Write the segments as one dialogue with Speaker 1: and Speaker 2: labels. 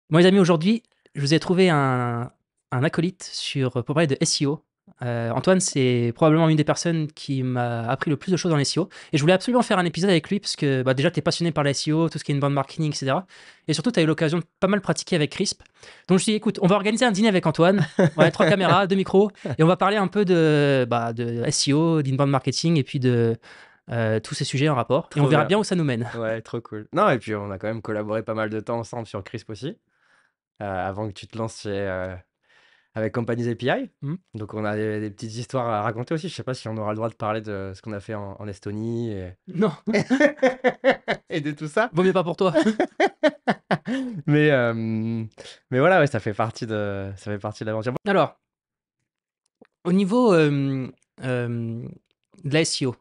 Speaker 1: Bon, les amis, aujourd'hui, je vous ai trouvé un acolyte pour parler de SEO. Antoine, c'est probablement une des personnes qui m'a appris le plus de choses dans les SEO. Et je voulais absolument faire un épisode avec lui parce que bah, déjà, tu es passionné par la SEO, tout ce qui est inbound marketing, etc. Et surtout, tu as eu l'occasion de pas mal pratiquer avec Crisp. Donc, je me suis dit, écoute, on va organiser un dîner avec Antoine. Ouais, 3 caméras, 2 micros. Et on va parler un peu de SEO, d'inbound marketing et puis de tous ces sujets en rapport. Et on
Speaker 2: Trop
Speaker 1: verra
Speaker 2: bien.
Speaker 1: bien où ça nous mène.
Speaker 2: Ouais, trop cool. Non, et puis on a quand même collaboré pas mal de temps ensemble sur Crisp aussi, avant que tu te lances avec Companies API.
Speaker 1: Hmm.
Speaker 2: Donc on a des petites histoires à raconter aussi. Je sais pas si on aura le droit de parler de ce qu'on a fait en Estonie
Speaker 1: Non,
Speaker 2: et de tout ça.
Speaker 1: vaut mieux pas pour toi.
Speaker 2: Mais, euh, mais voilà, ouais, ça fait partie de l'aventure.
Speaker 1: Alors, au niveau de la SEO,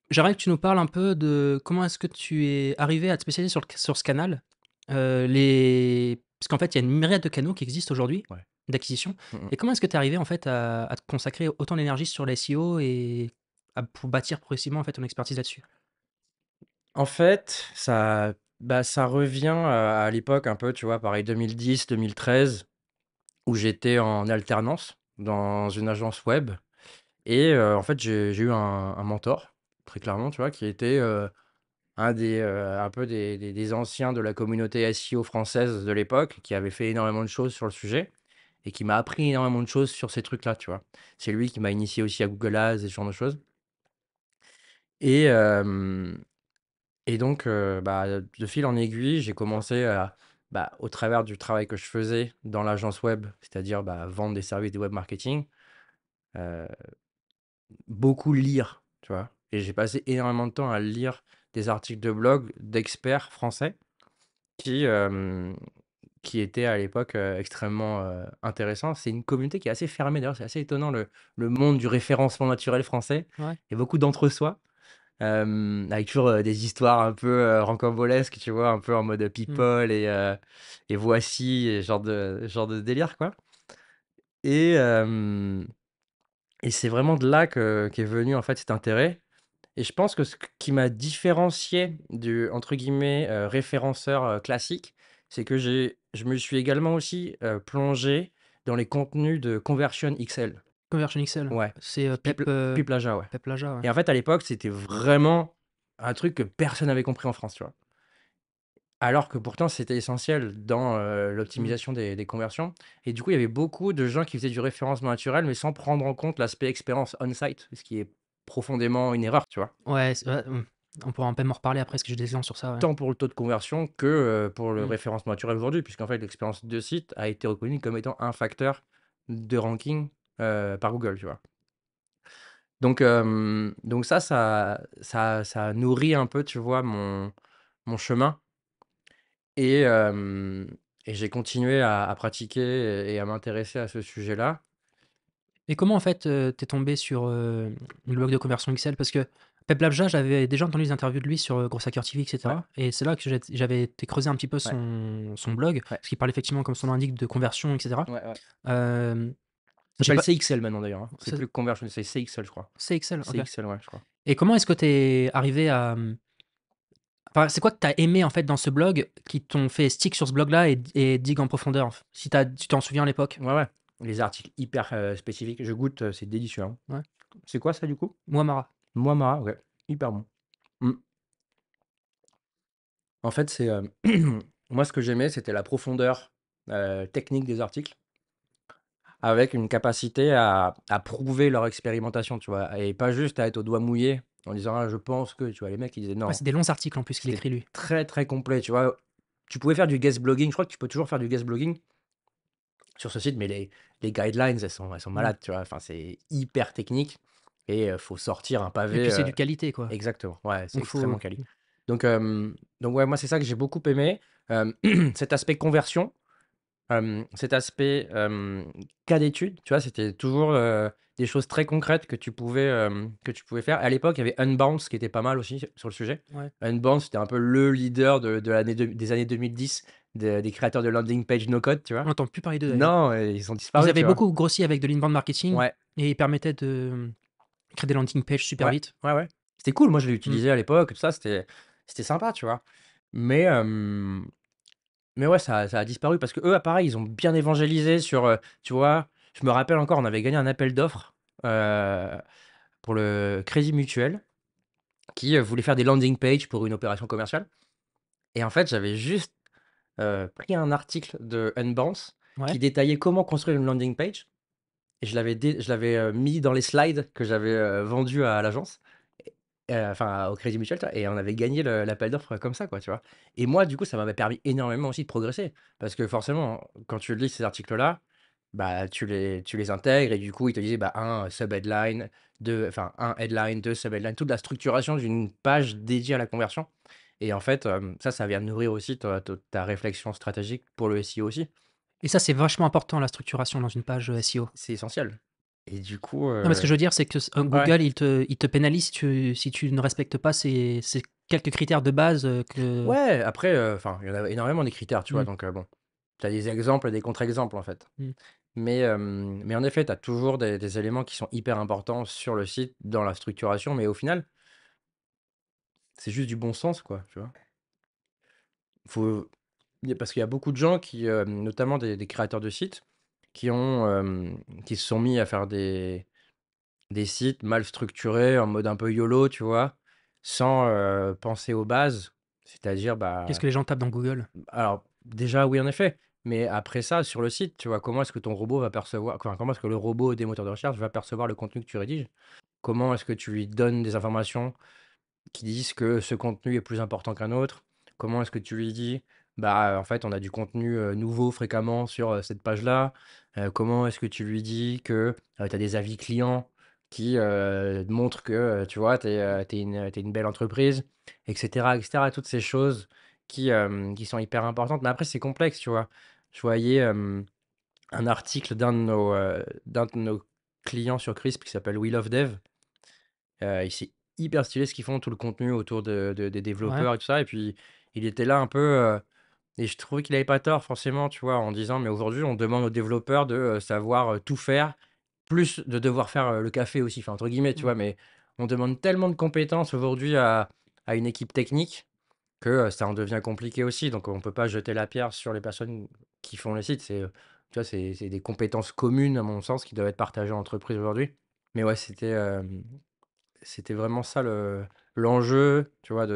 Speaker 1: j'aimerais que tu nous parles un peu de comment est-ce que tu es arrivé à te spécialiser sur ce canal. Parce qu'en fait, il y a une myriade de canaux qui existent aujourd'hui
Speaker 2: Ouais.
Speaker 1: d'acquisition.
Speaker 2: Mm, mm.
Speaker 1: Et comment est-ce que tu es arrivé en fait à te consacrer autant d'énergie sur la SEO et pour bâtir progressivement en fait ton expertise là-dessus?
Speaker 2: En fait, ça revient à l'époque un peu, tu vois, pareil, 2010, 2013, où j'étais en alternance dans une agence web. Et en fait, j'ai eu un mentor, très clairement, tu vois, qui était, un peu des anciens de la communauté SEO française de l'époque, qui avait fait énormément de choses sur le sujet et qui m'a appris énormément de choses sur ces trucs-là, tu vois? C'est lui qui m'a initié aussi à Google Ads et ce genre de choses. Et hem et donc de fil en aiguille, j'ai commencé à, au travers du travail que je faisais dans l'agence web, c'est-à-dire, vendre des services de web marketing, heu beaucoup lire, tu vois? Et j'ai passé énormément de temps à lire des articles de blog d'experts français qui, hem, qui étaient à l'époque, extrêmement, intéressants. C'est une communauté qui est assez fermée d'ailleurs, c'est assez étonnant le monde du référencement naturel français.
Speaker 1: Ouais.
Speaker 2: Il y a beaucoup d'entre-soi, avec toujours, des histoires un peu, rocambolesques, tu vois? Un peu en mode
Speaker 1: Hmm.
Speaker 2: people et voici et genre de délire, quoi. Et hem et c'est vraiment de là qu'est venu, en fait, cet intérêt. Et je pense que qui m'a différencié du, entre guillemets, «référenceur», classique, c'est que je me suis également aussi, plongé dans les contenus de Conversion XL.
Speaker 1: Conversion XL,
Speaker 2: Ouais,
Speaker 1: c'est
Speaker 2: Puis Plagia, ouais.
Speaker 1: Pep Laja, ouais.
Speaker 2: Et en fait, à l'époque, c'était vraiment un truc que personne n'avait compris en France, tu vois? Alors que pourtant, c'était essentiel dans,
Speaker 1: Hmm.
Speaker 2: l'optimisation des conversions. Et du coup, il y avait beaucoup de gens qui faisaient du référencement naturel, mais sans prendre en compte l'aspect expérience on-site, ce qui est profondément une erreur, tu vois?
Speaker 1: Ouais, on pourra en reparler après parce que j'ai des exemples sur ça, ouais.
Speaker 2: Tant pour le taux de conversion que, pour le
Speaker 1: Hmm.
Speaker 2: référencement naturel aujourd'hui, puisqu'en fait l'expérience de site a été reconnue comme étant un facteur de ranking, par Google, tu vois? Donc ça nourrit un peu, tu vois, mon chemin. Et j'ai continué à pratiquer et à m'intéresser à ce sujet-là.
Speaker 1: Et comment en fait, tu tombé sur, le blog de Conversion XL? Parce que Pep Labja, j'avais déjà entendu des interviews de lui sur, Grosse Hacker TV et
Speaker 2: Ouais,
Speaker 1: cetera, et c'est là que j'avais été creuser un petit peu
Speaker 2: ouais,
Speaker 1: son blog,
Speaker 2: ouais,
Speaker 1: parce qu'il parle effectivement, comme son nom l'indique, de conversion et cetera.
Speaker 2: ouais, ouais.
Speaker 1: Hem,
Speaker 2: Ça
Speaker 1: j'ai
Speaker 2: s'appelle
Speaker 1: pas
Speaker 2: CXL maintenant d'ailleurs, hein. C'est
Speaker 1: c'est
Speaker 2: plus Conversion, c'est CXL je crois.
Speaker 1: CXL? OK.
Speaker 2: CXL, ouais, je crois.
Speaker 1: Et comment est-ce que tu es arrivé à, enfin, c'est quoi que tu as aimé en fait dans ce blog qui t'ont fait stick sur ce blog-là et dig en profondeur? Si tu t'en souviens à l'époque?
Speaker 2: Ouais, ouais. Les articles hyper, spécifiques. Je goûte, c'est délicieux, hein.
Speaker 1: Ouais.
Speaker 2: C'est quoi ça du coup?
Speaker 1: Muamara.
Speaker 2: Moimara, ouais, hyper bon. Mmh. En fait, moi, ce que j'aimais, c'était la profondeur, technique des articles, avec une capacité à prouver leur expérimentation, tu vois? Et pas juste à être au doigt mouillé en disant: «Ah, je pense que», tu vois? Les mecs, ils disaient:
Speaker 1: Ouais,
Speaker 2: «Non».
Speaker 1: c'est des longs articles en plus qu'il
Speaker 2: C'était
Speaker 1: écrit lui.
Speaker 2: très, très complet, tu vois? Tu pouvais faire du guest blogging, je crois que tu peux toujours faire du guest blogging sur ce site, mais les guidelines, elles sont
Speaker 1: Mmh.
Speaker 2: malades, tu vois? Enfin, c'est hyper technique et faut sortir un
Speaker 1: Et
Speaker 2: pavé,
Speaker 1: puis c'est du qualité, quoi.
Speaker 2: exactement, ouais, c'est
Speaker 1: Donc faut
Speaker 2: extrêmement quali. Donc ouais, moi, c'est ça que j'ai beaucoup aimé, hem, cet aspect conversion, cet aspect, cas d'étude, tu vois? C'était toujours, des choses très concrètes que tu pouvais faire. À l'époque, il y avait Unbounce qui était pas mal aussi sur le sujet.
Speaker 1: ouais.
Speaker 2: Unbounce, c'était un peu le leader des années 2010 des créateurs de landing page no code, tu
Speaker 1: On
Speaker 2: vois?
Speaker 1: n'entend plus parler d'eux d'ailleurs.
Speaker 2: Non, ils ont
Speaker 1: Ils
Speaker 2: disparu,
Speaker 1: avaient
Speaker 2: tu vois?
Speaker 1: beaucoup grossi avec de l'inbound marketing
Speaker 2: Ouais,
Speaker 1: et ils permettaient de créer des landing pages super
Speaker 2: ouais,
Speaker 1: vite.
Speaker 2: ouais, ouais. C'était cool, moi je l'ai
Speaker 1: Mmh.
Speaker 2: utilisé à l'époque, tout ça, c'était sympa, tu vois? Mais mais ouais, ça a disparu parce qu'eux, pareil, ils ont bien évangélisé sur, tu vois? Je me rappelle encore, on avait gagné un appel d'offres, pour le Crédit Mutuel qui, voulait faire des landing pages pour une opération commerciale et en fait, j'avais juste, pris un article de Unbounce qui
Speaker 1: Ouais.
Speaker 2: détaillait comment construire une landing page et je l'avais mis dans les slides que j'avais, vendus à l'agence enfin au Crédit Mutuel, tu vois? Et on avait gagné l'appel d'offres comme ça, quoi, tu vois? Et moi, du coup, ça m'avait permis énormément aussi de progresser parce que forcément, quand tu lis ces articles-là, bah, tu les intègres et du coup, ils te disaient, bah, un sub-headline, 2 enfin, un headline, 2 sub-headline, toute la structuration d'une page dédiée à la conversion et en fait, ça vient nourrir aussi ta réflexion stratégique pour le SEO aussi.
Speaker 1: Et ça, c'est vachement important, la structuration dans une page, SEO.
Speaker 2: C'est essentiel et du coup,
Speaker 1: Non, mais ce que je veux dire, c'est que
Speaker 2: ouais.
Speaker 1: Google, il te pénalise si tu ne respectes pas ces quelques critères de base, que
Speaker 2: Ouais, après, enfin, il y en a énormément des critères, tu vois?
Speaker 1: mmh,
Speaker 2: Donc bon, tu as des exemples et des contre-exemples, en fait.
Speaker 1: mmh.
Speaker 2: Mais en effet, tu as toujours des éléments qui sont hyper importants sur le site, dans la structuration, mais au final, c'est juste du bon sens, quoi, tu vois? Faut parce qu'il y a beaucoup de gens qui, notamment des créateurs de sites, qui se sont mis à faire des sites mal structurés, en mode un peu YOLO, tu vois? Sans, penser aux bases. C'est-à-dire,
Speaker 1: Qu'est-ce
Speaker 2: bah
Speaker 1: que les gens tapent dans Google?
Speaker 2: alors, déjà, oui, en effet, mais après ça, sur le site, tu vois, comment est-ce que ton robot va percevoir enfin, comment est-ce que le robot des moteurs de recherche va percevoir le contenu que tu rédiges? Comment est-ce que tu lui donnes des informations qui disent que ce contenu est plus important qu'un autre? Comment est-ce que tu lui dis: «Bah, en fait, on a du contenu, nouveau fréquemment sur, cette page-là»? Comment est-ce que tu lui dis que, tu as des avis clients qui, montrent que, tu vois, tu es une belle entreprise et cetera. Toutes ces choses qui sont hyper importantes. Mais après, c'est complexe, tu vois? Je voyais, un article d'un de nos clients sur Crisp qui s'appelle We Love Dev. Et c'est hyper stylé ce qu'ils font, tout le contenu autour des
Speaker 1: Ouais.
Speaker 2: développeurs et tout ça et puis il était là un peu, et je trouvais qu'il avait pas tort forcément, tu vois? En disant: «Mais aujourd'hui, on demande aux développeurs de, savoir, tout faire, plus de devoir faire, le café aussi», enfin entre guillemets, tu
Speaker 1: Mmh.
Speaker 2: vois? Mais on demande tellement de compétences aujourd'hui à une équipe technique que, ça en devient compliqué aussi. Donc on peut pas jeter la pierre sur les personnes qui font les sites. Tu vois, c'est des compétences communes à mon sens qui doivent être partagées en entreprise aujourd'hui. Mais ouais, c'était vraiment ça l'enjeu, tu vois,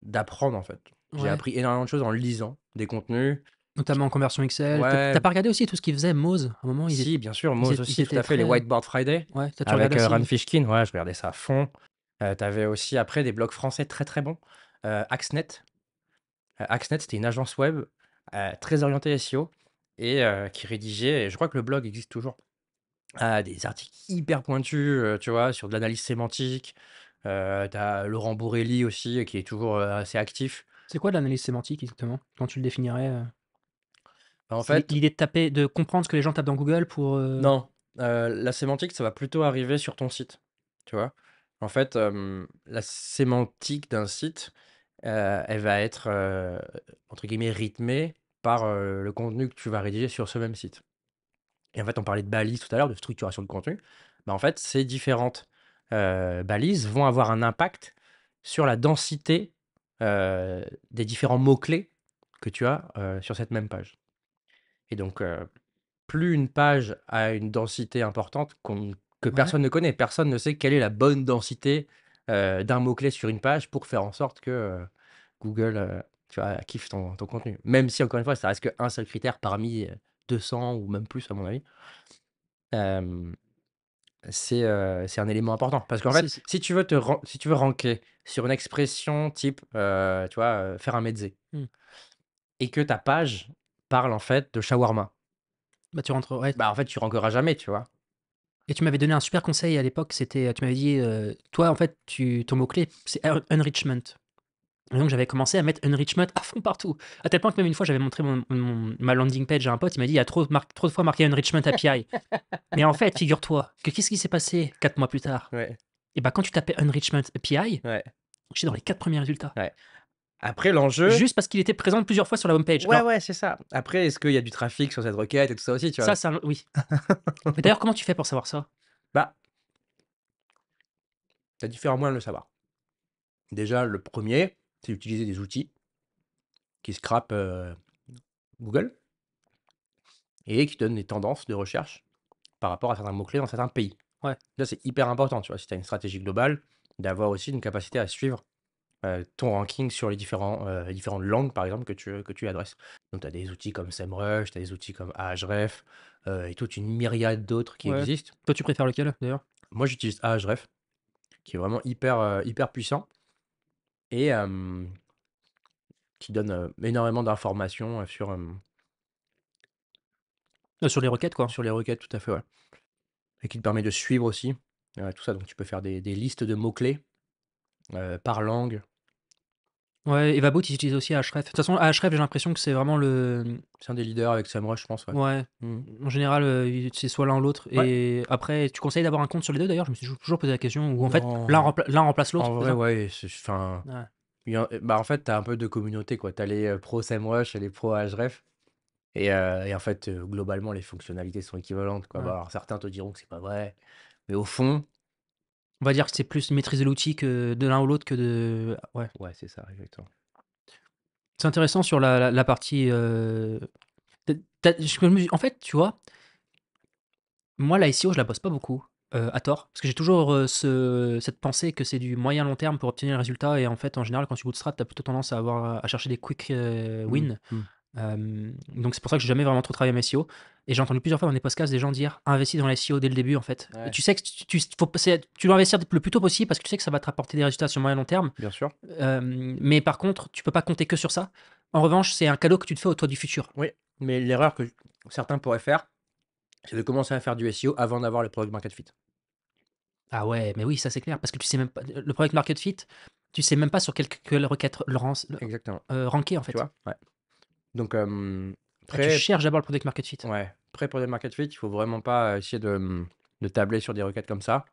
Speaker 2: d'apprendre, en fait. J'ai
Speaker 1: Ouais.
Speaker 2: appris énormément de choses en lisant des contenus.
Speaker 1: Notamment en conversion Excel. Tu
Speaker 2: Ouais,
Speaker 1: pas regardé aussi tout ce qu'ils faisaient Moz? À un moment,
Speaker 2: si, bien sûr,
Speaker 1: ils
Speaker 2: Moz
Speaker 1: étaient ils
Speaker 2: aussi, tout
Speaker 1: étaient
Speaker 2: à fait, les
Speaker 1: très,
Speaker 2: Whiteboard Friday
Speaker 1: ouais, ça tu regardais
Speaker 2: avec, Ran
Speaker 1: aussi?
Speaker 2: Fishkin, ouais, je regardais ça à fond. Tu avais aussi après des blogs français très, très bons, Axnet. Axnet, c'était une agence web, très orientée SEO et qui rédigeait et je crois que le blog existe toujours, des articles hyper pointus, tu vois, sur de l'analyse sémantique. Tu as Laurent Bourrelli aussi, qui est toujours, assez actif.
Speaker 1: C'est quoi l'analyse sémantique exactement? Quand tu le définirais,
Speaker 2: Bah, en
Speaker 1: c'est
Speaker 2: fait
Speaker 1: l'idée de comprendre ce que les gens tapent dans Google pour,
Speaker 2: non, la sémantique, ça va plutôt arriver sur ton site, tu vois? En fait, la sémantique d'un site, elle va être, entre guillemets «rythmée» par, le contenu que tu vas rédiger sur ce même site. Et en fait, on parlait de balises tout à l'heure, de structuration de contenu. Bah, en fait, ces différentes, balises vont avoir un impact sur la densité, des différents mots-clés que tu as, sur cette même page. Et donc, plus une page a une densité importante que
Speaker 1: ouais.
Speaker 2: personne ne connaît. Personne ne sait quelle est la bonne densité, d'un mot-clé sur une page pour faire en sorte que, Google, tu vois, kiffe ton contenu. Même si encore une fois, ça reste qu'un seul critère parmi, 200 ou même plus à mon avis. Hem, c'est un élément important parce qu'en fait,
Speaker 1: C'est
Speaker 2: si tu veux ranker sur une expression type, tu vois, faire un mezze
Speaker 1: mmh.
Speaker 2: et que ta page parle en fait de shawarma,
Speaker 1: Bah, tu rentres, ouais.
Speaker 2: bah, en fait, tu rankeras jamais, tu vois?
Speaker 1: Et tu m'avais donné un super conseil à l'époque, c'était, tu m'avais dit, toi, en fait, ton mot-clé, c'est enrichment. Et donc j'avais commencé à mettre enrichment à fond partout. À tel point que même une fois, j'avais montré ma landing page à un pote, il m'a dit: «Il y a trop de fois marqué enrichment API». Mais en fait, figure-toi que qu'est-ce qui s'est passé 4 mois plus tard?
Speaker 2: Ouais,
Speaker 1: Et bah, quand tu tapais enrichment API,
Speaker 2: ouais,
Speaker 1: j'étais dans les 4 premiers résultats.
Speaker 2: ouais. Après l'enjeu
Speaker 1: Juste parce qu'il était présent plusieurs fois sur la home page.
Speaker 2: ouais,
Speaker 1: Alors
Speaker 2: ouais, c'est ça. Après, est-ce qu'il y a du trafic sur cette requête et tout ça aussi, tu vois?
Speaker 1: ça, oui. Mais d'ailleurs, comment tu fais pour savoir ça?
Speaker 2: Bah, tu as différents moyens de le savoir. Déjà, le premier, c'est d'utiliser des outils. qui scrape Google et qui donne des tendances de recherche par rapport à certains mots-clés dans certains pays.
Speaker 1: Ouais.
Speaker 2: Là, c'est hyper important, tu vois, si tu as une stratégie globale, d'avoir aussi une capacité à suivre ton ranking sur les différentes langues, par exemple, que tu adresses. Donc, tu as des outils comme SEMrush, tu as des outils comme Ahref et toute une myriade d'autres qui
Speaker 1: Ouais.
Speaker 2: existent.
Speaker 1: Toi, tu préfères lequel, d'ailleurs?
Speaker 2: Moi, j'utilise Ahref, qui est vraiment hyper puissant et qui donne énormément d'informations
Speaker 1: Sur les requêtes, quoi.
Speaker 2: sur les requêtes, tout à fait, ouais. Et qui te permet de suivre aussi tout ça. Donc, tu peux faire des listes de mots-clés par langue.
Speaker 1: Ouais, Evaboot, ils utilisent aussi Ahref. De toute façon, Ahref, j'ai l'impression que c'est vraiment le
Speaker 2: C'est un des leaders avec SEMrush, je pense, ouais.
Speaker 1: ouais,
Speaker 2: Mmh.
Speaker 1: en général, c'est soit l'un ou l'autre
Speaker 2: Ouais.
Speaker 1: et après, tu conseilles d'avoir un compte sur les 2 d'ailleurs? Je me suis toujours posé la question ou en fait,
Speaker 2: Non,
Speaker 1: l'un remplace l'autre,
Speaker 2: en
Speaker 1: c'est
Speaker 2: vrai,
Speaker 1: ça?
Speaker 2: ouais, c'est enfin,
Speaker 1: Ouais,
Speaker 2: bah, en fait, tu as un peu de communauté, quoi. Tu as les pros SEMrush et les pros Ahref et en fait, globalement, les fonctionnalités sont équivalentes, quoi. Bah,
Speaker 1: ouais.
Speaker 2: alors certains te diront que c'est pas vrai, mais au fond,
Speaker 1: On va dire que c'est plus maîtriser l'outil que de l'un ou l'autre que de ouais.
Speaker 2: ouais, c'est ça, exactement.
Speaker 1: C'est intéressant sur la partie, je me en fait, tu vois, moi, la SEO, je la bosse pas beaucoup, à tort, parce que j'ai toujours, cette pensée que c'est du moyen long terme pour obtenir le résultat et en fait, en général, quand tu bootstrap, tu as plutôt tendance à chercher des quick,
Speaker 2: Mmh,
Speaker 1: wins.
Speaker 2: mmh.
Speaker 1: Donc c'est pour ça que j'ai jamais vraiment trop travaillé mes SEO et j'ai entendu plusieurs fois dans des podcasts des gens dire: «Investis dans les SEO dès le début, en fait» et
Speaker 2: Ouais,
Speaker 1: tu sais que tu dois investir le plus tôt possible parce que tu sais que ça va te rapporter des résultats sur moyen long terme,
Speaker 2: bien sûr.
Speaker 1: mais par contre, tu peux pas compter que sur ça. En revanche, c'est un cadeau que tu te fais au toi du futur.
Speaker 2: Oui, mais l'erreur que certains pourraient faire, c'est de commencer à faire du SEO avant d'avoir le product market fit.
Speaker 1: Ah ouais, mais oui, ça c'est clair parce que tu sais même pas le product market fit, tu sais même pas sur quelle requête
Speaker 2: Exactement,
Speaker 1: ranker, en
Speaker 2: tu
Speaker 1: fait.
Speaker 2: vois? Ouais. Donc
Speaker 1: Ah, tu
Speaker 2: après
Speaker 1: cherches d'abord le product market fit.
Speaker 2: ouais, product market fit, il faut vraiment pas essayer de tabler sur des requêtes comme ça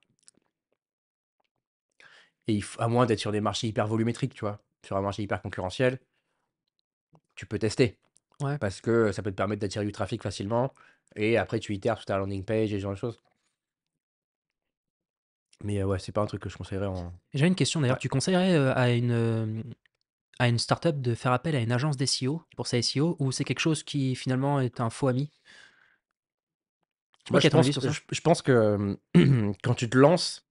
Speaker 2: et à moins d'être sur des marchés hyper volumétriques, tu vois? Sur un marché hyper concurrentiel, tu peux tester
Speaker 1: Ouais.
Speaker 2: parce que ça peut te permettre d'attirer du trafic facilement et après tu itères sur ta landing page et ce genre de choses. Mais ouais, c'est pas un truc que je conseillerais en
Speaker 1: Et j'avais une question d'ailleurs,
Speaker 2: ouais.
Speaker 1: tu conseillerais, à une startup de faire appel à une agence d'SEO pour sa SEO ou c'est quelque chose qui finalement est un faux ami? C'est quoi
Speaker 2: Moi,
Speaker 1: qui est ton avis sur ça?
Speaker 2: je pense que, quand tu te lances,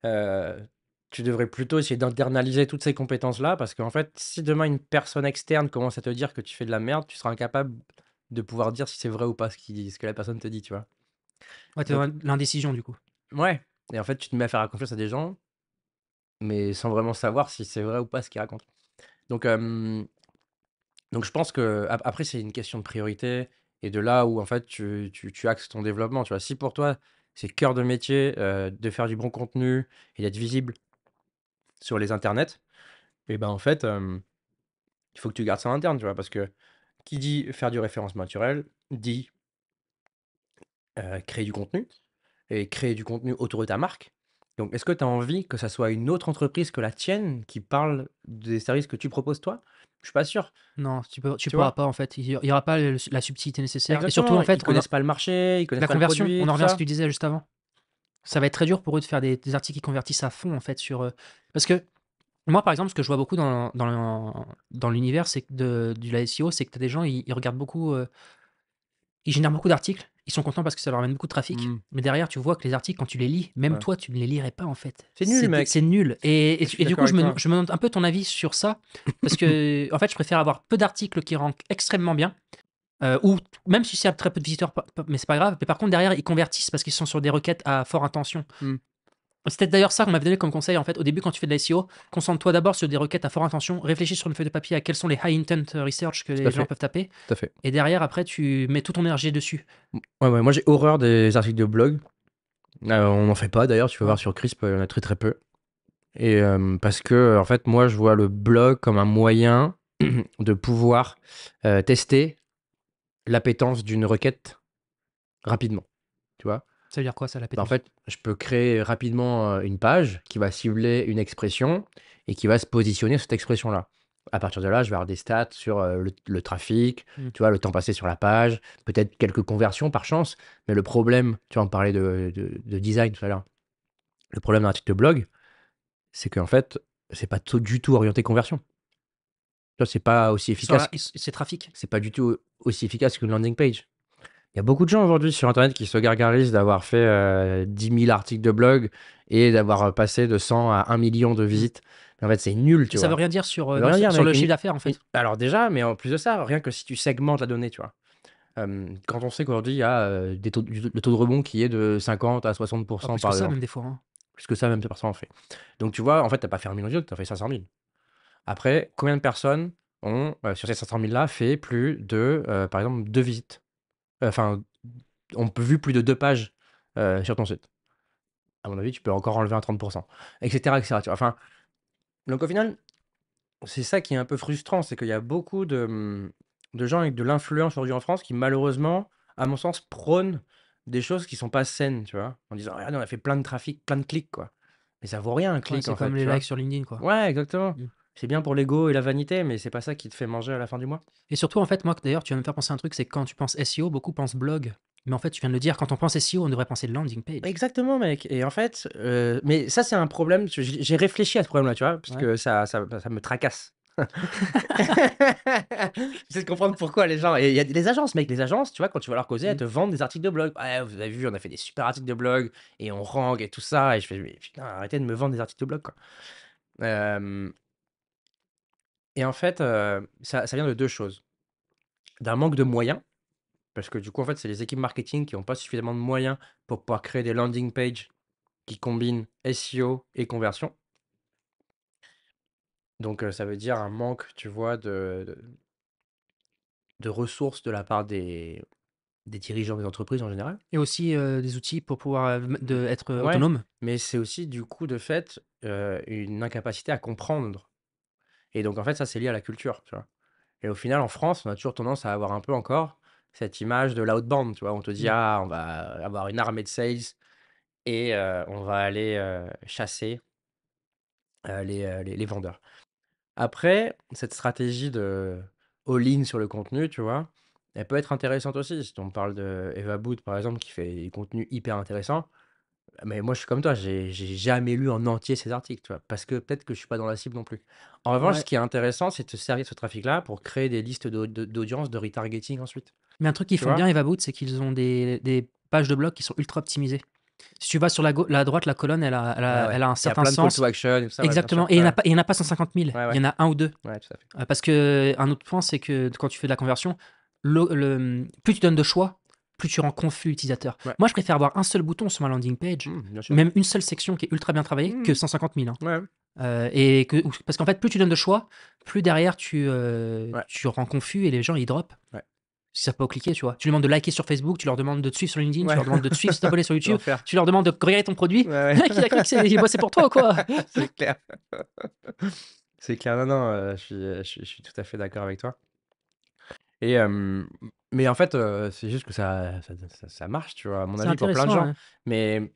Speaker 2: heu, tu devrais plutôt essayer d'internaliser toutes ces compétences-là parce qu'en fait, si demain une personne externe commence à te dire que tu fais de la merde, tu seras incapable de pouvoir dire si c'est vrai ou pas ce que la personne te dit, tu vois?
Speaker 1: Ouais, tu es dans
Speaker 2: Donc
Speaker 1: l'indécision du coup.
Speaker 2: ouais et en fait, tu te mets à faire confiance à des gens, mais sans vraiment savoir si c'est vrai ou pas ce qu'ils racontent. Donc je pense que après c'est une question de priorité et de là où en fait tu axes ton développement, tu vois? Si pour toi, c'est cœur de métier, de faire du bon contenu et d'être visible sur les internets et ben, en fait, il faut que tu gardes ça en interne, tu vois? Parce que qui dit faire du référencement naturel, dit, créer du contenu et créer du contenu autour de ta marque. Donc est-ce que tu as envie que ça soit une autre entreprise que la tienne qui parle des services que tu proposes toi? Je suis pas sûr,
Speaker 1: Non, tu
Speaker 2: tu
Speaker 1: pourras
Speaker 2: vois?
Speaker 1: pas en fait, il y aura pas la subtilité nécessaire et surtout
Speaker 2: Exactement,
Speaker 1: en fait,
Speaker 2: ils connaissent pas le marché, ils connaissent
Speaker 1: la
Speaker 2: pas le
Speaker 1: conversion,
Speaker 2: produit,
Speaker 1: on en
Speaker 2: tout
Speaker 1: revient à ce que
Speaker 2: ça.
Speaker 1: tu disais juste avant. Ça va être très dur pour eux de faire des articles qui convertissent à fond en fait sur, parce que moi par exemple, ce que je vois beaucoup dans l'univers, c'est que de la SEO, c'est que tu as des gens, ils regardent beaucoup, ils génèrent beaucoup d'articles, ils sont contents parce que ça leur amène beaucoup de trafic,
Speaker 2: Mmh,
Speaker 1: mais derrière tu vois que les articles quand tu les lis, même
Speaker 2: ouais.
Speaker 1: toi tu ne les lirais pas en fait.
Speaker 2: C'est nul
Speaker 1: C'est
Speaker 2: mec,
Speaker 1: nul
Speaker 2: je suis
Speaker 1: et du
Speaker 2: d'accord
Speaker 1: coup
Speaker 2: avec toi.
Speaker 1: je me demande un peu ton avis sur ça, parce que en fait je préfère avoir peu d'articles qui rankent extrêmement bien, ou même si c'est très peu de visiteurs, mais c'est pas grave, mais par contre derrière ils convertissent parce qu'ils sont sur des requêtes à forte intention.
Speaker 2: Mmh,
Speaker 1: C'est peut-être d'ailleurs ça qu'on m'avait donné comme conseil en fait au début quand tu fais de la SEO, concentre-toi d'abord sur des requêtes à forte intention, réfléchis sur une feuille de papier à quels sont les high intent research que
Speaker 2: tout à
Speaker 1: les gens
Speaker 2: fait,
Speaker 1: peuvent taper
Speaker 2: tout à fait.
Speaker 1: et derrière après tu mets toute ton énergie dessus.
Speaker 2: Ouais, ouais, moi j'ai horreur des articles de blog. On n'en fait pas d'ailleurs, tu vas
Speaker 1: Ouais.
Speaker 2: voir sur Crisp, il y en a très, très peu et parce que, en fait, moi je vois le blog comme un moyen de pouvoir, tester l'appétence d'une requête rapidement, tu vois?
Speaker 1: Ça veut dire quoi ça,
Speaker 2: Bah, en
Speaker 1: l'appétence?
Speaker 2: fait, je peux créer rapidement, une page qui va cibler une expression et qui va se positionner sur cette expression-là. À partir de là, je vais avoir des stats sur, le trafic,
Speaker 1: Mmh.
Speaker 2: tu vois, le temps passé sur la page, peut-être quelques conversions par chance. Mais le problème, tu vois, on parlait de design tout à l'heure. Le problème d'un article de blog, c'est qu'en fait, c'est pas du tout orienté conversion. Tu vois, c'est pas aussi
Speaker 1: Sur
Speaker 2: efficace,
Speaker 1: c'est trafic.
Speaker 2: c'est pas du tout aussi efficace qu'une landing page. Il y a beaucoup de gens aujourd'hui sur internet qui se gargarisent d'avoir fait 10 000 articles de blog et d'avoir passé de 100 à 1 million de
Speaker 1: Mmh.
Speaker 2: visites. Mais en fait, c'est nul,
Speaker 1: Et
Speaker 2: tu
Speaker 1: ça veut
Speaker 2: vois.
Speaker 1: rien dire
Speaker 2: Ça veut rien dire,
Speaker 1: sur
Speaker 2: mec.
Speaker 1: le chiffre d'affaires, en fait?
Speaker 2: Alors déjà, mais en plus de ça, rien que si tu segmentes la donnée, tu vois. Quand on sait qu'aujourd'hui, il y a le taux de rebond qui est de 50 à
Speaker 1: Ah,
Speaker 2: 60%
Speaker 1: plus que
Speaker 2: par
Speaker 1: ça même
Speaker 2: exemple.
Speaker 1: des fois, hein.
Speaker 2: Plus que ça, même, c'est par ça en fait. Donc tu vois, en fait, t'as pas fait 1 million de visites, tu as fait 500 000. Après, combien de personnes ont, sur ces 500 000 là, fait plus de, par exemple, 2 visites? Enfin, ont vu plus de 2 pages sur ton site. À mon avis, tu peux encore enlever un 30%, etc., etc. Tu vois? Enfin, donc au final, c'est ça qui est un peu frustrant, c'est qu'il y a beaucoup de gens avec de l'influence aujourd'hui en France qui malheureusement, à mon sens, prônent des choses qui sont pas saines, tu vois? En disant: «Regarde, on a fait plein de trafic, plein de clics, quoi». Mais ça vaut rien un
Speaker 1: Ouais,
Speaker 2: clic,
Speaker 1: c'est
Speaker 2: en fait,
Speaker 1: comme les
Speaker 2: tu vois?
Speaker 1: likes sur LinkedIn, quoi.
Speaker 2: Ouais, exactement.
Speaker 1: Mmh.
Speaker 2: C'est bien pour l'ego et la vanité, mais c'est pas ça qui te fait manger à la fin du mois.
Speaker 1: Et surtout, en fait, moi, d'ailleurs, tu vas me faire penser à un truc, c'est que quand tu penses SEO, beaucoup pensent blog. Mais en fait, tu viens de le dire, quand on pense SEO, on devrait penser landing page.
Speaker 2: Exactement, mec. Et en fait, mais ça, c'est un problème, j'ai réfléchi à ce problème-là, tu vois? Parce
Speaker 1: Ouais.
Speaker 2: que ça me tracasse. J'essaie de comprendre pourquoi les gens, et il y a les agences, mec, les agences, tu vois, quand tu vas leur causer, elles
Speaker 1: Mmh.
Speaker 2: te vendent des articles de blog. «Ouais, vous avez vu, on a fait des super articles de blog et on rank et tout ça», et je fais: «Mais putain, arrêtez de me vendre des articles de blog, quoi». Hem et en fait, ça vient de 2 choses. D'un manque de moyens, parce que du coup, en fait, c'est les équipes marketing qui ont pas suffisamment de moyens pour pouvoir créer des landing pages qui combinent SEO et conversion. Donc ça veut dire un manque, tu vois, de ressources de la part des dirigeants des entreprises en général.
Speaker 1: Et aussi, des outils pour pouvoir, être
Speaker 2: Ouais,
Speaker 1: autonome.
Speaker 2: mais c'est aussi du coup, de fait, une incapacité à comprendre, et donc en fait, ça, c'est lié à la culture, tu vois? Et au final, en France, on a toujours tendance à avoir un peu encore cette image de l'outbound, tu vois? On te dit:
Speaker 1: Mmh.
Speaker 2: «Ah, on va avoir une armée de sales et on va aller, chasser, les vendeurs». Après, cette stratégie de all-in sur le contenu, tu vois? Elle peut être intéressante aussi. Si on parle de Eva Boot, par exemple, qui fait des contenus hyper intéressants. Mais moi, je suis comme toi, j'ai jamais lu en entier ces articles, tu vois? Parce que peut-être que je suis pas dans la cible non plus. En revanche, ce
Speaker 1: Ouais,
Speaker 2: qui est intéressant, c'est de se servir de ce trafic-là pour créer des listes d'audience, de retargeting ensuite,
Speaker 1: mais un truc qu'ils
Speaker 2: tu
Speaker 1: font bien
Speaker 2: vois?
Speaker 1: Evaboot, c'est qu'ils ont des pages de blog qui sont ultra optimisées. Si tu vas sur la droite, la colonne,
Speaker 2: Ouais, ouais.
Speaker 1: elle a un
Speaker 2: Il y a
Speaker 1: certain
Speaker 2: plein de call to
Speaker 1: sens.
Speaker 2: action et tout ça, ouais, bien
Speaker 1: Exactement,
Speaker 2: sûr.
Speaker 1: et
Speaker 2: Ouais, ouais.
Speaker 1: il y en a pas 150 000,
Speaker 2: Ouais,
Speaker 1: il y
Speaker 2: ouais.
Speaker 1: en a un ou 2.
Speaker 2: Ouais, tout à fait.
Speaker 1: Parce qu'un autre point, c'est que quand tu fais de la conversion, plus tu donnes de choix, plus tu rends confus l'utilisateur.
Speaker 2: Ouais.
Speaker 1: Moi, je préfère avoir un seul bouton sur ma landing page,
Speaker 2: Bien sûr.
Speaker 1: même une seule section qui est ultra bien travaillée,
Speaker 2: Mmh
Speaker 1: que
Speaker 2: mh.
Speaker 1: 150 000, hein.
Speaker 2: Ouais,
Speaker 1: Parce qu'en fait, plus tu donnes de choix, plus derrière
Speaker 2: ouais,
Speaker 1: tu rends confus et les gens, ils droppent.
Speaker 2: ouais.
Speaker 1: Ils savent pas où cliquer, tu vois? Tu leur demandes de liker sur Facebook, tu leur demandes de te suivre sur LinkedIn, tu
Speaker 2: Ouais.
Speaker 1: leur demandes de te suivre, s'abonner sur YouTube,
Speaker 2: L'enfer.
Speaker 1: tu leur demandes de regarder ton produit.
Speaker 2: Ouais,
Speaker 1: Le
Speaker 2: ouais.
Speaker 1: mec, il a cru que il bossait pour toi ou quoi?
Speaker 2: C'est clair. C'est clair. Non, non, je suis tout à fait d'accord avec toi. Et mais en fait, c'est juste que ça marche, tu vois? À mon
Speaker 1: C'est
Speaker 2: avis, pour plein de
Speaker 1: intéressant,
Speaker 2: gens.
Speaker 1: hein.
Speaker 2: Mais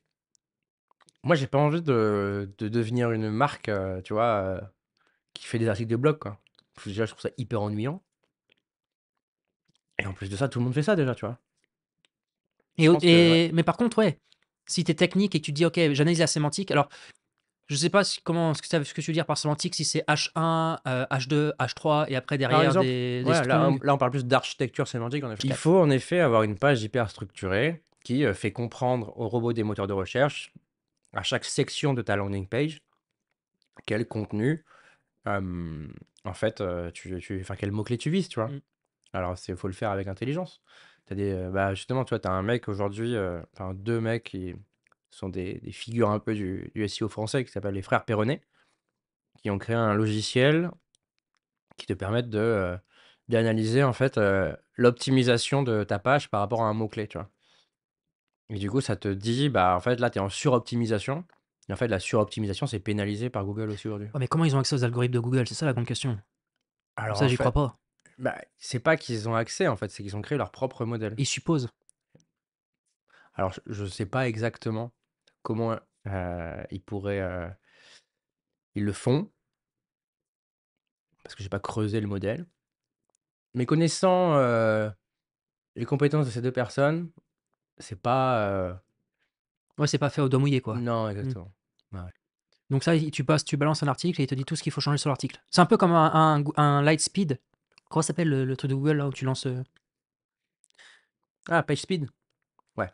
Speaker 2: moi, j'ai pas envie de devenir une marque, tu vois, qui fait des articles de blog, quoi. Déjà, je trouve ça hyper ennuyant, et en plus de ça, tout le monde fait ça déjà, tu vois? Je pense que ouais.
Speaker 1: Mais par contre, ouais, si tu es technique et que tu te dis: «OK, j'analyse la sémantique», alors je sais pas ce que tu veux dire par sémantique, si c'est H1, H2, H3 et après
Speaker 2: Par
Speaker 1: derrière
Speaker 2: exemple,
Speaker 1: des
Speaker 2: ouais, là,
Speaker 1: strings.
Speaker 2: on parle plus d'architecture sémantique, en effet. Il
Speaker 1: OK.
Speaker 2: faut en effet avoir une page hyper structurée qui, fait comprendre aux robots des moteurs de recherche, à chaque section de ta landing page, quel contenu, hem, en fait, enfin, quels mots-clés tu vises, tu vois?
Speaker 1: Mmh.
Speaker 2: Alors c'est faut le faire avec intelligence. Tu as bah, justement, tu vois, tu as un mec aujourd'hui, enfin 2 mecs qui sont des figures un peu du SEO français, qui s'appellent les frères Perronnet, qui ont créé un logiciel qui te permettent d'analyser en fait, l'optimisation de ta page par rapport à un mot-clé, tu vois? Et du coup, ça te dit, bah, en fait, là, tu es en suroptimisation, et en fait, la suroptimisation, c'est pénalisé par Google aussi aujourd'hui.
Speaker 1: Ouais, mais comment ils ont accès aux algorithmes de Google? C'est ça la grande question.
Speaker 2: Alors
Speaker 1: Ça,
Speaker 2: en
Speaker 1: j'y crois
Speaker 2: fait,
Speaker 1: pas.
Speaker 2: bah, c'est pas qu'ils ont accès, en fait, c'est qu'ils ont créé leur propre modèle.
Speaker 1: Ils supposent.
Speaker 2: Alors je sais pas exactement comment, ils pourraient, ils le font, parce que j'ai pas creusé le modèle. Mais connaissant, les compétences de ces 2 personnes, c'est pas,
Speaker 1: Ouais, c'est pas fait au doigt mouillé, quoi.
Speaker 2: non,
Speaker 1: Mmh.
Speaker 2: exactement. Ouais, ouais.
Speaker 1: Donc ça, tu balances un article et il te dit tout ce qu'il faut changer sur l'article. C'est un peu comme un Lightspeed. Comment ça s'appelle le truc de Google là où tu lances
Speaker 2: Ah, PageSpeed? Ouais.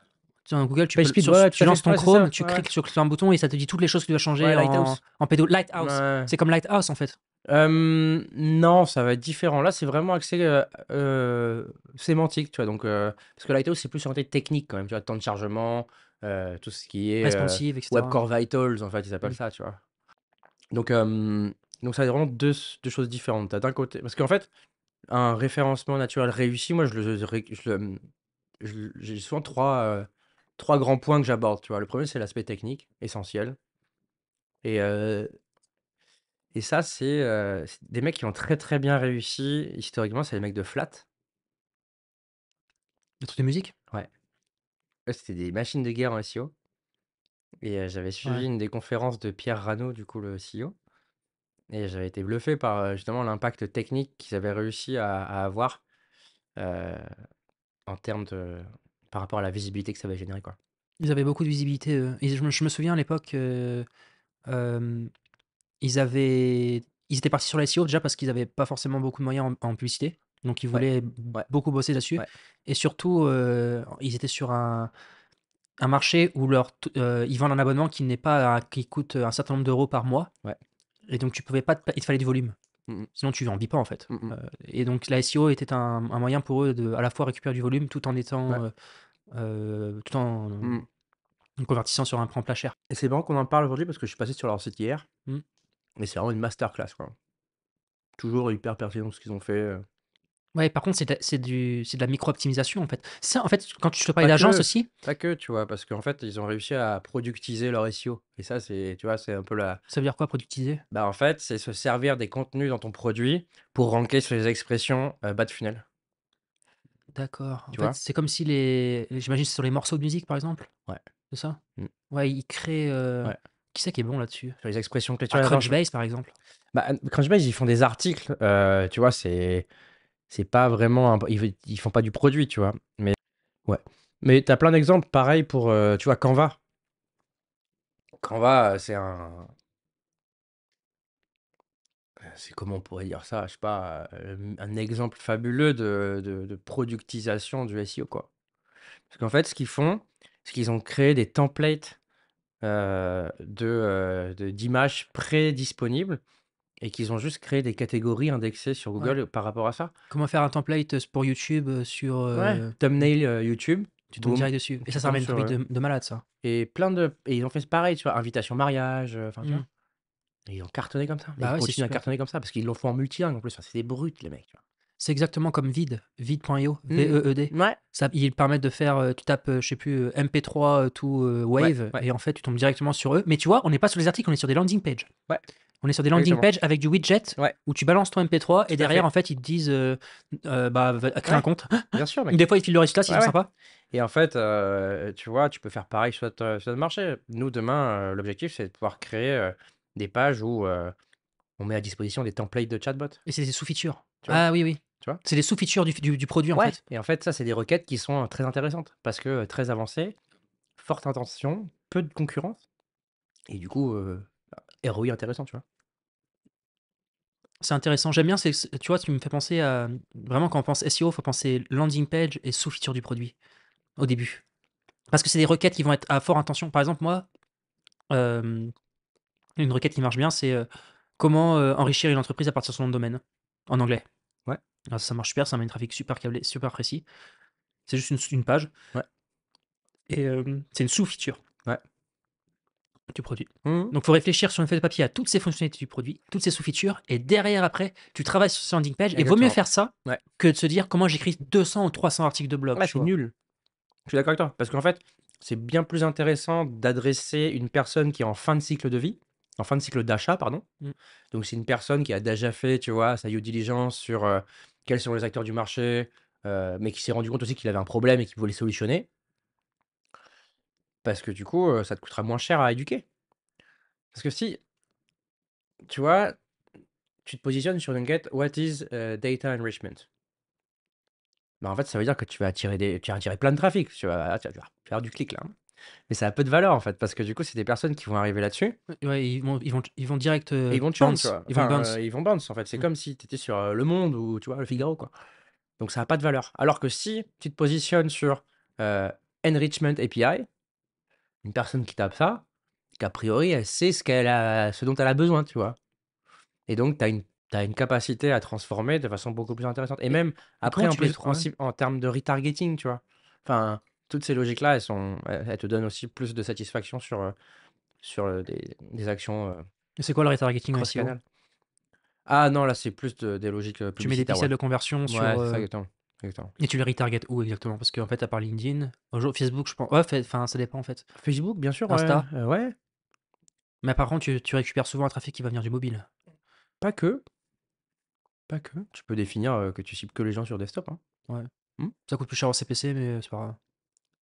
Speaker 1: dans Google,
Speaker 2: PageSpeed, ouais, ouais, tout
Speaker 1: tu
Speaker 2: à fait.
Speaker 1: lances ton
Speaker 2: Ouais, c'est
Speaker 1: Chrome,
Speaker 2: ça.
Speaker 1: tu
Speaker 2: Ouais, ouais.
Speaker 1: cliques sur un bouton et ça te dit toutes les choses que tu dois changer
Speaker 2: Ouais, Lighthouse.
Speaker 1: en pédo. Lighthouse.
Speaker 2: Ouais.
Speaker 1: C'est comme Lighthouse en fait.
Speaker 2: Non, ça va être différent. Là, c'est vraiment axé, sémantique, tu vois? Donc, parce que Lighthouse, c'est plus orienté technique quand même, tu vois? Temps de chargement, tout ce qui est,
Speaker 1: Responsive,
Speaker 2: Web
Speaker 1: etc.
Speaker 2: Core Vitals, en fait, ils appellent
Speaker 1: Mm.
Speaker 2: ça, tu vois? Donc, ça va être vraiment deux choses différentes. Tu as d'un côté parce qu'en fait, un référencement naturel réussi, moi, j'ai souvent 3 grands points que j'aborde, tu vois? Le premier c'est l'aspect technique, essentiel et ça, c'est des mecs qui ont très, très bien réussi historiquement, c'est les mecs de Flat.
Speaker 1: Le truc de musique?
Speaker 2: Ouais. Eux, c'était des machines de guerre en SEO et j'avais suivi
Speaker 1: Ouais.
Speaker 2: une des conférences de Pierre Rano, du coup, le CEO et j'avais été bluffé par, justement l'impact technique qu'ils avaient réussi à avoir, heu, en termes de par rapport à la visibilité que ça avait généré, quoi.
Speaker 1: Ils avaient beaucoup de visibilité, et je me souviens à l'époque, hem, ils étaient partis sur la SEO déjà parce qu'ils avaient pas forcément beaucoup de moyens en publicité. Donc ils
Speaker 2: Ouais,
Speaker 1: voulaient
Speaker 2: ouais,
Speaker 1: beaucoup bosser là-dessus
Speaker 2: ouais,
Speaker 1: et surtout, ils étaient sur un marché où ils vendent un abonnement qui coûte un certain nombre d'euros par mois
Speaker 2: ouais.
Speaker 1: et donc tu pouvais pas il te fallait du volume.
Speaker 2: Mmh mh.
Speaker 1: Sinon tu en vis pas en fait,
Speaker 2: Mmh mh.
Speaker 1: et donc la SEO était un moyen pour eux de à la fois récupérer du volume tout en
Speaker 2: Ouais.
Speaker 1: étant, tout en
Speaker 2: Mmh.
Speaker 1: convertissant sur un prend plat cher.
Speaker 2: Et c'est marrant qu'on en parle aujourd'hui parce que je suis passé sur leur site hier
Speaker 1: Mmh.
Speaker 2: et c'est vraiment une masterclass, quoi. Toujours hyper pertinent ce qu'ils ont fait,
Speaker 1: Ouais, par contre, c'est de la micro-optimisation, en fait. Ça, en fait, quand je te parlais
Speaker 2: pas
Speaker 1: d'agence
Speaker 2: que,
Speaker 1: aussi,
Speaker 2: pas que, tu vois? Parce qu'en fait, ils ont réussi à productiser leur SEO et ça, c'est tu vois, c'est un peu la
Speaker 1: ça veut dire quoi productiser?
Speaker 2: bah, en fait, c'est se servir des contenus dans ton produit pour ranker sur les expressions, bas de funnel,
Speaker 1: D'accord. En
Speaker 2: tu
Speaker 1: fait,
Speaker 2: vois?
Speaker 1: c'est comme si j'imagine c'est sur les morceaux de musique, par exemple?
Speaker 2: Ouais.
Speaker 1: C'est ça?
Speaker 2: Mmh.
Speaker 1: Ouais, ils créent,
Speaker 2: Ouais.
Speaker 1: qui c'est qui est bon là-dessus?
Speaker 2: Sur les expressions clés, tu
Speaker 1: Ah,
Speaker 2: vois? Attends, je
Speaker 1: Crunchbase, par exemple.
Speaker 2: bah, Crunchbase, ils font des articles, tu vois? C'est pas vraiment un ils font pas du produit, tu vois? Mais ouais. Mais tu as plein d'exemples pareil pour, tu vois? Canva. Canva, c'est comment on pourrait dire ça? Je sais pas, un exemple fabuleux de productisation du SEO, quoi. Parce qu'en fait, ce qu'ils font, c'est qu'ils ont créé des templates, d'images prédisponibles et qu'ils ont juste créé des catégories indexées sur
Speaker 1: Ouais.
Speaker 2: Google par rapport à ça.
Speaker 1: Comment faire un template, pour YouTube,
Speaker 2: Ouais,
Speaker 1: mmh,
Speaker 2: thumbnail, YouTube,
Speaker 1: tu tombes
Speaker 2: boum,
Speaker 1: direct dessus et ça,
Speaker 2: tu
Speaker 1: ça
Speaker 2: tombes
Speaker 1: ramène du
Speaker 2: sur,
Speaker 1: trafic de malade, ça.
Speaker 2: et ils ont fait pareil, tu vois? Invitation mariage, enfin, tu vois?
Speaker 1: Mmh.
Speaker 2: Et ils ont cartonné comme ça et
Speaker 1: Bah,
Speaker 2: ils
Speaker 1: ouais, c'est
Speaker 2: continuent à
Speaker 1: super.
Speaker 2: cartonner comme ça parce qu'ils le font en multilingue en plus, enfin, c'est des brutes les mecs, tu vois?
Speaker 1: C'est exactement comme Veed.io,
Speaker 2: Mmh
Speaker 1: Veed.
Speaker 2: mh. Ouais,
Speaker 1: Ça ils permettent de faire, tu tapes, je sais plus, MP3 to,
Speaker 2: ouais,
Speaker 1: Wave
Speaker 2: ouais,
Speaker 1: et en fait, tu tombes directement sur eux. Mais tu vois, on n'est pas sur les articles, on est sur des landing pages.
Speaker 2: ouais,
Speaker 1: On est sur des landing
Speaker 2: exactement.
Speaker 1: pages avec du widget
Speaker 2: Ouais,
Speaker 1: où tu balances ton MP3 et
Speaker 2: tout à
Speaker 1: derrière, en
Speaker 2: fait.
Speaker 1: fait, ils te disent, bah, va crée un
Speaker 2: Ouais,
Speaker 1: compte.
Speaker 2: bien sûr
Speaker 1: Des
Speaker 2: mec.
Speaker 1: fois, ils filent le résultat, c'est
Speaker 2: Ouais,
Speaker 1: super
Speaker 2: ouais.
Speaker 1: sympa.
Speaker 2: Et en fait, tu vois, tu peux faire pareil sur notre marché. Nous, demain, l'objectif, c'est de pouvoir créer, des pages où, on met à disposition des templates de chatbot,
Speaker 1: Et c'est des sous-features.
Speaker 2: tu vois?
Speaker 1: Ah oui, oui.
Speaker 2: Tu vois?
Speaker 1: C'est des sous-features du produit, en
Speaker 2: Ouais,
Speaker 1: fait.
Speaker 2: et en fait, ça, c'est des requêtes qui sont, très intéressantes parce que, très avancées, forte intention, peu de concurrence et du coup, ROI intéressant, tu vois?
Speaker 1: C'est intéressant. J'aime bien, tu vois, tu me fais penser à vraiment quand on pense SEO, il faut penser landing page et sous-feature du produit, au début. Parce que c'est des requêtes qui vont être à fort intention. Par exemple, moi, hem, une requête qui marche bien, c'est, comment, enrichir une entreprise à partir de son nom de domaine, en anglais.
Speaker 2: Ouais,
Speaker 1: Ah ça marche super, ça met un trafic super câblé, super précis. C'est juste une page
Speaker 2: ouais,
Speaker 1: et c'est une sous-feature
Speaker 2: ouais.
Speaker 1: du produit.
Speaker 2: Mmh.
Speaker 1: Donc faut réfléchir sur une feuille de papier à toutes ces fonctionnalités du produit, toutes ces sous-features et derrière après, tu travailles sur ce landing page et vaut mieux
Speaker 2: Exactement.
Speaker 1: faire ça
Speaker 2: Ouais.
Speaker 1: que de se dire: «Comment j'écris 200 ou 300 articles de blog»,
Speaker 2: Ouais,
Speaker 1: tu
Speaker 2: c'est
Speaker 1: vois?
Speaker 2: nul. Je suis d'accord avec toi parce qu'en fait, c'est bien plus intéressant d'adresser une personne qui est en fin de cycle de vie, en fin de cycle d'achat, pardon.
Speaker 1: Mmh.
Speaker 2: Donc c'est une personne qui a déjà fait, tu vois, sa due diligence sur, quels sont les acteurs du marché, mais qui s'est rendu compte aussi qu'il avait un problème et qu'il voulait solutionner. Parce que du coup, ça te coûtera moins cher à éduquer. Parce que si, tu vois, tu te positionnes sur une quête: «What is, data enrichment?» Bah, en fait, ça veut dire que tu vas attirer plein de trafic. Tu vas faire du clic là, hein. Mais ça a peu de valeur, en fait, parce que du coup, c'est des personnes qui vont arriver là-dessus
Speaker 1: Ouais, ils vont direct,
Speaker 2: et ils vont te churn, tu
Speaker 1: bounce,
Speaker 2: vois?
Speaker 1: ils vont
Speaker 2: Enfin,
Speaker 1: bounce.
Speaker 2: ils vont bounce, en fait. C'est
Speaker 1: Mmh.
Speaker 2: comme si tu étais sur, Le Monde ou, tu vois, Le Figaro, quoi. Donc ça a pas de valeur. Alors que si tu te positionnes sur, heu, enrichment API, une personne qui tape ça, qu'a priori, elle sait ce dont elle a besoin, tu vois? Et donc tu as une capacité à transformer de façon beaucoup plus intéressante et
Speaker 1: et
Speaker 2: même
Speaker 1: et
Speaker 2: après
Speaker 1: comment
Speaker 2: en
Speaker 1: tu les
Speaker 2: plus
Speaker 1: ouais.
Speaker 2: en termes de retargeting, tu vois? Enfin, toutes ces logiques-là, elles te donnent aussi plus de satisfaction sur des actions,
Speaker 1: Et c'est quoi le retargeting en
Speaker 2: cross
Speaker 1: SEO?
Speaker 2: canal. Ah non, là, c'est plus des logiques,
Speaker 1: Tu mets des
Speaker 2: publicitaires, ouais.
Speaker 1: pixels de conversion
Speaker 2: Ouais,
Speaker 1: sur,
Speaker 2: c'est ça exactement, exactement.
Speaker 1: et tu les retargetes où exactement? Parce qu'en fait, à part LinkedIn, Facebook, je pense ouais, enfin, ça dépend, en fait.
Speaker 2: Facebook, bien sûr, ouais,
Speaker 1: Insta,
Speaker 2: ouais,
Speaker 1: mais par contre, tu récupères souvent un trafic qui va venir du mobile.
Speaker 2: pas que, pas que. Tu peux définir, que tu cibles que les gens sur desktop, hein.
Speaker 1: Ouais.
Speaker 2: Mmh.
Speaker 1: Ça coûte plus cher en CPC, mais c'est pas grave.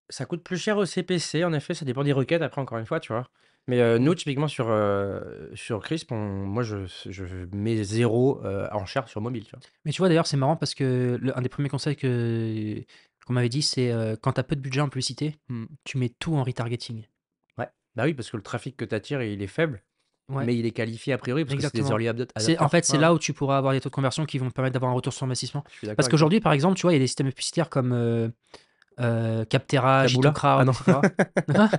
Speaker 2: Ça coûte plus cher au CPC, en effet, ça dépend des requêtes après encore une fois, tu vois? Mais, nous
Speaker 1: Mmh.
Speaker 2: typiquement sur Crisp, moi je mets 0 enchère sur mobile, tu vois?
Speaker 1: Mais tu vois, d'ailleurs, c'est marrant parce que un des premiers conseils qu'on m'avait dit, c'est, quand tu as peu de budget en publicité,
Speaker 2: Mmh.
Speaker 1: tu mets tout en retargeting.
Speaker 2: Ouais. Bah oui, parce que le trafic que tu attires, il est faible,
Speaker 1: Ouais,
Speaker 2: mais il est qualifié a priori parce que c'est des
Speaker 1: exactement.
Speaker 2: early
Speaker 1: C'est en
Speaker 2: adopters.
Speaker 1: fait,
Speaker 2: Ouais,
Speaker 1: c'est
Speaker 2: ouais,
Speaker 1: là où tu pourras avoir des taux de conversion qui vont te permettre d'avoir un retour sur investissement.
Speaker 2: je suis d'accord
Speaker 1: Parce
Speaker 2: avec toi.
Speaker 1: qu'aujourd'hui, par exemple, tu vois, il y a des systèmes publicitaires comme, Captera,
Speaker 2: Taboola? Ah
Speaker 1: G2Crowd,
Speaker 2: non,
Speaker 1: et cetera. De quoi?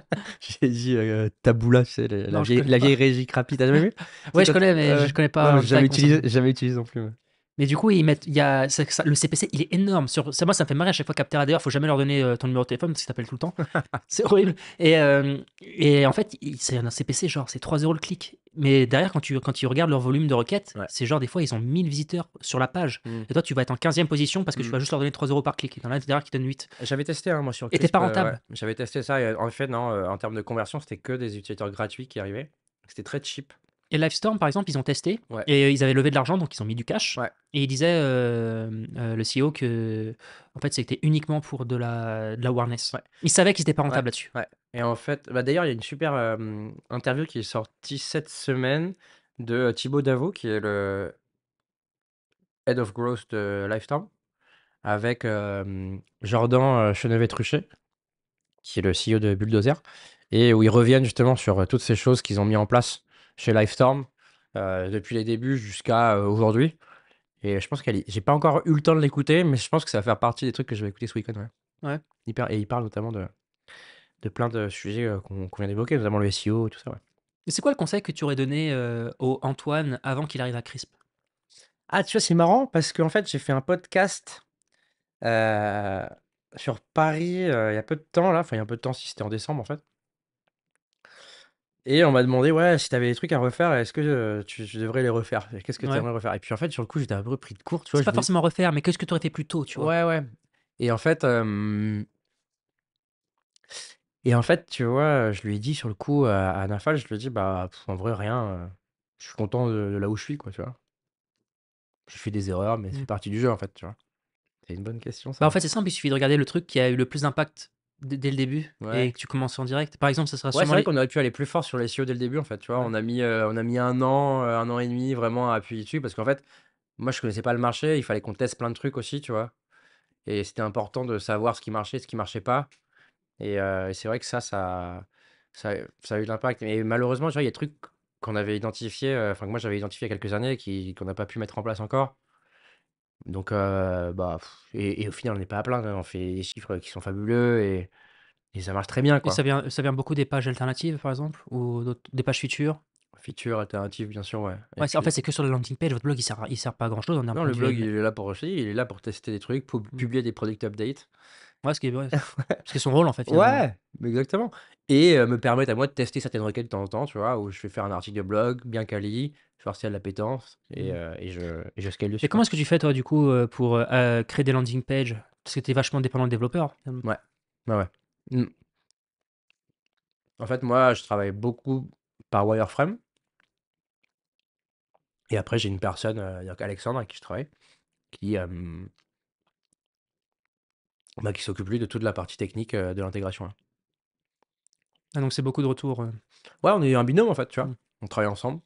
Speaker 2: j'ai dit, Taboola, tu sais,
Speaker 1: Non, je connais
Speaker 2: la vieille
Speaker 1: pas.
Speaker 2: régie Crapy, tu as jamais vu? C'est
Speaker 1: Ouais, je
Speaker 2: quand
Speaker 1: connais, mais je
Speaker 2: ouais,
Speaker 1: connais pas
Speaker 2: non,
Speaker 1: en détail comment ça fonctionne.
Speaker 2: jamais utilisé non plus, ouais.
Speaker 1: Mais du coup, ils mettent il y a ça le CPC, il est énorme sur ça. Moi, ça me fait marrer à chaque fois Captera. D'ailleurs, faut jamais leur donner, ton numéro de téléphone parce qu'ils t'appellent tout le temps. C'est horrible et en fait, c'est un CPC, genre, c'est 3 € le clic. Mais derrière, quand tu regardes leur volume de requêtes,
Speaker 2: Ouais.
Speaker 1: c'est genre, des fois, ils ont 1000 visiteurs sur la page
Speaker 2: Mmh.
Speaker 1: et toi, tu vas être en 15e position parce que tu
Speaker 2: Mmh.
Speaker 1: vas juste leur donner 3 € par clic. Il y en a derrière qui donnent 8
Speaker 2: J'avais testé, hein, moi sur
Speaker 1: et tu pas
Speaker 2: Crisp, ouais.
Speaker 1: rentable.
Speaker 2: J'avais testé ça et en fait non, en termes de conversion, c'était que des utilisateurs gratuits qui arrivaient. C'était très cheap.
Speaker 1: Et Livestorm, par exemple, ils ont testé
Speaker 2: Ouais,
Speaker 1: et ils avaient levé de l'argent, donc ils ont mis du cash
Speaker 2: ouais,
Speaker 1: et ils disaient, le CEO que en fait, c'était uniquement pour de la awareness.
Speaker 2: ouais,
Speaker 1: Ils savaient qu'ils étaient pas
Speaker 2: ouais,
Speaker 1: rentables là-dessus.
Speaker 2: ouais et en fait, bah, d'ailleurs, il y a une super, interview qui est sortie cette semaine de, Thibaut Davot qui est le Head of Growth de Lifetime avec, Jordan, Chenevet-Truchet qui est le CEO de Bulldozer et où ils reviennent justement sur, toutes ces choses qu'ils ont mis en place chez Lifestorm, depuis les débuts jusqu'à, aujourd'hui et je pense qu'elle est j'ai pas encore eu le temps de l'écouter, mais je pense que ça va faire partie des trucs que je vais écouter ce week-end, ouais.
Speaker 1: Ouais.
Speaker 2: Hyper et il parle notamment de plein de sujets, qu'on vient d'évoquer, notamment le SEO, tout ça, ouais.
Speaker 1: Et c'est quoi le conseil que tu aurais donné, au Antoine avant qu'il arrive à Crisp?
Speaker 2: Ah, tu vois, c'est marrant parce qu'en fait, j'ai fait un podcast, heu, sur Paris, il y a peu de temps là, enfin il y a un peu de temps, si c'était en décembre, en fait et on m'a demandé: «Ouais, si tu avais des trucs à refaire, est-ce que, tu devrais les refaire? Et qu'est-ce que tu
Speaker 1: Ouais.
Speaker 2: aimerais refaire?» et puis en fait, sur le coup, j'étais un peu pris de court, tu vois?
Speaker 1: C'est
Speaker 2: Je
Speaker 1: pas
Speaker 2: me
Speaker 1: forcément refaire, mais qu'est-ce que tu aurais fait plus tôt, tu vois?
Speaker 2: ouais, ouais et en fait, tu vois, je lui ai dit sur le coup à Nafal, je lui ai dit: «Bah, en vrai rien, je suis content de là où je suis, quoi», tu vois? J'ai fait des erreurs, mais ça fait
Speaker 1: Mmh.
Speaker 2: partie du jeu, en fait, tu vois? C'est une bonne question
Speaker 1: Bah, en
Speaker 2: ça.
Speaker 1: fait, c'est simple, il suffit de regarder le truc qui a eu le plus d'impact dès le début et
Speaker 2: Ouais.
Speaker 1: que tu commences en direct. Par exemple, ça sera
Speaker 2: Ouais, c'est
Speaker 1: sûrement
Speaker 2: vrai
Speaker 1: les
Speaker 2: qu'on aurait pu aller plus fort sur les SEO dès le début, en fait, tu vois?
Speaker 1: ouais.
Speaker 2: On a mis un an et demi vraiment à appuyer dessus parce qu'en fait, moi, je connaissais pas le marché, il fallait qu'on teste plein de trucs aussi, tu vois? Et c'était important de savoir ce qui marchait, ce qui marchait pas et c'est vrai que ça a eu de l'impact et malheureusement, tu vois, il y a des trucs qu'on avait identifiés, enfin que moi j'avais identifié il y a quelques années qu'on n'a pas pu mettre en place encore. Donc bah et au final, on n'est pas à plaindre, hein, on fait des chiffres qui sont fabuleux et ça marche très bien,
Speaker 1: Et
Speaker 2: quoi.
Speaker 1: ça vient beaucoup des pages alternatives, par exemple, ou des pages features?
Speaker 2: Feature alternative, bien sûr, ouais et
Speaker 1: Ouais, c'est en fait,
Speaker 2: puis
Speaker 1: c'est que sur la landing page, votre blog, il sert pas à grand chose d'un
Speaker 2: non,
Speaker 1: point
Speaker 2: le
Speaker 1: de vue
Speaker 2: blog, il est là pour aussi, il est là pour tester des trucs,
Speaker 1: mmh.
Speaker 2: publier des product updates.
Speaker 1: Ouais, ce qui est vrai. Ce qui est son rôle, en fait, finalement.
Speaker 2: Ouais, mais exactement et me permettre à moi de tester certaines requêtes de temps en temps, tu vois? Où je vais faire un article de blog bien quali, voir si elle a de l'appétence
Speaker 1: Mmh.
Speaker 2: et je scale
Speaker 1: Et
Speaker 2: dessus,
Speaker 1: comment
Speaker 2: quoi.
Speaker 1: est-ce que tu fais, toi, du coup, pour, créer des landing pages? Parce que tu es vachement dépendant des développeurs, finalement.
Speaker 2: Ouais. Ouais, ouais. Mmh. En fait, moi, je travaille beaucoup par wireframe et après j'ai une personne, donc Alexandre avec qui je travaille, qui, qui s'occupe lui de toute la partie technique, de l'intégration, là.
Speaker 1: Ah, donc c'est beaucoup de retours,
Speaker 2: Ouais, on est un binôme, en fait, tu vois?
Speaker 1: mmh.
Speaker 2: On travaille ensemble,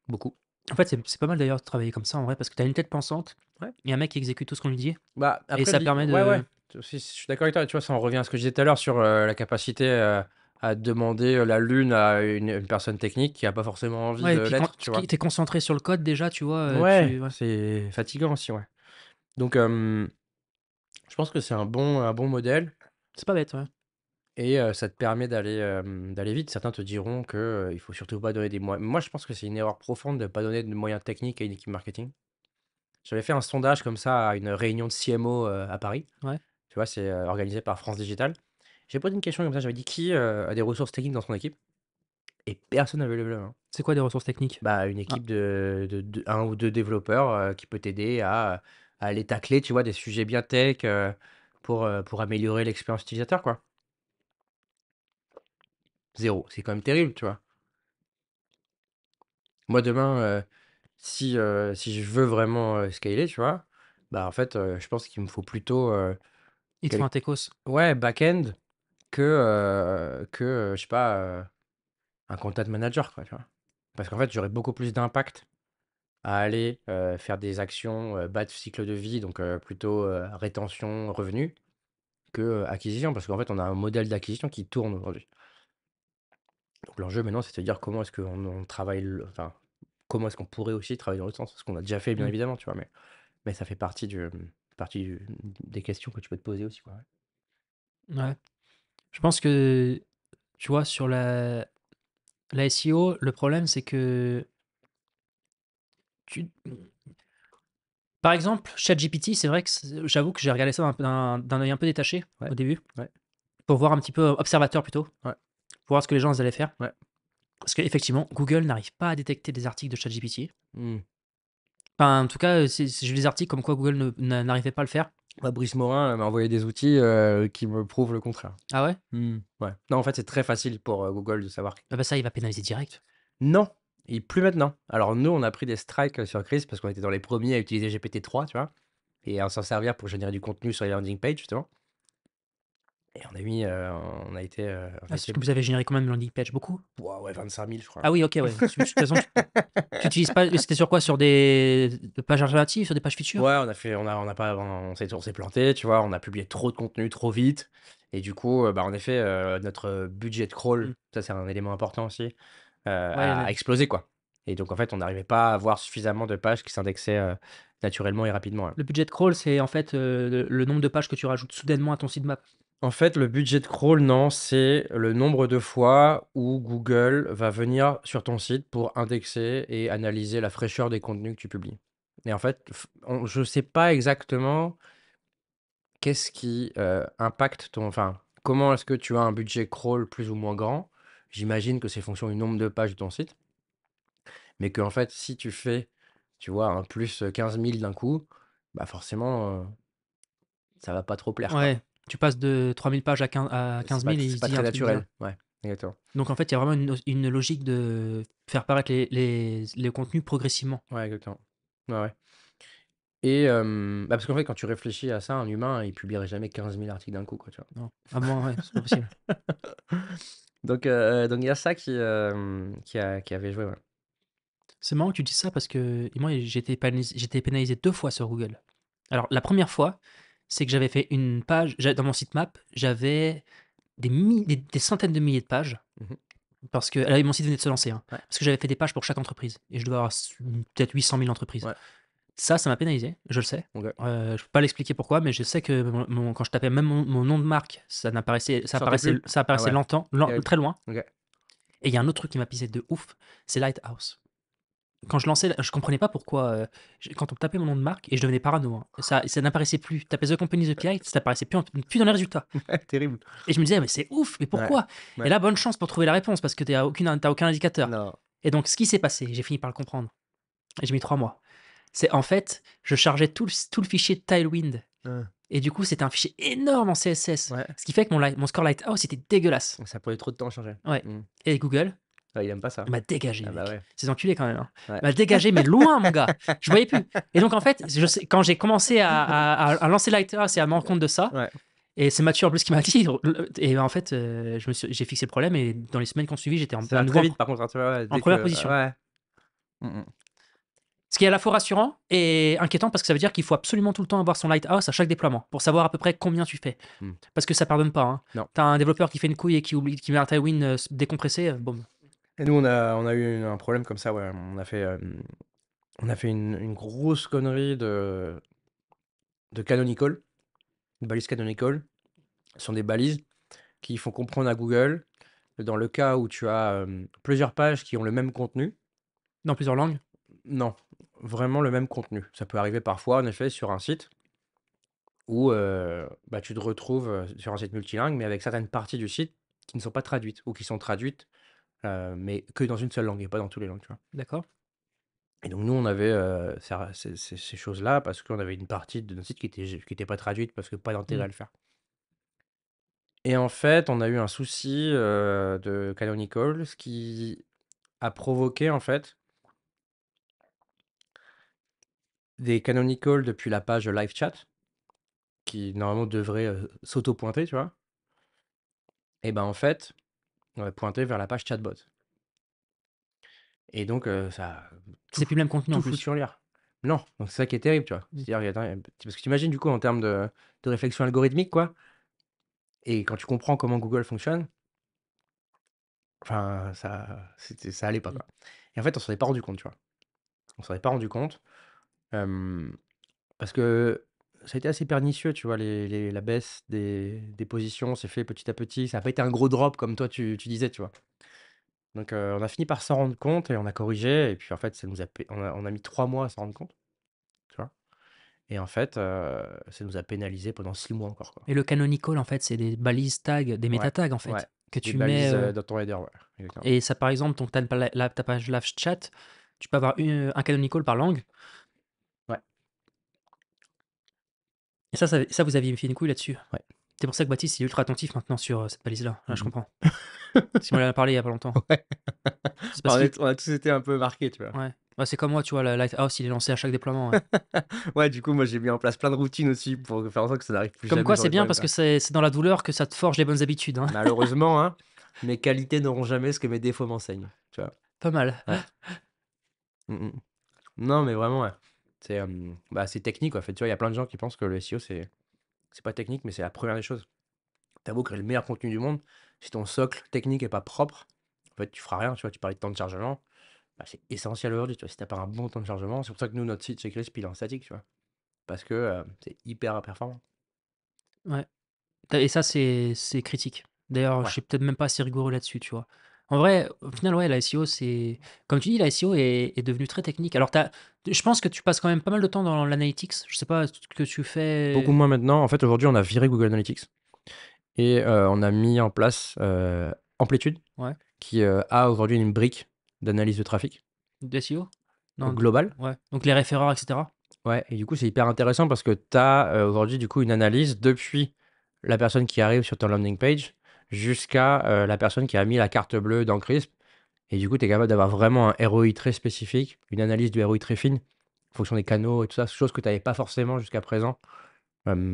Speaker 2: beaucoup.
Speaker 1: En fait, c'est pas mal, d'ailleurs, de travailler comme ça, en vrai, parce que tu as une tête pensante
Speaker 2: Ouais.
Speaker 1: et un mec qui exécute tout ce qu'on lui dit
Speaker 2: Bah,
Speaker 1: et
Speaker 2: après je
Speaker 1: ça
Speaker 2: dis
Speaker 1: permet
Speaker 2: ouais, ouais,
Speaker 1: de
Speaker 2: je suis d'accord avec toi, tu vois? Ça en revient à ce que je disais tout à l'heure sur, la capacité, à demander, la lune à une personne technique qui a pas forcément envie
Speaker 1: Ouais,
Speaker 2: de
Speaker 1: et puis quand
Speaker 2: l'être, tu vois?
Speaker 1: tu es concentré sur le code déjà, tu vois,
Speaker 2: Ouais,
Speaker 1: tu ouais,
Speaker 2: c'est fatigant aussi, ouais. Donc je pense que c'est un bon modèle
Speaker 1: c'est pas bête, ouais.
Speaker 2: et ça te permet d'aller vite. Certains te diront que, il faut surtout pas donner des moyens. Moi, je pense que c'est une erreur profonde de pas donner de moyens techniques à une équipe marketing. J'avais fait un sondage comme ça à une réunion de CMO, à Paris.
Speaker 1: Ouais.
Speaker 2: Tu vois, c'est, organisé par France Digital. J'ai posé une question comme ça, j'avais dit: «Qui, a des ressources techniques dans son équipe?» Et personne n'avait levé la main.
Speaker 1: C'est quoi des ressources techniques?
Speaker 2: Bah, une
Speaker 1: Ah,
Speaker 2: équipe de 1 ou 2 développeurs, qui peut t'aider à aller tacler, tu vois, des sujets bien tech, pour améliorer l'expérience utilisateur, quoi. 0, c'est quand même terrible, tu vois? Moi, demain, si je veux vraiment, scaler, tu vois? Bah, en fait, je pense qu'il me faut plutôt,
Speaker 1: il te faut
Speaker 2: quel
Speaker 1: un techos.
Speaker 2: ouais, back-end que, je sais pas, un content manager, quoi, tu vois? Parce qu'en fait, j'aurais beaucoup plus d'impact à aller, faire des actions, bas de cycle de vie, donc plutôt, rétention, revenu, que, acquisition. Parce qu'en fait, on a un modèle d'acquisition qui tourne aujourd'hui. Donc l'enjeu maintenant, c'est de se dire comment est-ce qu'on travaille enfin, comment est-ce qu'on pourrait aussi travailler dans l'autre sens? Ce qu'on a déjà fait bien
Speaker 1: Mmh,
Speaker 2: évidemment, tu vois? Mais ça fait partie des questions que tu peux te poser aussi, quoi, ouais.
Speaker 1: ouais. Je pense que, tu vois, sur la SEO, le problème, c'est que tu par exemple, ChatGPT, c'est vrai que j'avoue que j'ai regardé ça d'un œil un peu détaché
Speaker 2: Ouais,
Speaker 1: au début,
Speaker 2: ouais,
Speaker 1: pour voir un petit peu observateur plutôt,
Speaker 2: ouais,
Speaker 1: pour voir ce que les gens ils allaient faire.
Speaker 2: ouais.
Speaker 1: Parce qu'effectivement, Google n'arrive pas à détecter des articles de ChatGPT.
Speaker 2: Mmh.
Speaker 1: Enfin, en tout cas, j'ai lu des articles comme quoi Google n'arrivait pas à le faire.
Speaker 2: Fabrice Morin, m'a envoyé des outils, qui me prouvent le contraire.
Speaker 1: Ah ouais?
Speaker 2: Mmh, ouais. Non, en fait, c'est très facile pour, Google de savoir.
Speaker 1: Ah bah ça, il va pénaliser direct.
Speaker 2: Non, et plus maintenant. Alors nous, on a pris des strikes, sur Chris parce qu'on était dans les premiers à utiliser GPT-3, tu vois? Et à s'en servir pour générer du contenu sur les landing pages, justement. Et on a mis, on
Speaker 1: Ah,
Speaker 2: a
Speaker 1: c'est
Speaker 2: été
Speaker 1: que vous avez généré combien de landing page? Beaucoup?
Speaker 2: wouah, ouais, 25 000 je crois.
Speaker 1: Ah oui, OK, ouais. De toute façon, tu utilises pas, c'était sur quoi? Sur des pages alternatives, sur des pages features?
Speaker 2: Ouais, on a pas on s'est planté, tu vois? On a publié trop de contenu trop vite et du coup, bah, en effet, notre budget de crawl,
Speaker 1: Mmh.
Speaker 2: ça c'est un élément important aussi,
Speaker 1: Ouais,
Speaker 2: a explosé, quoi. Et donc en fait, on n'arrivait pas à avoir suffisamment de pages qui s'indexaient, naturellement et rapidement, ouais.
Speaker 1: le budget crawl, c'est en fait, le nombre de pages que tu rajoutes soudainement à ton sitemap.
Speaker 2: En fait, le budget de crawl, non, c'est le nombre de fois où Google va venir sur ton site pour indexer et analyser la fraîcheur des contenus que tu publies. Et en fait, je sais pas exactement qu'est-ce qui impacte enfin, comment est-ce que tu as un budget crawl plus ou moins grand. J'imagine que c'est fonction du nombre de pages de ton site, mais qu'en fait, si tu fais, tu vois, un plus 15 000 d'un coup, bah forcément, ça va pas trop plaire, quoi.
Speaker 1: Ouais, tu passes de 3000 pages à 15 000 et il
Speaker 2: C'est
Speaker 1: se
Speaker 2: pas
Speaker 1: dit
Speaker 2: très
Speaker 1: un truc bizarre.
Speaker 2: naturel. Ouais, exactement.
Speaker 1: Donc en fait, il y a vraiment une logique de faire paraître les contenus progressivement.
Speaker 2: Ouais, exactement. Ouais, ouais. Et bah, parce qu'en fait, quand tu réfléchis à ça, un humain, il publierait jamais 15 000 articles d'un coup, quoi, tu vois?
Speaker 1: Non. Ah bon, ouais, c'est pas possible.
Speaker 2: Donc il y a ça qui avait joué, ouais.
Speaker 1: C'est marrant que tu dises ça parce que moi, j'ai été pénalisé 2 fois sur Google. Alors la première fois, c'est que j'avais fait une page dans mon sitemap, j'avais des centaines de milliers de pages
Speaker 2: Mmh.
Speaker 1: parce que là, mon site venait de se lancer, hein,
Speaker 2: Ouais,
Speaker 1: parce que j'avais fait des pages pour chaque entreprise et je devais avoir peut-être 800 000 entreprises.
Speaker 2: ouais,
Speaker 1: Ça m'a pénalisé, je le sais.
Speaker 2: OK.
Speaker 1: Je peux pas l'expliquer pourquoi, mais je sais que quand je tapais même mon nom de marque,
Speaker 2: Il sortait plus?
Speaker 1: ça
Speaker 2: Ah
Speaker 1: apparaissait
Speaker 2: ouais,
Speaker 1: longtemps,
Speaker 2: terrible.
Speaker 1: très loin.
Speaker 2: OK.
Speaker 1: Et il y a un autre truc qui m'a pissé de ouf, c'est Lighthouse. Quand je lançais, je comprenais pas pourquoi, quand on tapait mon nom de marque et je devenais parano, hein, ça n'apparaissait plus. Tapais The Company, The PI, ça apparaissait plus dans les résultats.
Speaker 2: Ouais, terrible.
Speaker 1: Et je me disais: «Mais c'est ouf, mais
Speaker 2: Ouais,
Speaker 1: pourquoi?» Et
Speaker 2: ouais.
Speaker 1: là, bonne chance pour trouver la réponse parce que tu as aucun indicateur.
Speaker 2: Non.
Speaker 1: Et donc ce qui s'est passé, j'ai fini par le comprendre et j'ai mis 3 mois. C'est en fait, je chargeais tout le fichier de Tailwind
Speaker 2: Hein.
Speaker 1: et du coup, c'était un fichier énorme en CSS.
Speaker 2: Ouais,
Speaker 1: Ce qui fait que mon score Lighthouse était dégueulasse.
Speaker 2: ça prenait trop de temps à changer.
Speaker 1: Ouais,
Speaker 2: Mmh.
Speaker 1: et Google
Speaker 2: Ouais, il aime pas ça.
Speaker 1: m'a dégagé,
Speaker 2: Ah bah
Speaker 1: mec.
Speaker 2: ouais.
Speaker 1: Ces enculés quand même, hein.
Speaker 2: Ouais.
Speaker 1: M'a dégagé, mais loin, mon gars. Je voyais plus. Et donc en fait, je sais, quand j'ai commencé à lancer Lighthouse et à me rendre compte de ça,
Speaker 2: Ouais.
Speaker 1: et c'est Mathieu en plus qui m'a dit, et en fait, j'ai fixé le problème et dans les semaines qui ont suivi, j'étais
Speaker 2: Ça
Speaker 1: à
Speaker 2: va
Speaker 1: nouveau
Speaker 2: très vite par contre, hein, tu vois?
Speaker 1: en
Speaker 2: Dès
Speaker 1: première
Speaker 2: que
Speaker 1: position.
Speaker 2: ouais. Mmh mh.
Speaker 1: Ce qui est à la fois rassurant et inquiétant parce que ça veut dire qu'il faut absolument tout le temps avoir son lighthouse à chaque déploiement pour savoir à peu près combien tu fais.
Speaker 2: Mmh.
Speaker 1: Parce que ça pardonne pas, hein.
Speaker 2: Non.
Speaker 1: Tu as un développeur qui fait une couille et qui met un Tailwind décompressé, bon.
Speaker 2: Et nous, on a eu un problème comme ça, ouais. On a fait une grosse connerie de canonical, de balises canonical. Ce sont des balises qui font comprendre à Google, dans le cas où tu as, plusieurs pages qui ont le même contenu.
Speaker 1: Dans plusieurs langues.
Speaker 2: Non, vraiment le même contenu. Ça peut arriver parfois, en effet, sur un site où, bah, tu te retrouves, sur un site multilingue, mais avec certaines parties du site qui ne sont pas traduites ou qui sont traduites, mais que dans une seule langue et pas dans toutes les langues, tu vois?
Speaker 1: D'accord.
Speaker 2: Et donc nous, on avait, ça ces choses-là parce qu'on avait une partie de notre site qui était pas traduite parce que pas d'intérêt
Speaker 1: Mmh.
Speaker 2: à le faire. Et en fait, on a eu un souci, de canonical, ce qui a provoqué, en fait, des canonical depuis la page live chat qui normalement devrait, s'auto-pointer, tu vois? Et ben, en fait, pointer vers la page chatbot et donc ça a tout
Speaker 1: C'est plus le même contenu en
Speaker 2: tout foutu
Speaker 1: plus.
Speaker 2: en l'air. Non, donc c'est ça qui est terrible, tu vois?
Speaker 1: Mmh.
Speaker 2: C'est-à-dire, parce que tu imagines du coup en termes de réflexion algorithmique, quoi, et quand tu comprends comment Google fonctionne, enfin ça allait pas,
Speaker 1: Mmh.
Speaker 2: quoi. Et en fait, on s'en est pas rendu compte, tu vois? On s'en est pas rendu compte, hem, parce que ça a été assez pernicieux, tu vois? La baisse des positions s'est fait petit à petit. Ça a pas été un gros drop comme toi tu disais, tu vois? Donc on a fini par s'en rendre compte et on a corrigé et puis en fait, ça nous a pé on a mis 3 mois à s'en rendre compte, tu vois? Et en fait, ça nous a pénalisé pendant 6 mois encore, quoi.
Speaker 1: Et le canonical, en fait, c'est des balises tags, des
Speaker 2: Ouais,
Speaker 1: méta tags, en
Speaker 2: ouais,
Speaker 1: fait, que
Speaker 2: c'est des
Speaker 1: tu mets,
Speaker 2: balises, dans ton header, ouais, exactement.
Speaker 1: et ça, par exemple, donc tu as ta page live chat, tu peux avoir un canonical par langue
Speaker 2: Ouais,
Speaker 1: et ça vous aviez fait une couille là-dessus.
Speaker 2: ouais.
Speaker 1: C'est pour ça que Baptiste, il est ultra attentif maintenant sur, cette balise-là. Là, je
Speaker 2: Mmh mh.
Speaker 1: comprends. Parce qu'il m'en a parlé il y a pas longtemps.
Speaker 2: Ouais.
Speaker 1: C'est
Speaker 2: Bah,
Speaker 1: parce qu'il
Speaker 2: on a tous été un peu marqués, tu vois?
Speaker 1: ouais. Bah, c'est comme moi, tu vois, la lighthouse, il est lancé à chaque déploiement, ouais.
Speaker 2: Ouais, du coup, moi, j'ai mis en place plein de routines aussi pour faire en sorte que ça n'arrive plus
Speaker 1: Comme
Speaker 2: jamais
Speaker 1: quoi,
Speaker 2: ce genre
Speaker 1: c'est
Speaker 2: de
Speaker 1: bien
Speaker 2: problème,
Speaker 1: parce
Speaker 2: quoi.
Speaker 1: que c'est dans la douleur que ça te forge les bonnes habitudes, hein.
Speaker 2: Malheureusement, hein, mes qualités n'auront jamais ce que mes défauts m'enseignent, tu vois?
Speaker 1: Pas mal.
Speaker 2: Ouais. Mmh mh. Non, mais vraiment, ouais. Bah, c'est technique, quoi. En fait, tu vois, il y a plein de gens qui pensent que le SEO, c'est pas technique, mais c'est la première des choses. Tu as beau créer le meilleur contenu du monde, si ton socle technique est pas propre, en fait, tu feras rien, tu vois? Tu parlais de temps de chargement, bah, c'est essentiel aujourd'hui, tu vois? Si tu as pas un bon temps de chargement, c'est pour ça que nous, notre site chez Crisp, il est en statique, tu vois? Parce que, c'est hyper performant.
Speaker 1: Ouais. Et ça, c'est critique. D'ailleurs, je
Speaker 2: Ouais.
Speaker 1: suis peut-être même pas assez rigoureux là-dessus, tu vois? En vrai, au final, ouais, la SEO, c'est comme tu dis, la SEO est devenue très technique. Alors je pense que tu passes quand même pas mal de temps dans l'analytics. Je sais pas ce que tu
Speaker 2: Beaucoup
Speaker 1: fais.
Speaker 2: moins maintenant. En fait, aujourd'hui, on a viré Google Analytics et on a mis en place, Amplitude
Speaker 1: Ouais,
Speaker 2: qui, a aujourd'hui une brique d'analyse de trafic
Speaker 1: de SEO? Non,
Speaker 2: globale.
Speaker 1: ouais, donc les référeurs et cetera?
Speaker 2: Ouais, et du coup, c'est hyper intéressant parce que tu as, aujourd'hui, du coup, une analyse depuis la personne qui arrive sur ton landing page jusqu'à, la personne qui a mis la carte bleue dans Crisp, et du coup, tu es capable d'avoir vraiment un ROI très spécifique, une analyse du ROI très fine, en fonction des canaux et tout ça, chose que tu avais pas forcément jusqu'à présent,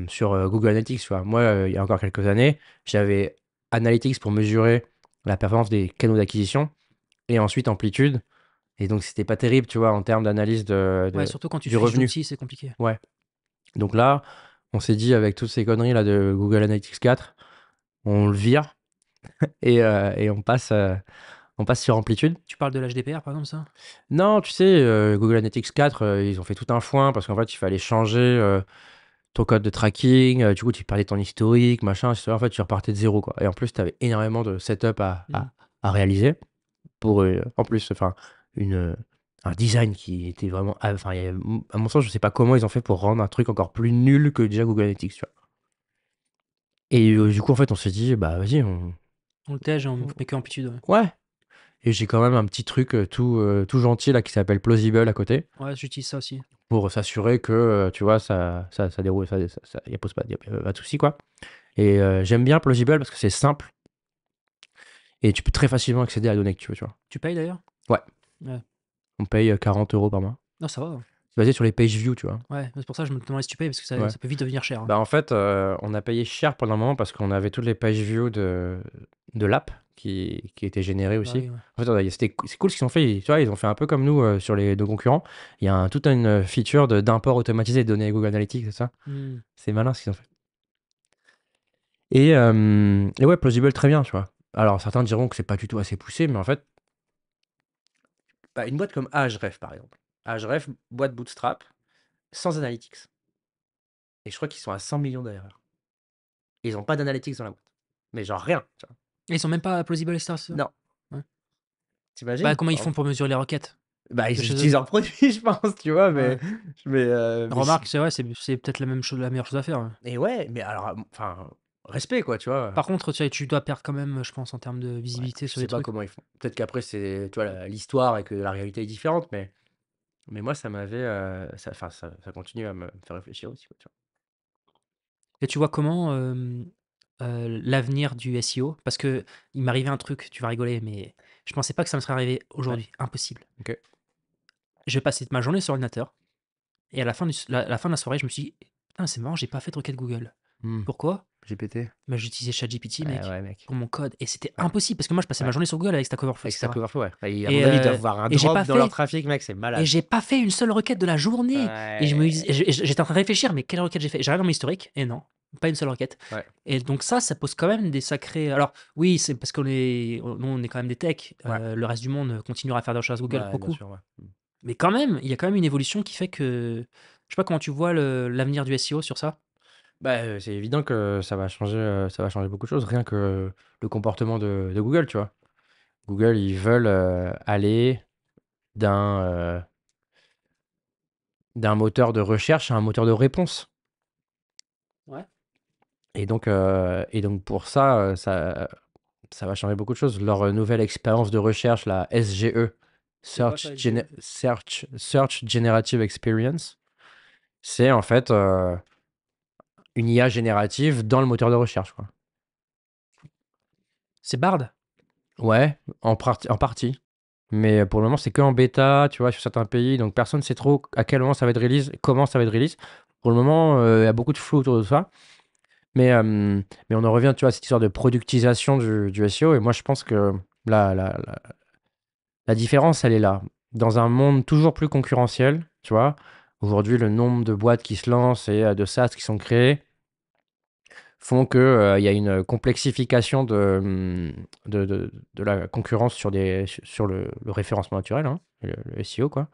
Speaker 2: sur, Google Analytics, tu vois? Moi, il y a encore quelques années, j'avais Analytics pour mesurer la performance des canaux d'acquisition et ensuite Amplitude, et donc c'était pas terrible, tu vois, en termes d'analyse
Speaker 1: Ouais, surtout quand tu
Speaker 2: du
Speaker 1: switches
Speaker 2: revenu.
Speaker 1: d'outil, c'est compliqué.
Speaker 2: Ouais. Donc là, on s'est dit avec toutes ces conneries là de Google Analytics 4, on le vire et on passe sur Amplitude.
Speaker 1: Tu parles de l'HDPR, par exemple, ça?
Speaker 2: Non, tu sais, Google Analytics 4, ils ont fait tout un foin parce qu'en fait, il fallait changer, ton code de tracking, du coup, tu perdais ton historique, machin, et cetera. En fait, tu repartais de zéro, quoi, et en plus, tu avais énormément de setup à
Speaker 1: Mmh.
Speaker 2: à à réaliser pour, en plus, enfin, une, un design qui était vraiment enfin, il y a à mon sens, je sais pas comment ils ont fait pour rendre un truc encore plus nul que déjà Google Analytics, tu vois? Et du coup, en fait, on s'est dit: «Bah, vas-y,
Speaker 1: On le tège, on
Speaker 2: on
Speaker 1: met que amplitude, ouais.
Speaker 2: ouais», et j'ai quand même un petit truc, tout gentil là qui s'appelle Plausible à côté
Speaker 1: Ouais, j'utilise ça aussi.
Speaker 2: pour s'assurer que, tu vois, ça déroule, ça y a pose pas y a pas de souci, quoi, et j'aime bien Plausible parce que c'est simple et tu peux très facilement accéder à la donnée que tu veux, tu vois?
Speaker 1: Tu payes d'ailleurs?
Speaker 2: Ouais,
Speaker 1: Ouais.
Speaker 2: on paye, 40 € par mois.
Speaker 1: Non, ça va.
Speaker 2: C'est basé sur les page views, tu vois?
Speaker 1: Ouais, c'est pour ça que je me demandais si tu payes parce que ça
Speaker 2: Ouais.
Speaker 1: ça peut vite devenir cher, hein.
Speaker 2: Bah, en fait, on a payé cher pendant un moment parce qu'on avait toutes les page views de l'app qui étaient générés
Speaker 1: Bah
Speaker 2: aussi.
Speaker 1: oui, ouais.
Speaker 2: En fait, c'est cool ce qu'ils ont fait. Tu vois, ils ont fait un peu comme nous sur nos concurrents. Il y a toute une feature d'import automatisé de données Google Analytics, c'est ça?
Speaker 1: Hmm.
Speaker 2: C'est malin ce qu'ils ont fait. Et ouais, Plausible, très bien, tu vois. Alors, certains diront que c'est pas du tout assez poussé, mais en fait, bah, une boîte comme Ahref, par exemple. Ahref, boîte Bootstrap, sans analytics. Et je crois qu'ils sont à 100 millions d'ARR. Et ils n'ont pas d'analytics dans la boîte. Mais genre rien, tu vois.
Speaker 1: Et ils sont même pas plausible, etc. C'est ça?
Speaker 2: Non,
Speaker 1: Ouais. Bah,
Speaker 2: t'imagines?
Speaker 1: comment ils font pour mesurer les requêtes
Speaker 2: Bah,
Speaker 1: de
Speaker 2: ils
Speaker 1: chez eux?
Speaker 2: utilisent leurs produits, je pense, tu vois,
Speaker 1: Ouais.
Speaker 2: mais
Speaker 1: Remarque, c'est vrai, c'est peut-être la même chose, la meilleure chose à faire, ouais.
Speaker 2: et ouais, mais alors, enfin, respect, quoi, tu vois.
Speaker 1: Par contre, tu dois perdre quand même, je pense, en termes de
Speaker 2: Ouais,
Speaker 1: visibilité
Speaker 2: je
Speaker 1: sur les
Speaker 2: sais pas
Speaker 1: trucs.
Speaker 2: comment ils font. Peut-être qu'après, c'est, tu vois, l'histoire et que la réalité est différente, mais moi, ça m'avait, enfin, ça continue à me faire réfléchir aussi, quoi, tu
Speaker 1: Et tu vois comment, l'avenir du SEO? Parce qu'il m'arrivait un truc, tu vas rigoler, mais je pensais pas que ça me serait arrivé
Speaker 2: vois. Ouais,
Speaker 1: aujourd'hui, impossible.
Speaker 2: ok.
Speaker 1: Je passais ma journée sur l'ordinateur et à la fin la fin de la soirée, je me suis dit: «Putain, c'est marrant, j'ai pas fait de requête Google».
Speaker 2: Hmm,
Speaker 1: Pourquoi?
Speaker 2: GPT.
Speaker 1: Bah, j'utilisais ChatGPT,
Speaker 2: Ouais,
Speaker 1: mec,
Speaker 2: ouais, mec.
Speaker 1: pour mon code et c'était
Speaker 2: Ouais,
Speaker 1: impossible parce que moi, je passais ma
Speaker 2: ouais.
Speaker 1: journée sur Google avec Stack Overflow et
Speaker 2: Avec Stack
Speaker 1: cetera
Speaker 2: Overflow, ouais. Et à mon
Speaker 1: et
Speaker 2: avis, ils doivent avoir un
Speaker 1: et j'ai
Speaker 2: drop
Speaker 1: pas
Speaker 2: dans leur
Speaker 1: fait
Speaker 2: trafic, mec, c'est
Speaker 1: et
Speaker 2: malade.
Speaker 1: j'ai pas fait une seule requête de la journée et je me dis
Speaker 2: Ouais,
Speaker 1: et j'étais en train de réfléchir: «Mais quelle requête j'ai fait?» J'ai regardé dans mon historique et non, pas une seule requête
Speaker 2: ouais,
Speaker 1: et donc ça pose quand même des sacrés alors oui, c'est parce nous, on est quand même des techs,
Speaker 2: ouais.
Speaker 1: le reste du monde continuera à faire des recherches Google,
Speaker 2: Ouais, bien
Speaker 1: beaucoup.
Speaker 2: sûr, ouais. Hmm.
Speaker 1: Mais quand même, il y a quand même une évolution qui fait que je sais pas comment tu vois l'avenir du SEO sur ça?
Speaker 2: Bah, c'est évident que ça va changer beaucoup de choses, rien que le comportement de Google, tu vois? Google, ils veulent, aller d'un, d'un moteur de recherche à un moteur de réponse
Speaker 1: Ouais.
Speaker 2: et donc pour ça, ça va changer beaucoup de choses. Leur, nouvelle expérience de recherche, la SGE,
Speaker 1: C'est quoi ça, SGE?
Speaker 2: Search Generative Experience, c'est en fait, une IA générative dans le moteur de recherche, quoi.
Speaker 1: C'est Bard?
Speaker 2: Ouais, en partie. Mais pour le moment, c'est que en bêta, tu vois, sur certains pays. Donc personne ne sait trop à quel moment ça va être release, comment ça va être release. Pour le moment, il y a beaucoup de flou autour de ça. Mais on en revient, tu vois, à cette histoire de productisation du SEO. Et moi, je pense que la, la, la, la différence, elle est là. Dans un monde toujours plus concurrentiel, tu vois, aujourd'hui, le nombre de boîtes qui se lancent et de SaaS qui sont créés font que, il y a une complexification de la concurrence sur le référencement naturel, hein, le SEO, quoi.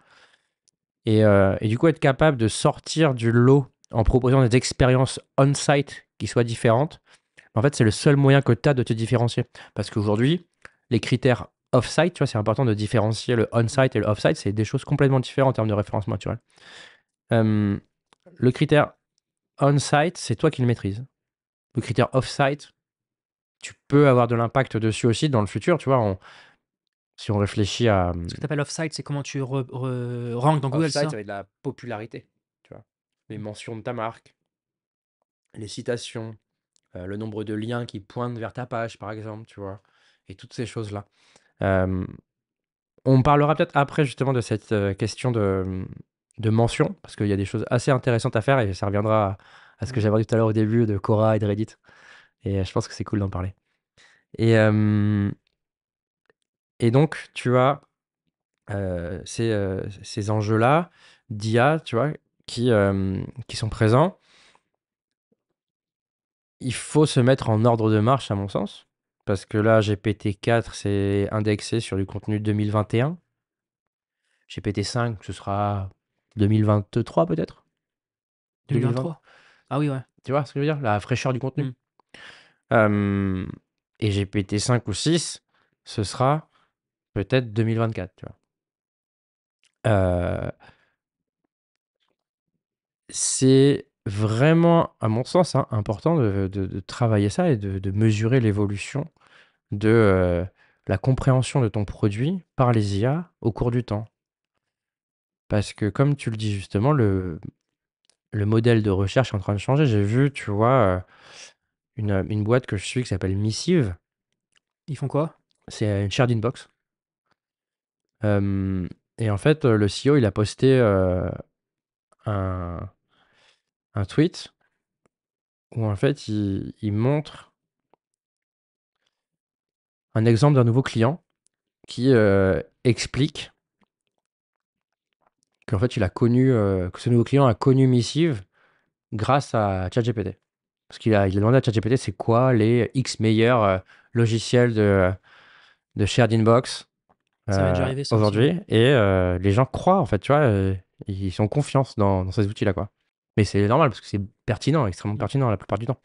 Speaker 2: Et du coup, être capable de sortir du lot en proposant des expériences on-site qui soient différentes, en fait, c'est le seul moyen que tu as de te différencier. Parce qu'aujourd'hui, les critères off-site, tu vois, c'est important de différencier le
Speaker 1: Mmh.
Speaker 2: on-site et le off-site, c'est des choses complètement différentes en termes de référencement naturel. Euh, le critère on-site, c'est toi qui le maîtrises. Le critère off-site, tu peux avoir de l'impact dessus aussi dans le futur, tu vois. Si on réfléchit à
Speaker 1: Ce que tu appelles off-site, c'est comment tu ranks dans Google, c'est
Speaker 2: off-site, ça
Speaker 1: ça?
Speaker 2: va être la popularité, tu vois. Les mentions de ta marque, les citations, le nombre de liens qui pointent vers ta page, par exemple, tu vois. Et toutes ces choses-là. Euh, on parlera peut-être après justement de cette question de mention, parce qu'il y a des choses assez intéressantes à faire et ça reviendra à ce que
Speaker 1: Mmh.
Speaker 2: j'avais dit tout à l'heure au début de Quora et de Reddit. Et je pense que c'est cool d'en parler. Et, euh, et donc, tu as ces enjeux-là d'IA, tu vois, qui sont présents. Il faut se mettre en ordre de marche, à mon sens, parce que là, GPT-4, c'est indexé sur du contenu 2021. GPT-5, ce sera 2023 peut-être, 2020.
Speaker 1: 2023? Ah oui, ouais.
Speaker 2: Tu vois ce que je veux dire? La fraîcheur du contenu.
Speaker 1: Mmh.
Speaker 2: Euh, et GPT-5 ou 6, ce sera peut-être 2024, tu vois. Euh, c'est vraiment, à mon sens, hein, important de travailler ça et de mesurer l'évolution de la compréhension de ton produit par les IA au cours du temps. Parce que comme tu le dis justement, le modèle de recherche est en train de changer. J'ai vu, tu vois, une boîte que je suis qui s'appelle Missive.
Speaker 1: Ils font quoi?
Speaker 2: C'est une shared inbox. Euh, et en fait, le CEO, il a posté un, un tweet où en fait, il montre un exemple d'un nouveau client qui explique qu'en fait, que ce nouveau client a connu Missive grâce à ChatGPT. Parce il a demandé à ChatGPT c'est quoi les X meilleurs logiciels de shared inbox
Speaker 1: Ça m'est déjà arrivé ça aussi, ouais.
Speaker 2: aujourd'hui. Et les gens croient, en fait, tu vois, ils ont confiance dans ces outils-là, quoi. Mais c'est normal parce que c'est pertinent, extrêmement
Speaker 1: Mm.
Speaker 2: pertinent la plupart du temps.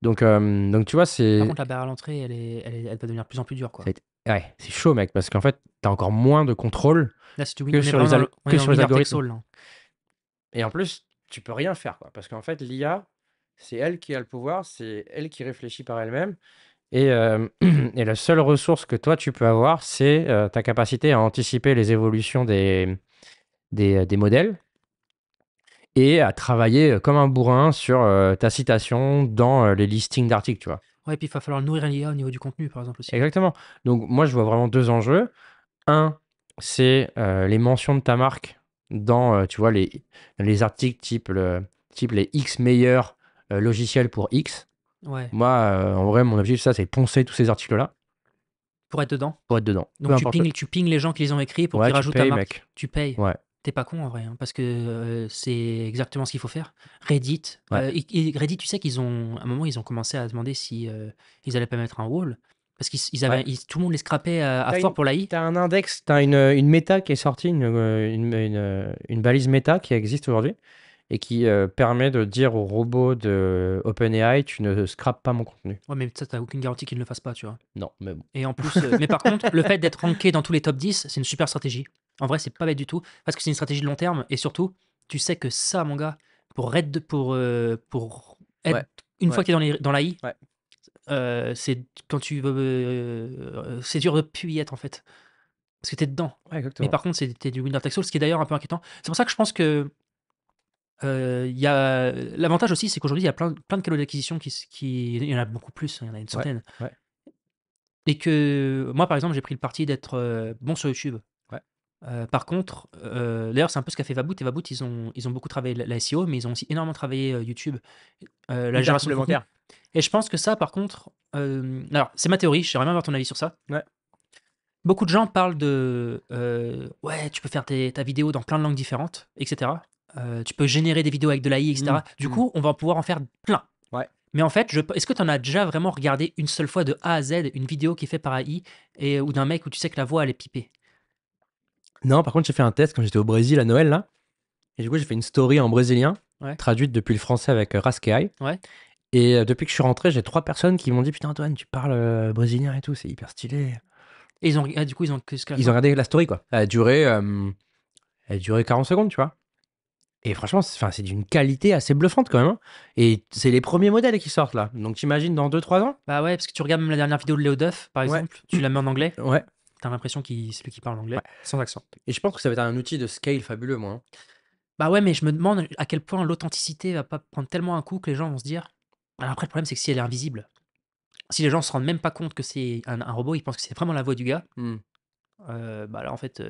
Speaker 2: Donc tu vois,
Speaker 1: Par contre, la barrière à l'entrée, elle va devenir de plus en plus dure, quoi.
Speaker 2: ouais, c'est chaud, mec, parce qu'en fait, t'as encore moins de contrôle
Speaker 1: Là, c'est
Speaker 2: que
Speaker 1: on est
Speaker 2: sur
Speaker 1: vraiment on est
Speaker 2: que
Speaker 1: dans le
Speaker 2: sur les
Speaker 1: winner takes
Speaker 2: algorithmes.
Speaker 1: all, là.
Speaker 2: Et en plus, tu peux rien faire, quoi. Parce qu'en fait, l'IA, c'est elle qui a le pouvoir, c'est elle qui réfléchit par elle-même. Et, et la seule ressource que toi, tu peux avoir, c'est ta capacité à anticiper les évolutions des modèles et à travailler comme un bourrin sur ta citation dans les listings d'articles, tu vois.
Speaker 1: Ouais, et puis il va falloir nourrir l'IA au niveau du contenu, par exemple, aussi.
Speaker 2: Exactement. Donc, moi, je vois vraiment deux enjeux. Un, c'est les mentions de ta marque dans, tu vois, les articles type les X meilleurs logiciels pour X.
Speaker 1: Ouais,
Speaker 2: Moi, en vrai, mon objectif, ça, c'est poncer tous ces articles-là
Speaker 1: pour être dedans.
Speaker 2: pour être dedans. Peu
Speaker 1: Donc
Speaker 2: importe.
Speaker 1: tu pings les gens qui les ont écrits pour
Speaker 2: Ouais,
Speaker 1: qu'ils
Speaker 2: tu
Speaker 1: rajoutent ta
Speaker 2: payes,
Speaker 1: marque.
Speaker 2: mec.
Speaker 1: Tu payes.
Speaker 2: Ouais,
Speaker 1: T'es pas con en vrai, hein, parce que c'est exactement ce qu'il faut faire. Reddit,
Speaker 2: ouais.
Speaker 1: Reddit, tu sais qu'ils ont, à un moment, ils ont commencé à demander si ils allaient pas mettre un wall, parce
Speaker 2: Ouais.
Speaker 1: tout le monde les scrapait à
Speaker 2: T'as
Speaker 1: fort
Speaker 2: une,
Speaker 1: pour l'AI.
Speaker 2: t'as un index, t'as une méta qui est sortie, une balise méta qui existe aujourd'hui et qui permet de dire au robot de OpenAI, tu ne scrapes pas mon contenu.
Speaker 1: Ouais, mais ça, t'as aucune garantie qu'ils ne le fassent pas, tu vois.
Speaker 2: Non, mais bon.
Speaker 1: Et en plus, mais par contre, le fait d'être ranké dans tous les top 10, c'est une super stratégie. En vrai, c'est pas bête du tout, parce que c'est une stratégie de long terme, et surtout, tu sais que ça, mon gars, pour être,
Speaker 2: Ouais,
Speaker 1: une fois
Speaker 2: ouais,
Speaker 1: que tu es dans l'AI,
Speaker 2: ouais.
Speaker 1: c'est quand tu veux, c'est dur de plus y être en fait, parce que tu es dedans.
Speaker 2: Ouais,
Speaker 1: Mais
Speaker 2: exactement.
Speaker 1: par contre, c'est du winner takes all, ce qui est d'ailleurs un peu inquiétant. C'est pour ça que je pense que il y a l'avantage aussi, c'est qu'aujourd'hui, il y a plein de canaux d'acquisition il y en a beaucoup plus, il y en a une
Speaker 2: Ouais,
Speaker 1: centaine.
Speaker 2: ouais,
Speaker 1: Et que moi, par exemple, j'ai pris le parti d'être bon sur YouTube.
Speaker 2: ouais.
Speaker 1: Par contre, d'ailleurs, c'est un peu ce qu'a fait Vaboot. Et Vaboot, ils ont beaucoup travaillé la SEO, mais ils ont aussi énormément travaillé YouTube, la
Speaker 2: Hyper
Speaker 1: génération de contenu.
Speaker 2: complémentaire.
Speaker 1: Et je pense que ça, par contre, alors, c'est ma théorie, j'aimerais bien avoir ton avis sur ça.
Speaker 2: Ouais.
Speaker 1: Beaucoup de gens parlent de ouais, tu peux faire ta vidéo dans plein de langues différentes, etc. Tu peux générer des vidéos avec de l'AI, etc. Du
Speaker 2: Mm.
Speaker 1: coup, on va pouvoir en faire plein.
Speaker 2: Ouais.
Speaker 1: Mais en fait, est-ce que tu en as déjà vraiment regardé une seule fois de A à Z une vidéo qui est faite par AI ou d'un mec où tu sais que la voix elle est pipée?
Speaker 2: Non, par contre, j'ai fait un test quand j'étais au Brésil à Noël, là. Et du coup, j'ai fait une story en brésilien,
Speaker 1: Ouais,
Speaker 2: traduite depuis le français avec Raskai.
Speaker 1: ouais.
Speaker 2: Et depuis que je suis rentré, j'ai 3 personnes qui m'ont dit: «Putain, Antoine, tu parles brésilien et tout, c'est hyper stylé».
Speaker 1: Et du coup, ils ont que jusqu'à la
Speaker 2: Ils ont
Speaker 1: fin?
Speaker 2: regardé la story, quoi. Elle a duré 40 secondes, tu vois. Et franchement, c'est d'une qualité assez bluffante quand même, hein. Et c'est les premiers modèles qui sortent là. Donc t'imagines dans 2 3 ans?
Speaker 1: Bah ouais, parce que tu regardes même la dernière vidéo de Léo Duff, par
Speaker 2: Ouais.
Speaker 1: exemple, tu la mets en anglais,
Speaker 2: Ouais.
Speaker 1: t'as l'impression qu'il c'est lui qui parle
Speaker 2: Ouais.
Speaker 1: anglais, sans accent.
Speaker 2: Et je pense que ça va être un outil de scale fabuleux, moi, hein.
Speaker 1: Bah ouais, mais je me demande à quel point l'authenticité va pas prendre tellement un coup que les gens vont se dire. Alors après, le problème, c'est que si elle est invisible, si les gens se rendent même pas compte que c'est un robot, ils pensent que c'est vraiment la voix du gars,
Speaker 2: Mmh.
Speaker 1: bah là, en fait,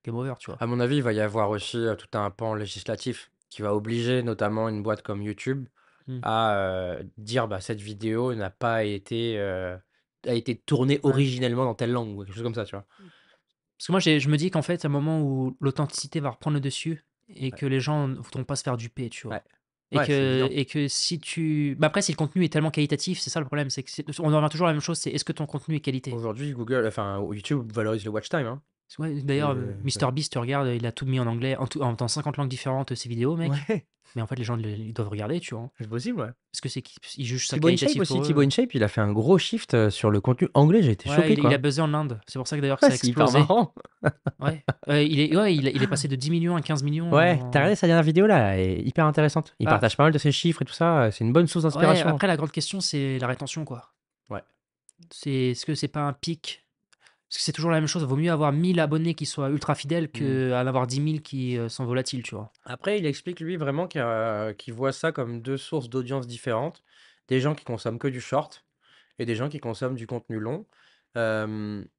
Speaker 1: game over, tu vois.
Speaker 2: À mon avis, il va y avoir aussi, tout un pan législatif qui va obliger notamment une boîte comme YouTube
Speaker 1: Hmm.
Speaker 2: à, dire: «Bah, cette vidéo a été tournée
Speaker 1: Ouais.
Speaker 2: originellement dans telle langue» ou quelque chose comme ça, tu vois?
Speaker 1: Parce que moi, je me dis qu'en fait, à un moment où l'authenticité va reprendre le dessus et
Speaker 2: Ouais.
Speaker 1: que les gens ne voudront pas se faire duper, tu
Speaker 2: Ouais.
Speaker 1: vois.
Speaker 2: Ouais, c'est évident.
Speaker 1: Et que si tu. Bah après, si le contenu est tellement qualitatif, c'est ça le problème, c'est que on en revient toujours à la même chose, c'est est-ce que ton contenu est qualité?
Speaker 2: Aujourd'hui, YouTube valorise le watch time, hein.
Speaker 1: Ouais, d'ailleurs,
Speaker 2: Ouais.
Speaker 1: MrBeast, tu regardes, il a tout mis en anglais, dans 50 langues différentes, ses vidéos, mec.
Speaker 2: Ouais,
Speaker 1: Mais en fait, les gens, ils doivent regarder, tu vois.
Speaker 2: c'est possible, ouais.
Speaker 1: Parce que ils jugent ça
Speaker 2: Thibaut InShape
Speaker 1: qualitatif
Speaker 2: aussi,
Speaker 1: pour
Speaker 2: Thibaut
Speaker 1: eux.
Speaker 2: InShape, il a fait un gros shift, sur le contenu anglais, j'ai été
Speaker 1: Ouais,
Speaker 2: choqué,
Speaker 1: il a
Speaker 2: quoi.
Speaker 1: buzzé en Inde. C'est pour ça que d'ailleurs que
Speaker 2: Ouais,
Speaker 1: ça a
Speaker 2: c'est hyper
Speaker 1: explosé.
Speaker 2: marrant.
Speaker 1: Ouais. Il est passé de 10 millions à 15 millions
Speaker 2: Ouais, tu
Speaker 1: en.
Speaker 2: regardé sa dernière vidéo là? Elle est hyper intéressante. Il
Speaker 1: Bah,
Speaker 2: partage pas mal de ses chiffres et tout ça, c'est une bonne source
Speaker 1: ouais,
Speaker 2: d'inspiration.
Speaker 1: après, la grande question, c'est la rétention, quoi.
Speaker 2: Ouais.
Speaker 1: Est-ce que c'est pas un pic? Parce que c'est toujours la même chose. Vaut mieux avoir 1000 abonnés qui soient ultra fidèles
Speaker 2: Mmh.
Speaker 1: qu'en avoir 10 000 qui sont volatiles, tu vois.
Speaker 2: Après, il explique lui vraiment qu'il voit ça comme 2 sources d'audience différentes. Des gens qui consomment que du short et des gens qui consomment du contenu long.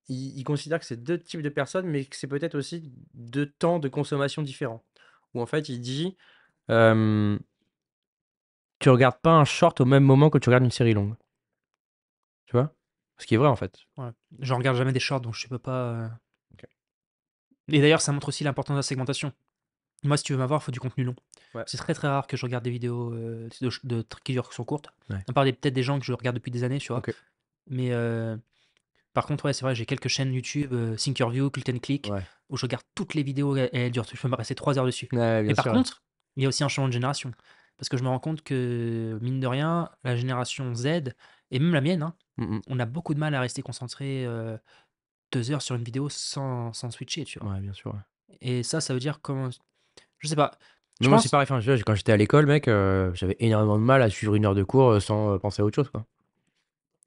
Speaker 2: Il considère que c'est 2 types de personnes, mais que c'est peut-être aussi 2 temps de consommation différents. Où en fait, il dit, hem: «Tu regardes pas un short au même moment que tu regardes une série longue». Tu vois? Ce qui est vrai, en fait.
Speaker 1: Ouais. Je regarde jamais des shorts, donc je peux pas.
Speaker 2: OK.
Speaker 1: Et d'ailleurs, ça montre aussi l'importance de la segmentation. Moi, si tu veux m'avoir, il faut du contenu long.
Speaker 2: Ouais.
Speaker 1: C'est très très rare que je regarde des vidéos qui durent, qui sont courtes.
Speaker 2: Ouais.
Speaker 1: À part peut-être des gens que je regarde depuis des années, tu vois.
Speaker 2: OK.
Speaker 1: Mais par contre, ouais, c'est vrai, j'ai quelques chaînes YouTube, Thinkerview, Click and Click,
Speaker 2: Ouais.
Speaker 1: où je regarde toutes les vidéos et elles durent. Je peux me passer 3 heures dessus.
Speaker 2: Ouais,
Speaker 1: Mais
Speaker 2: bien
Speaker 1: par
Speaker 2: sûr, ouais.
Speaker 1: contre, il y a aussi un changement de génération. Parce que je me rends compte que, mine de rien, la génération Z, et même la mienne, hein,
Speaker 2: Mmh mh.
Speaker 1: on a beaucoup de mal à rester concentré 2 heures sur une vidéo sans switcher, tu vois.
Speaker 2: Ouais, bien sûr, ouais.
Speaker 1: Et ça veut dire comment. Je sais pas.
Speaker 2: Mais
Speaker 1: Je
Speaker 2: moi, c'est
Speaker 1: pense.
Speaker 2: pareil, enfin, tu vois, quand j'étais à l'école, mec, j'avais énormément de mal à suivre 1 heure de cours, sans, penser à autre chose, quoi.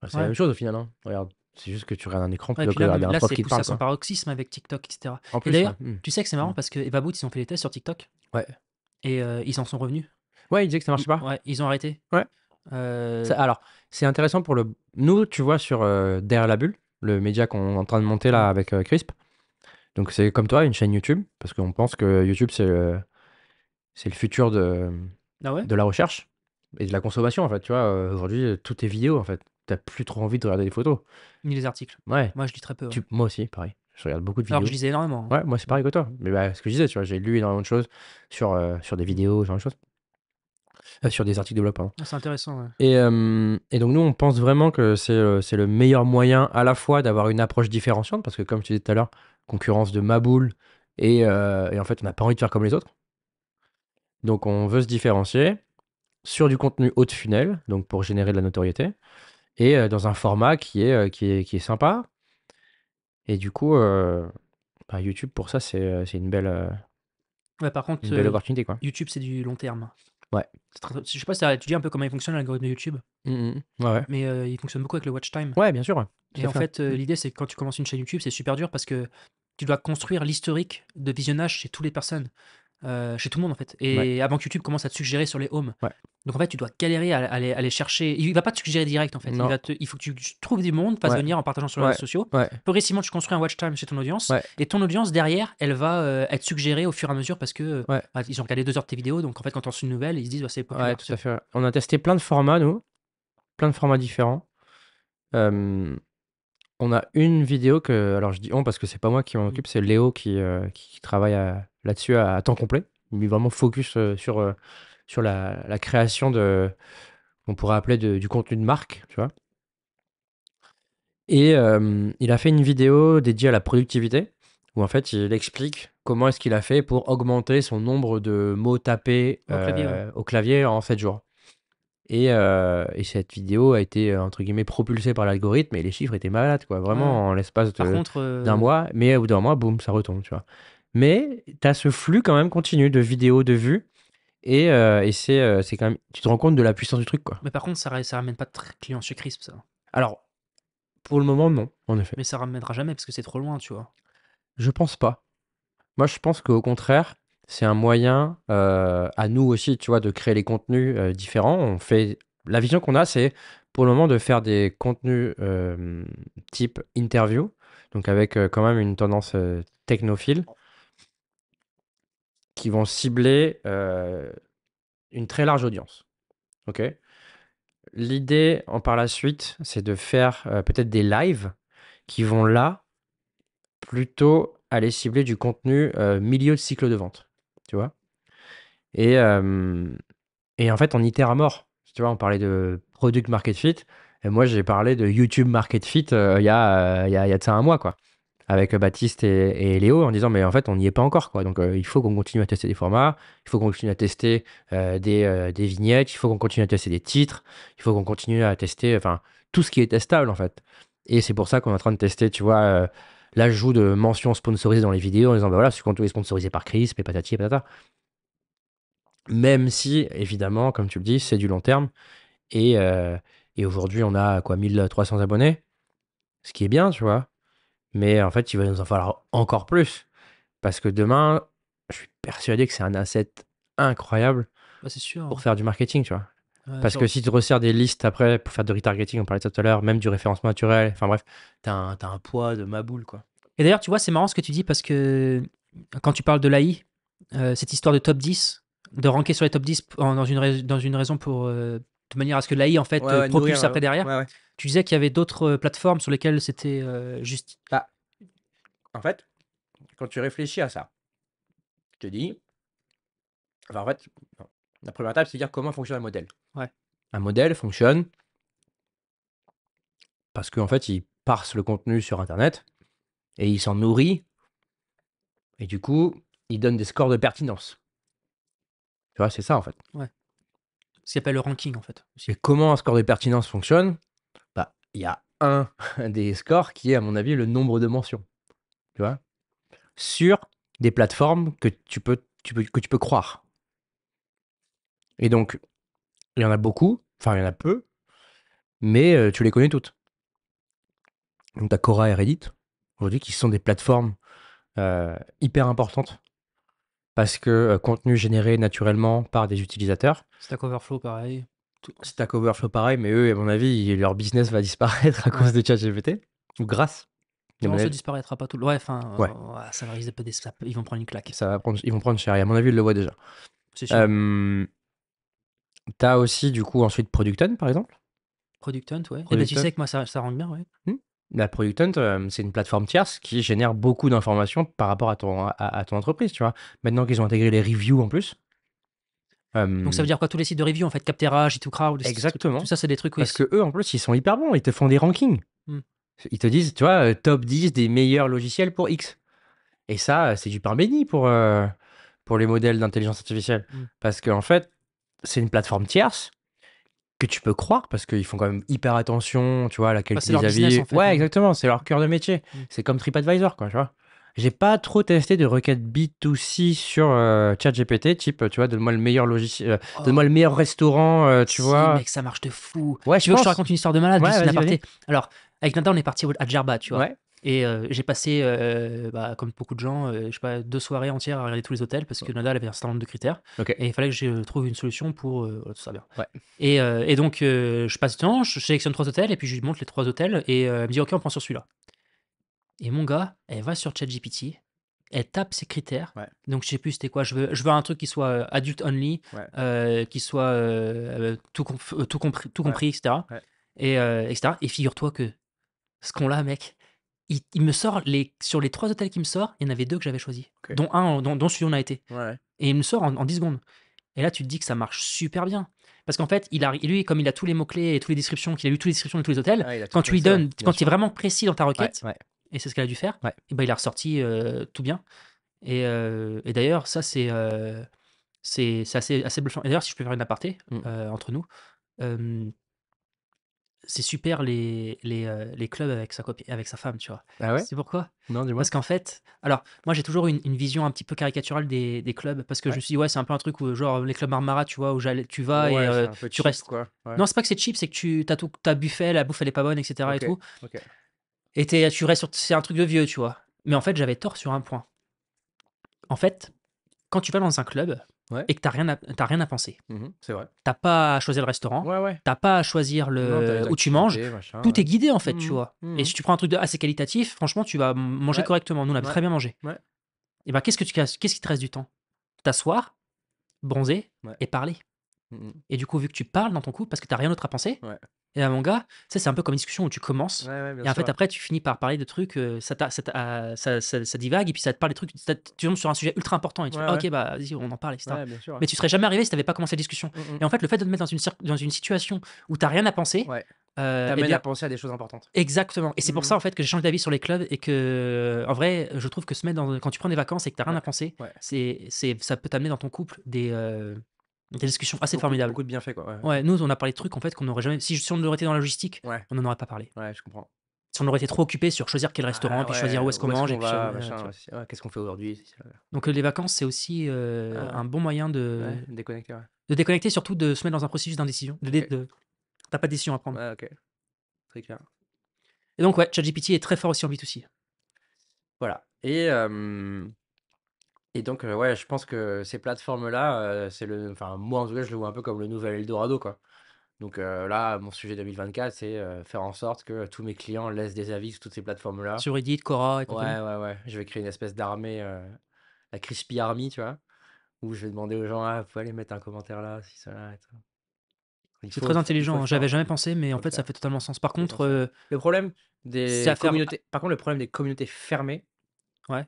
Speaker 2: Bah, c'est la
Speaker 1: Ouais.
Speaker 2: même chose au final, hein. Regarde, c'est juste que tu regardes un écran
Speaker 1: Ouais, et
Speaker 2: plutôt
Speaker 1: puis
Speaker 2: que de
Speaker 1: là, même
Speaker 2: regarder un
Speaker 1: là,
Speaker 2: prof
Speaker 1: c'est
Speaker 2: qui te
Speaker 1: poussé à
Speaker 2: parle,
Speaker 1: son
Speaker 2: quoi.
Speaker 1: paroxysme avec TikTok, etc.
Speaker 2: En
Speaker 1: Et
Speaker 2: plus, ouais.
Speaker 1: d'ailleurs,
Speaker 2: Mmh.
Speaker 1: tu sais que c'est marrant
Speaker 2: Mmh.
Speaker 1: parce que Eva Booth, ils ont fait des tests sur TikTok
Speaker 2: Ouais.
Speaker 1: et ils en sont revenus.
Speaker 2: Ouais, il disait que ça marchait pas?
Speaker 1: Ouais, ils ont arrêté.
Speaker 2: Ouais.
Speaker 1: Euh,
Speaker 2: Ça alors, c'est intéressant pour le nous, tu vois, sur, Derrière la bulle, le média qu'on est en train de monter
Speaker 1: ouais.
Speaker 2: là avec, Crisp, donc c'est comme toi, une chaîne YouTube, parce qu'on pense que YouTube, c'est le futur
Speaker 1: Ah ouais?
Speaker 2: de la recherche et de la consommation, en fait, tu vois? Aujourd'hui, tout est vidéo, en fait. Tu plus trop envie de regarder des photos.
Speaker 1: Ni les articles.
Speaker 2: Ouais,
Speaker 1: Moi, je lis très peu, ouais.
Speaker 2: moi aussi, pareil. Je regarde beaucoup de
Speaker 1: Alors que je
Speaker 2: vidéos.
Speaker 1: lisais énormément, hein.
Speaker 2: Ouais, moi, c'est
Speaker 1: Mmh.
Speaker 2: pareil que toi. Mais bah, ce que je disais, tu vois, j'ai lu énormément de choses sur des vidéos, ce genre de choses. Sur des articles de blog, pardon.
Speaker 1: Ah, c'est intéressant, ouais.
Speaker 2: Et donc nous, on pense vraiment que c'est le meilleur moyen à la fois d'avoir une approche différenciante, parce que comme tu disais tout à l'heure, concurrence de Maboule, et en fait, on n'a pas envie de faire comme les autres. Donc on veut se différencier sur du contenu haut de funnel, donc pour générer de la notoriété, et dans un format qui est sympa. Et du coup, bah, YouTube, pour ça, c'est
Speaker 1: Ouais, par contre,
Speaker 2: une belle opportunité, quoi.
Speaker 1: YouTube, c'est du long terme.
Speaker 2: Ouais.
Speaker 1: Je sais pas si tu as étudié un peu comment il fonctionne l'algorithme de YouTube,
Speaker 2: Mmh mh. Ouais, ouais.
Speaker 1: mais il fonctionne beaucoup avec le watch time.
Speaker 2: Ouais, bien sûr, ouais. Tout
Speaker 1: Et
Speaker 2: à
Speaker 1: en
Speaker 2: fait, ouais.
Speaker 1: fait,
Speaker 2: Mmh.
Speaker 1: l'idée, c'est que quand tu commences une chaîne YouTube, c'est super dur parce que tu dois construire l'historique de visionnage chez toutes les personnes, chez tout le monde, en fait.
Speaker 2: Ouais,
Speaker 1: Et avant que YouTube commence à te suggérer sur les homes.
Speaker 2: ouais.
Speaker 1: Donc en fait, tu dois galérer à aller chercher. Il va pas te suggérer direct, en fait.
Speaker 2: Non.
Speaker 1: Il faut que tu trouves du monde, fasse
Speaker 2: Ouais,
Speaker 1: venir en partageant sur les
Speaker 2: ouais,
Speaker 1: réseaux sociaux.
Speaker 2: ouais,
Speaker 1: Progressivement, tu construis un watch time chez ton audience.
Speaker 2: ouais,
Speaker 1: Et ton audience, derrière, elle va être suggérée au fur et à mesure parce que
Speaker 2: ouais,
Speaker 1: bah, ils ont regardé 2 heures de tes vidéos. Donc en fait, quand on lance une nouvelle, ils se disent, bah, c'est
Speaker 2: ouais,
Speaker 1: populaire.
Speaker 2: tout à fait, ouais. On a testé plein de formats, nous, plein de formats différents. Hem, on a une vidéo que alors je dis «on» parce que c'est pas moi qui m'en
Speaker 1: Mm.
Speaker 2: occupe, c'est Léo qui travaille là-dessus à temps complet. Il est vraiment focus, sur la création on pourrait appeler du contenu de marque, tu vois? Et il a fait une vidéo dédiée à la productivité, où en fait, il explique comment est-ce qu'il a fait pour augmenter son nombre de mots tapés,
Speaker 1: Au clavier, ouais.
Speaker 2: au clavier en 7 jours. Et cette vidéo a été, entre guillemets «propulsée» par l'algorithme et les chiffres étaient malades, quoi.
Speaker 1: Ouais, ouais.
Speaker 2: Vraiment en l'espace
Speaker 1: Par
Speaker 2: de
Speaker 1: contre,
Speaker 2: d'un mois, mais au bout d'un mois, boum, ça retombe, tu vois? Mais tu as ce flux quand même continu de vidéos, de vues, et c'est quand même tu te rends compte de la puissance du truc, quoi.
Speaker 1: ça ramène pas de clients chez Crisp, ça.
Speaker 2: Alors, pour le moment, non, en effet.
Speaker 1: Mais ça ramènera jamais parce que c'est trop loin, tu vois.
Speaker 2: Je pense pas. Moi, je pense qu'au contraire, c'est un moyen, à nous aussi, tu vois, de créer les contenus, différents. La vision qu'on a, c'est pour le moment de faire des contenus, type interview, donc avec, quand même une tendance, technophile, qui vont cibler, une très large audience. OK? L'idée, par la suite, c'est de faire, peut-être des lives qui vont là, plutôt aller cibler du contenu, milieu de cycle de vente, tu vois? Et hem et en fait, on itère à mort. Tu vois, on parlait de product market fit et moi, j'ai parlé de YouTube market fit, il y a de ça un mois, quoi, avec, Baptiste et Léo en disant: «Mais en fait, on n'y est pas encore, quoi, donc il faut qu'on continue à tester des formats, il faut qu'on continue à tester, des vignettes, il faut qu'on continue à tester des titres, il faut qu'on continue à tester, enfin, tout ce qui est testable, en fait». Et c'est pour ça qu'on est en train de tester, tu vois, l'ajout de mentions sponsorisées dans les vidéos en disant: «Bah, voilà, ce contenu est sponsorisé par Crisp et patati et patata». Même si, évidemment, comme tu le dis, c'est du long terme et heu et aujourd'hui, on a quoi? 1 300 abonnés, ce qui est bien, tu vois? Mais en fait, il va nous en falloir encore plus parce que demain, je suis persuadé que c'est un asset incroyable
Speaker 1: Bah, c'est sûr,
Speaker 2: pour
Speaker 1: hein.
Speaker 2: faire du marketing, tu vois?
Speaker 1: Ouais,
Speaker 2: Parce que si tu resserres des listes après pour faire du retargeting, on parlait de ça tout à l'heure, même du référencement naturel, enfin bref, tu as un poids de ma boule, quoi.
Speaker 1: Et d'ailleurs, tu vois, c'est marrant ce que tu dis parce que quand tu parles de l'AI, cette histoire de top 10, de ranker sur les top 10 dans une raison pour de manière à ce que l'AI, en fait,
Speaker 2: Ouais, ouais, nourrir,
Speaker 1: propulse après derrière.
Speaker 2: ouais, ouais.
Speaker 1: Tu disais qu'il y avait d'autres plateformes sur lesquelles c'était juste.
Speaker 2: Bah, en fait, quand tu réfléchis à ça, je te dis, enfin, en fait, non, la première étape, c'est dire comment fonctionne un modèle.
Speaker 1: Ouais,
Speaker 2: Un modèle fonctionne parce qu'en fait, il parse le contenu sur internet et il s'en nourrit et du coup, il donne des scores de pertinence. Tu vois, c'est ça, en fait.
Speaker 1: ouais. Ce qu'on appelle le ranking, en fait,
Speaker 2: Et
Speaker 1: aussi.
Speaker 2: comment un score de pertinence fonctionne? Bah, il y a un des scores qui est, à mon avis, le nombre de mentions, tu vois? Sur des plateformes que tu peux croire. Et donc, il y en a beaucoup, enfin, il y en a peu, mais tu les connais toutes. Donc, tu as Quora et Reddit, aujourd'hui, qui sont des plateformes hyper importantes parce que contenu généré naturellement par des utilisateurs.
Speaker 1: Stack Overflow, pareil. Tout.
Speaker 2: Stack Overflow, pareil, mais eux, à mon avis, leur business va disparaître à cause
Speaker 1: Ouais.
Speaker 2: de ChatGPT, ou grâce. À mon
Speaker 1: Non, ça
Speaker 2: avis,
Speaker 1: disparaîtra pas tout. Ouais, enfin,
Speaker 2: ouais,
Speaker 1: ouais, ça va risque de ils vont prendre une claque.
Speaker 2: ils vont prendre cher. Et à mon avis, ils le voient déjà.
Speaker 1: C'est sûr.
Speaker 2: Euh, T'as aussi, du coup, ensuite Product Hunt, par exemple.
Speaker 1: Product Hunt, ouais. Eh ben,
Speaker 2: Product
Speaker 1: tu
Speaker 2: Hunt.
Speaker 1: sais que moi, ça rentre bien, ouais.
Speaker 2: Hmm. La Product Hunt, c'est une plateforme tierce qui génère beaucoup d'informations par rapport à ton entreprise, tu vois. Maintenant qu'ils ont intégré les reviews en plus.
Speaker 1: Donc, ça veut
Speaker 2: euh,
Speaker 1: dire quoi? Tous les sites de review, en fait, Captera, G2Crowd, ces trucs. Tout
Speaker 2: exactement.
Speaker 1: ça, c'est des trucs, oui.
Speaker 2: Parce que eux, en plus, ils sont hyper bons. Ils te font des rankings.
Speaker 1: Hmm.
Speaker 2: Ils te disent, tu vois, top 10 des meilleurs logiciels pour X. Et ça, c'est du pain béni pour les modèles d'intelligence artificielle.
Speaker 1: Hmm.
Speaker 2: Parce qu'en fait, c'est une plateforme tierce que tu peux croire parce qu'ils font quand même hyper attention, tu vois, à la
Speaker 1: Bah,
Speaker 2: qualité
Speaker 1: c'est leur
Speaker 2: des
Speaker 1: business,
Speaker 2: avis.
Speaker 1: en fait,
Speaker 2: Ouais,
Speaker 1: hein.
Speaker 2: exactement, c'est leur cœur de métier.
Speaker 1: Hmm.
Speaker 2: C'est comme TripAdvisor, quoi, tu vois. J'ai pas trop testé de requêtes B2C sur ChatGPT, type, tu vois, donne-moi le meilleur logiciel, donne-moi
Speaker 1: Oh,
Speaker 2: le meilleur restaurant, tu
Speaker 1: si,
Speaker 2: vois.
Speaker 1: mec, ça marche de fou.
Speaker 2: Ouais, je
Speaker 1: Tu veux que je te
Speaker 2: pense.
Speaker 1: raconte une histoire de malade,
Speaker 2: Ouais,
Speaker 1: juste une
Speaker 2: vas-y, vas-y.
Speaker 1: aparté? Alors, avec Nathan, on est parti à Djerba, tu vois.
Speaker 2: Ouais,
Speaker 1: Et j'ai passé, bah, comme beaucoup de gens, je sais pas, 2 soirées entières à regarder tous les hôtels parce que Nada, elle avait un certain nombre de critères
Speaker 2: ok.
Speaker 1: et il fallait que je trouve une solution pour, voilà, tout ça bien.
Speaker 2: Ouais,
Speaker 1: Et donc, je passe du temps, je sélectionne 3 hôtels et puis je lui montre les 3 hôtels et elle me dit: «OK, on prend sur celui-là». Et mon gars, elle va sur ChatGPT, elle tape ses critères,
Speaker 2: ouais,
Speaker 1: donc je sais plus c'était quoi, je veux un truc qui soit, adult only,
Speaker 2: ouais,
Speaker 1: qui soit, tout
Speaker 2: ouais,
Speaker 1: compris et cetera
Speaker 2: ouais.
Speaker 1: et cetera et figure-toi que ce con là, mec, il me sort sur les 3 hôtels qu'il me sort, il y en avait 2 que j'avais choisis,
Speaker 2: Ok.
Speaker 1: dont un dont celui où on a été
Speaker 2: Ouais.
Speaker 1: et il me sort en 10 secondes et là, tu te dis que ça marche super bien parce qu'en fait, lui, comme il a tous les mots clés et toutes les descriptions, qu'il a lu toutes les descriptions de tous les hôtels,
Speaker 2: Ah, il a tout
Speaker 1: quand tu lui
Speaker 2: classé, ouais,
Speaker 1: donnes
Speaker 2: bien
Speaker 1: quand tu es
Speaker 2: sûr.
Speaker 1: vraiment précis dans ta
Speaker 2: Ouais,
Speaker 1: requête
Speaker 2: ouais,
Speaker 1: et c'est ce qu'elle a dû faire
Speaker 2: ouais.
Speaker 1: et ben, il a ressorti, tout bien et d'ailleurs ça c'est assez bluffant et d'ailleurs si je peux faire une aparté,
Speaker 2: Mm.
Speaker 1: entre nous, hem, c'est super les clubs avec sa femme, tu vois?
Speaker 2: Ah ouais?
Speaker 1: C'est pourquoi?
Speaker 2: Non, dis-moi.
Speaker 1: Parce qu'en fait alors moi j'ai toujours une vision un petit peu caricaturale des clubs parce que je
Speaker 2: Ouais.
Speaker 1: me suis dit: «Ouais, c'est un peu un truc où genre les clubs Marmara», tu vois? Où tu vas et
Speaker 2: Ouais, c'est un peu
Speaker 1: tu
Speaker 2: cheap,
Speaker 1: restes
Speaker 2: quoi. Ouais.
Speaker 1: non, c'est pas que c'est cheap, c'est que tu as tout tu buffet, la bouffe elle est pas bonne et cetera et
Speaker 2: Ok,
Speaker 1: tout
Speaker 2: ok.
Speaker 1: et tu restes sur c'est un truc de vieux, tu vois? Mais en fait, j'avais tort sur un point. En fait, quand tu vas dans un club
Speaker 2: Ouais.
Speaker 1: et que tu rien à penser,
Speaker 2: Mhm, c'est vrai.
Speaker 1: t'as pas à choisir le restaurant,
Speaker 2: Ouais, ouais.
Speaker 1: t'as pas à choisir
Speaker 2: Non, t'as
Speaker 1: le
Speaker 2: les
Speaker 1: où tu manges,
Speaker 2: activités, machin,
Speaker 1: tout est
Speaker 2: ouais.
Speaker 1: guidé en fait, tu
Speaker 2: Mhm,
Speaker 1: vois? Et
Speaker 2: mhm.
Speaker 1: si tu prends un truc de assez qualitatif, franchement, tu vas manger
Speaker 2: Ouais,
Speaker 1: correctement. Nous, on a
Speaker 2: ouais,
Speaker 1: très bien mangé.
Speaker 2: ouais,
Speaker 1: Et ben, qu'est-ce qui te reste du temps? T'asseoir, bronzer
Speaker 2: ouais.
Speaker 1: et parler.
Speaker 2: Mhm.
Speaker 1: Et du coup, vu que tu parles dans ton couple parce que t'as rien d'autre à penser,
Speaker 2: Ouais.
Speaker 1: et là, mon gars, tu sais, c'est un peu comme une discussion où tu
Speaker 2: Ouais,
Speaker 1: commences
Speaker 2: ouais, bien
Speaker 1: et en
Speaker 2: sûr,
Speaker 1: fait,
Speaker 2: ouais.
Speaker 1: après, tu finis par parler de trucs, ça divague et puis ça te parle des trucs, tu tombes sur un sujet ultra important et tu fais:
Speaker 2: Ouais,
Speaker 1: «Ah
Speaker 2: ouais.
Speaker 1: OK, bah, vas-y, on en parle» et cetera.
Speaker 2: Ouais, bien sûr, ouais.
Speaker 1: Mais tu serais jamais arrivé si tu avais pas commencé la discussion
Speaker 2: Mhm.
Speaker 1: et en fait, le fait de te mettre dans une situation où tu as rien à penser,
Speaker 2: Ouais.
Speaker 1: et
Speaker 2: T'amènes à
Speaker 1: bien
Speaker 2: penser à des choses importantes.
Speaker 1: exactement et c'est pour ça,
Speaker 2: Mhm.
Speaker 1: en fait, que j'ai changé d'avis sur les clubs et que en vrai, je trouve que se mettre dans quand tu prends des vacances et que tu as rien
Speaker 2: Ouais,
Speaker 1: à penser,
Speaker 2: ouais.
Speaker 1: ça peut t'amener dans ton couple des discussions assez
Speaker 2: Beaucoup,
Speaker 1: formidables.
Speaker 2: beaucoup de bienfaits, quoi. Ouais, ouais.
Speaker 1: Ouais, nous, on a parlé de trucs, en fait, qu'on n'aurait jamais si on aurait été dans la logistique,
Speaker 2: Ouais,
Speaker 1: on n'en aurait pas parlé.
Speaker 2: ouais, je comprends.
Speaker 1: Si on aurait été trop occupé sur choisir quel restaurant,
Speaker 2: Ah
Speaker 1: puis choisir où
Speaker 2: ouais,
Speaker 1: est-ce qu'on
Speaker 2: où est-ce
Speaker 1: mange et
Speaker 2: qu'on
Speaker 1: puis cho
Speaker 2: va,
Speaker 1: tu
Speaker 2: machin,
Speaker 1: vois?
Speaker 2: ouais, qu'est-ce qu'on fait aujourd'hui?
Speaker 1: Donc, les vacances, c'est aussi,
Speaker 2: Ouais, ouais,
Speaker 1: un bon moyen
Speaker 2: ouais, déconnecter, ouais.
Speaker 1: de déconnecter, surtout de se mettre dans un processus d'indécision,
Speaker 2: Ok,
Speaker 1: de tu pas de décision à prendre.
Speaker 2: ouais, ok, très clair.
Speaker 1: Et donc ouais, ChatGPT est très fort aussi en B2C.
Speaker 2: Voilà. Et donc, ouais, je pense que ces plateformes-là, enfin, moi, en tout cas, je le vois un peu comme le nouvel Eldorado, quoi. Donc, là, mon sujet 2024, c'est faire en sorte que tous mes clients laissent des avis sur toutes ces plateformes-là.
Speaker 1: Sur Reddit, Quora et compagnie.
Speaker 2: Ouais, ouais, ouais. Je vais créer une espèce d'armée, la Crispy Army, tu vois, où je vais demander aux gens, ah, vous pouvez aller mettre un commentaire là, si ça là, et tout. Il
Speaker 1: C'est
Speaker 2: faut
Speaker 1: très
Speaker 2: il faut
Speaker 1: intelligent,
Speaker 2: le
Speaker 1: hein.
Speaker 2: faire,
Speaker 1: J'avais jamais
Speaker 2: faut
Speaker 1: pensé, mais en
Speaker 2: le
Speaker 1: fait, ça
Speaker 2: faire,
Speaker 1: fait totalement sens. Par
Speaker 2: faut
Speaker 1: contre,
Speaker 2: penser. Le problème
Speaker 1: c'est à
Speaker 2: des
Speaker 1: faire
Speaker 2: communautés par contre, le problème des communautés fermées,
Speaker 1: ouais.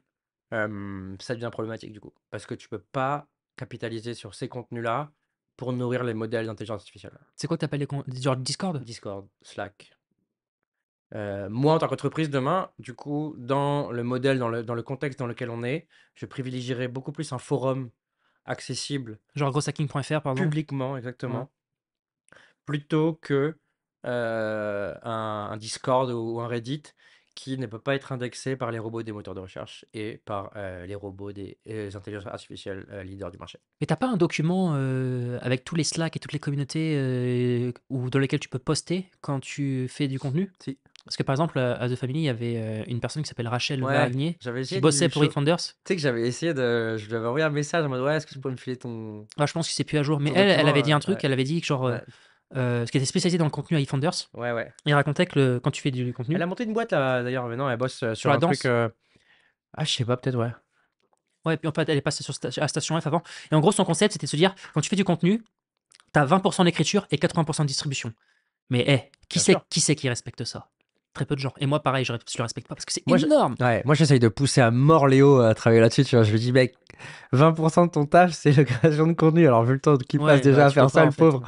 Speaker 2: ça devient problématique du coup. Parce que tu peux pas capitaliser sur ces contenus-là pour nourrir les modèles d'intelligence artificielle.
Speaker 1: C'est quoi que tu appelles les con genre Discord?
Speaker 2: Discord, Slack. Moi, en tant qu'entreprise, demain, du coup, dans le modèle, dans le contexte dans lequel on est, je privilégierais beaucoup plus un forum accessible
Speaker 1: Genre grosshacking.fr par exemple?
Speaker 2: publiquement,
Speaker 1: Ouais.
Speaker 2: exactement, plutôt que un Discord ou un Reddit qui ne peut pas être indexé par les robots des moteurs de recherche et par les robots des intelligences artificielles leaders du marché.
Speaker 1: Mais t'as pas un document, avec tous les Slack et toutes les communautés, ou dans lesquelles tu peux poster quand tu fais du contenu?
Speaker 2: Si.
Speaker 1: Parce que par exemple, à The Family, il y avait, une personne qui s'appelle Rachel
Speaker 2: Ouais,
Speaker 1: Varigné,
Speaker 2: j'avais
Speaker 1: qui
Speaker 2: essayé de
Speaker 1: bossait
Speaker 2: lui
Speaker 1: pour
Speaker 2: cho
Speaker 1: eFounders.
Speaker 2: tu sais que j'avais essayé de je lui avais envoyé un message en mode: «Ouais, est-ce que tu pourrais me filer
Speaker 1: Ah, je pense que c'est plus à jour, mais
Speaker 2: ton
Speaker 1: elle
Speaker 2: document?»
Speaker 1: avait dit un truc,
Speaker 2: Ouais,
Speaker 1: elle avait dit que genre,
Speaker 2: ouais,
Speaker 1: parce qu'elle était spécialisée dans le contenu à eFounders.
Speaker 2: ouais, ouais.
Speaker 1: Il racontait que quand tu fais du
Speaker 2: Elle
Speaker 1: contenu
Speaker 2: a monté une boîte là, d'ailleurs, maintenant elle bosse,
Speaker 1: sur
Speaker 2: sur
Speaker 1: la
Speaker 2: un truc,
Speaker 1: danse,
Speaker 2: ah je sais pas, peut-être, ouais.
Speaker 1: ouais, puis en fait, elle est passée à Station F avant et en gros, son concept, c'était de se dire: «Quand tu fais du contenu, tu as 20 d'écriture et 80 de distribution». Mais qui
Speaker 2: Bien sûr.
Speaker 1: c'est qui respecte ça? Très peu de gens et moi pareil, je le respecte pas parce que c'est
Speaker 2: Moi je
Speaker 1: énorme!
Speaker 2: Ouais, moi j'essaye de pousser à mort Léo à travailler là-dessus, tu vois? Je lui dis: «Mec, 20 de ton taf, c'est la création de contenu». Alors vu le temps qu'il passe
Speaker 1: Ouais, bah,
Speaker 2: déjà à
Speaker 1: tu peux
Speaker 2: faire
Speaker 1: pas
Speaker 2: ça,
Speaker 1: en
Speaker 2: le
Speaker 1: fait,
Speaker 2: pauvre,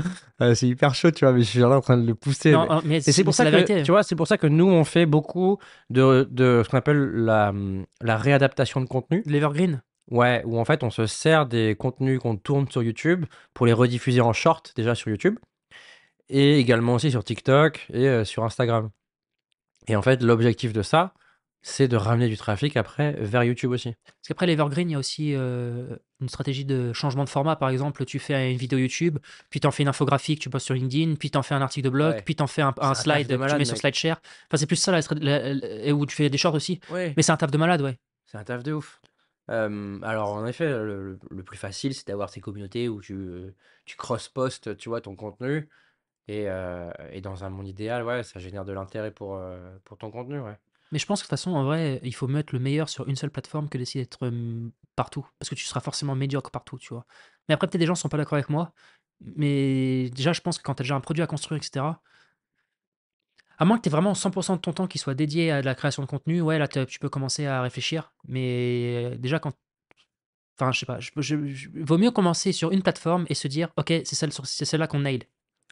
Speaker 2: c'est hyper chaud, tu vois? Mais je suis là en train de le pousser,
Speaker 1: non,
Speaker 2: mais c'est
Speaker 1: mais
Speaker 2: pour
Speaker 1: c'est
Speaker 2: ça
Speaker 1: la
Speaker 2: que,
Speaker 1: vérité.
Speaker 2: tu vois? C'est pour ça que nous, on fait beaucoup de ce qu'on appelle la réadaptation de contenu.
Speaker 1: L'Evergreen,
Speaker 2: Ouais, où en fait, on se sert des contenus qu'on tourne sur YouTube pour les rediffuser en short, déjà sur YouTube et également aussi sur TikTok et sur Instagram. Et en fait, l'objectif de ça, c'est de ramener du trafic après vers YouTube aussi.
Speaker 1: parce qu'après l'Evergreen, il y a aussi, une stratégie de changement de format. Par exemple, tu fais une vidéo YouTube, puis tu en fais une infographie que tu postes sur LinkedIn, puis tu en fais un article de blog,
Speaker 2: Ouais,
Speaker 1: puis tu en fais un
Speaker 2: c'est un taf de
Speaker 1: slide que tu
Speaker 2: malade,
Speaker 1: mets sur
Speaker 2: mec.
Speaker 1: SlideShare. Enfin, c'est plus ça et où tu fais des shorts aussi.
Speaker 2: Ouais,
Speaker 1: Mais c'est un taf de malade, ouais.
Speaker 2: c'est un taf de ouf. Alors en effet, le plus facile, c'est d'avoir ces communautés où tu cross-postes, tu vois, ton contenu et dans un monde idéal, ouais, ça génère de l'intérêt pour ton contenu, ouais.
Speaker 1: Mais je pense que de toute façon, en vrai, il faut mettre le meilleur sur une seule plateforme que d'essayer d'être, partout. Parce que tu seras forcément médiocre partout, tu vois? Mais après, peut-être des gens ne sont pas d'accord avec moi. Mais déjà, je pense que quand tu as déjà un produit à construire et cetera, à moins que tu aies vraiment 100 de ton temps qui soit dédié à de la création de contenu, ouais, là, tu peux commencer à réfléchir. Mais déjà quand enfin, je sais pas, vaut mieux commencer sur une plateforme et se dire: «OK, c'est celle-là qu'on nail».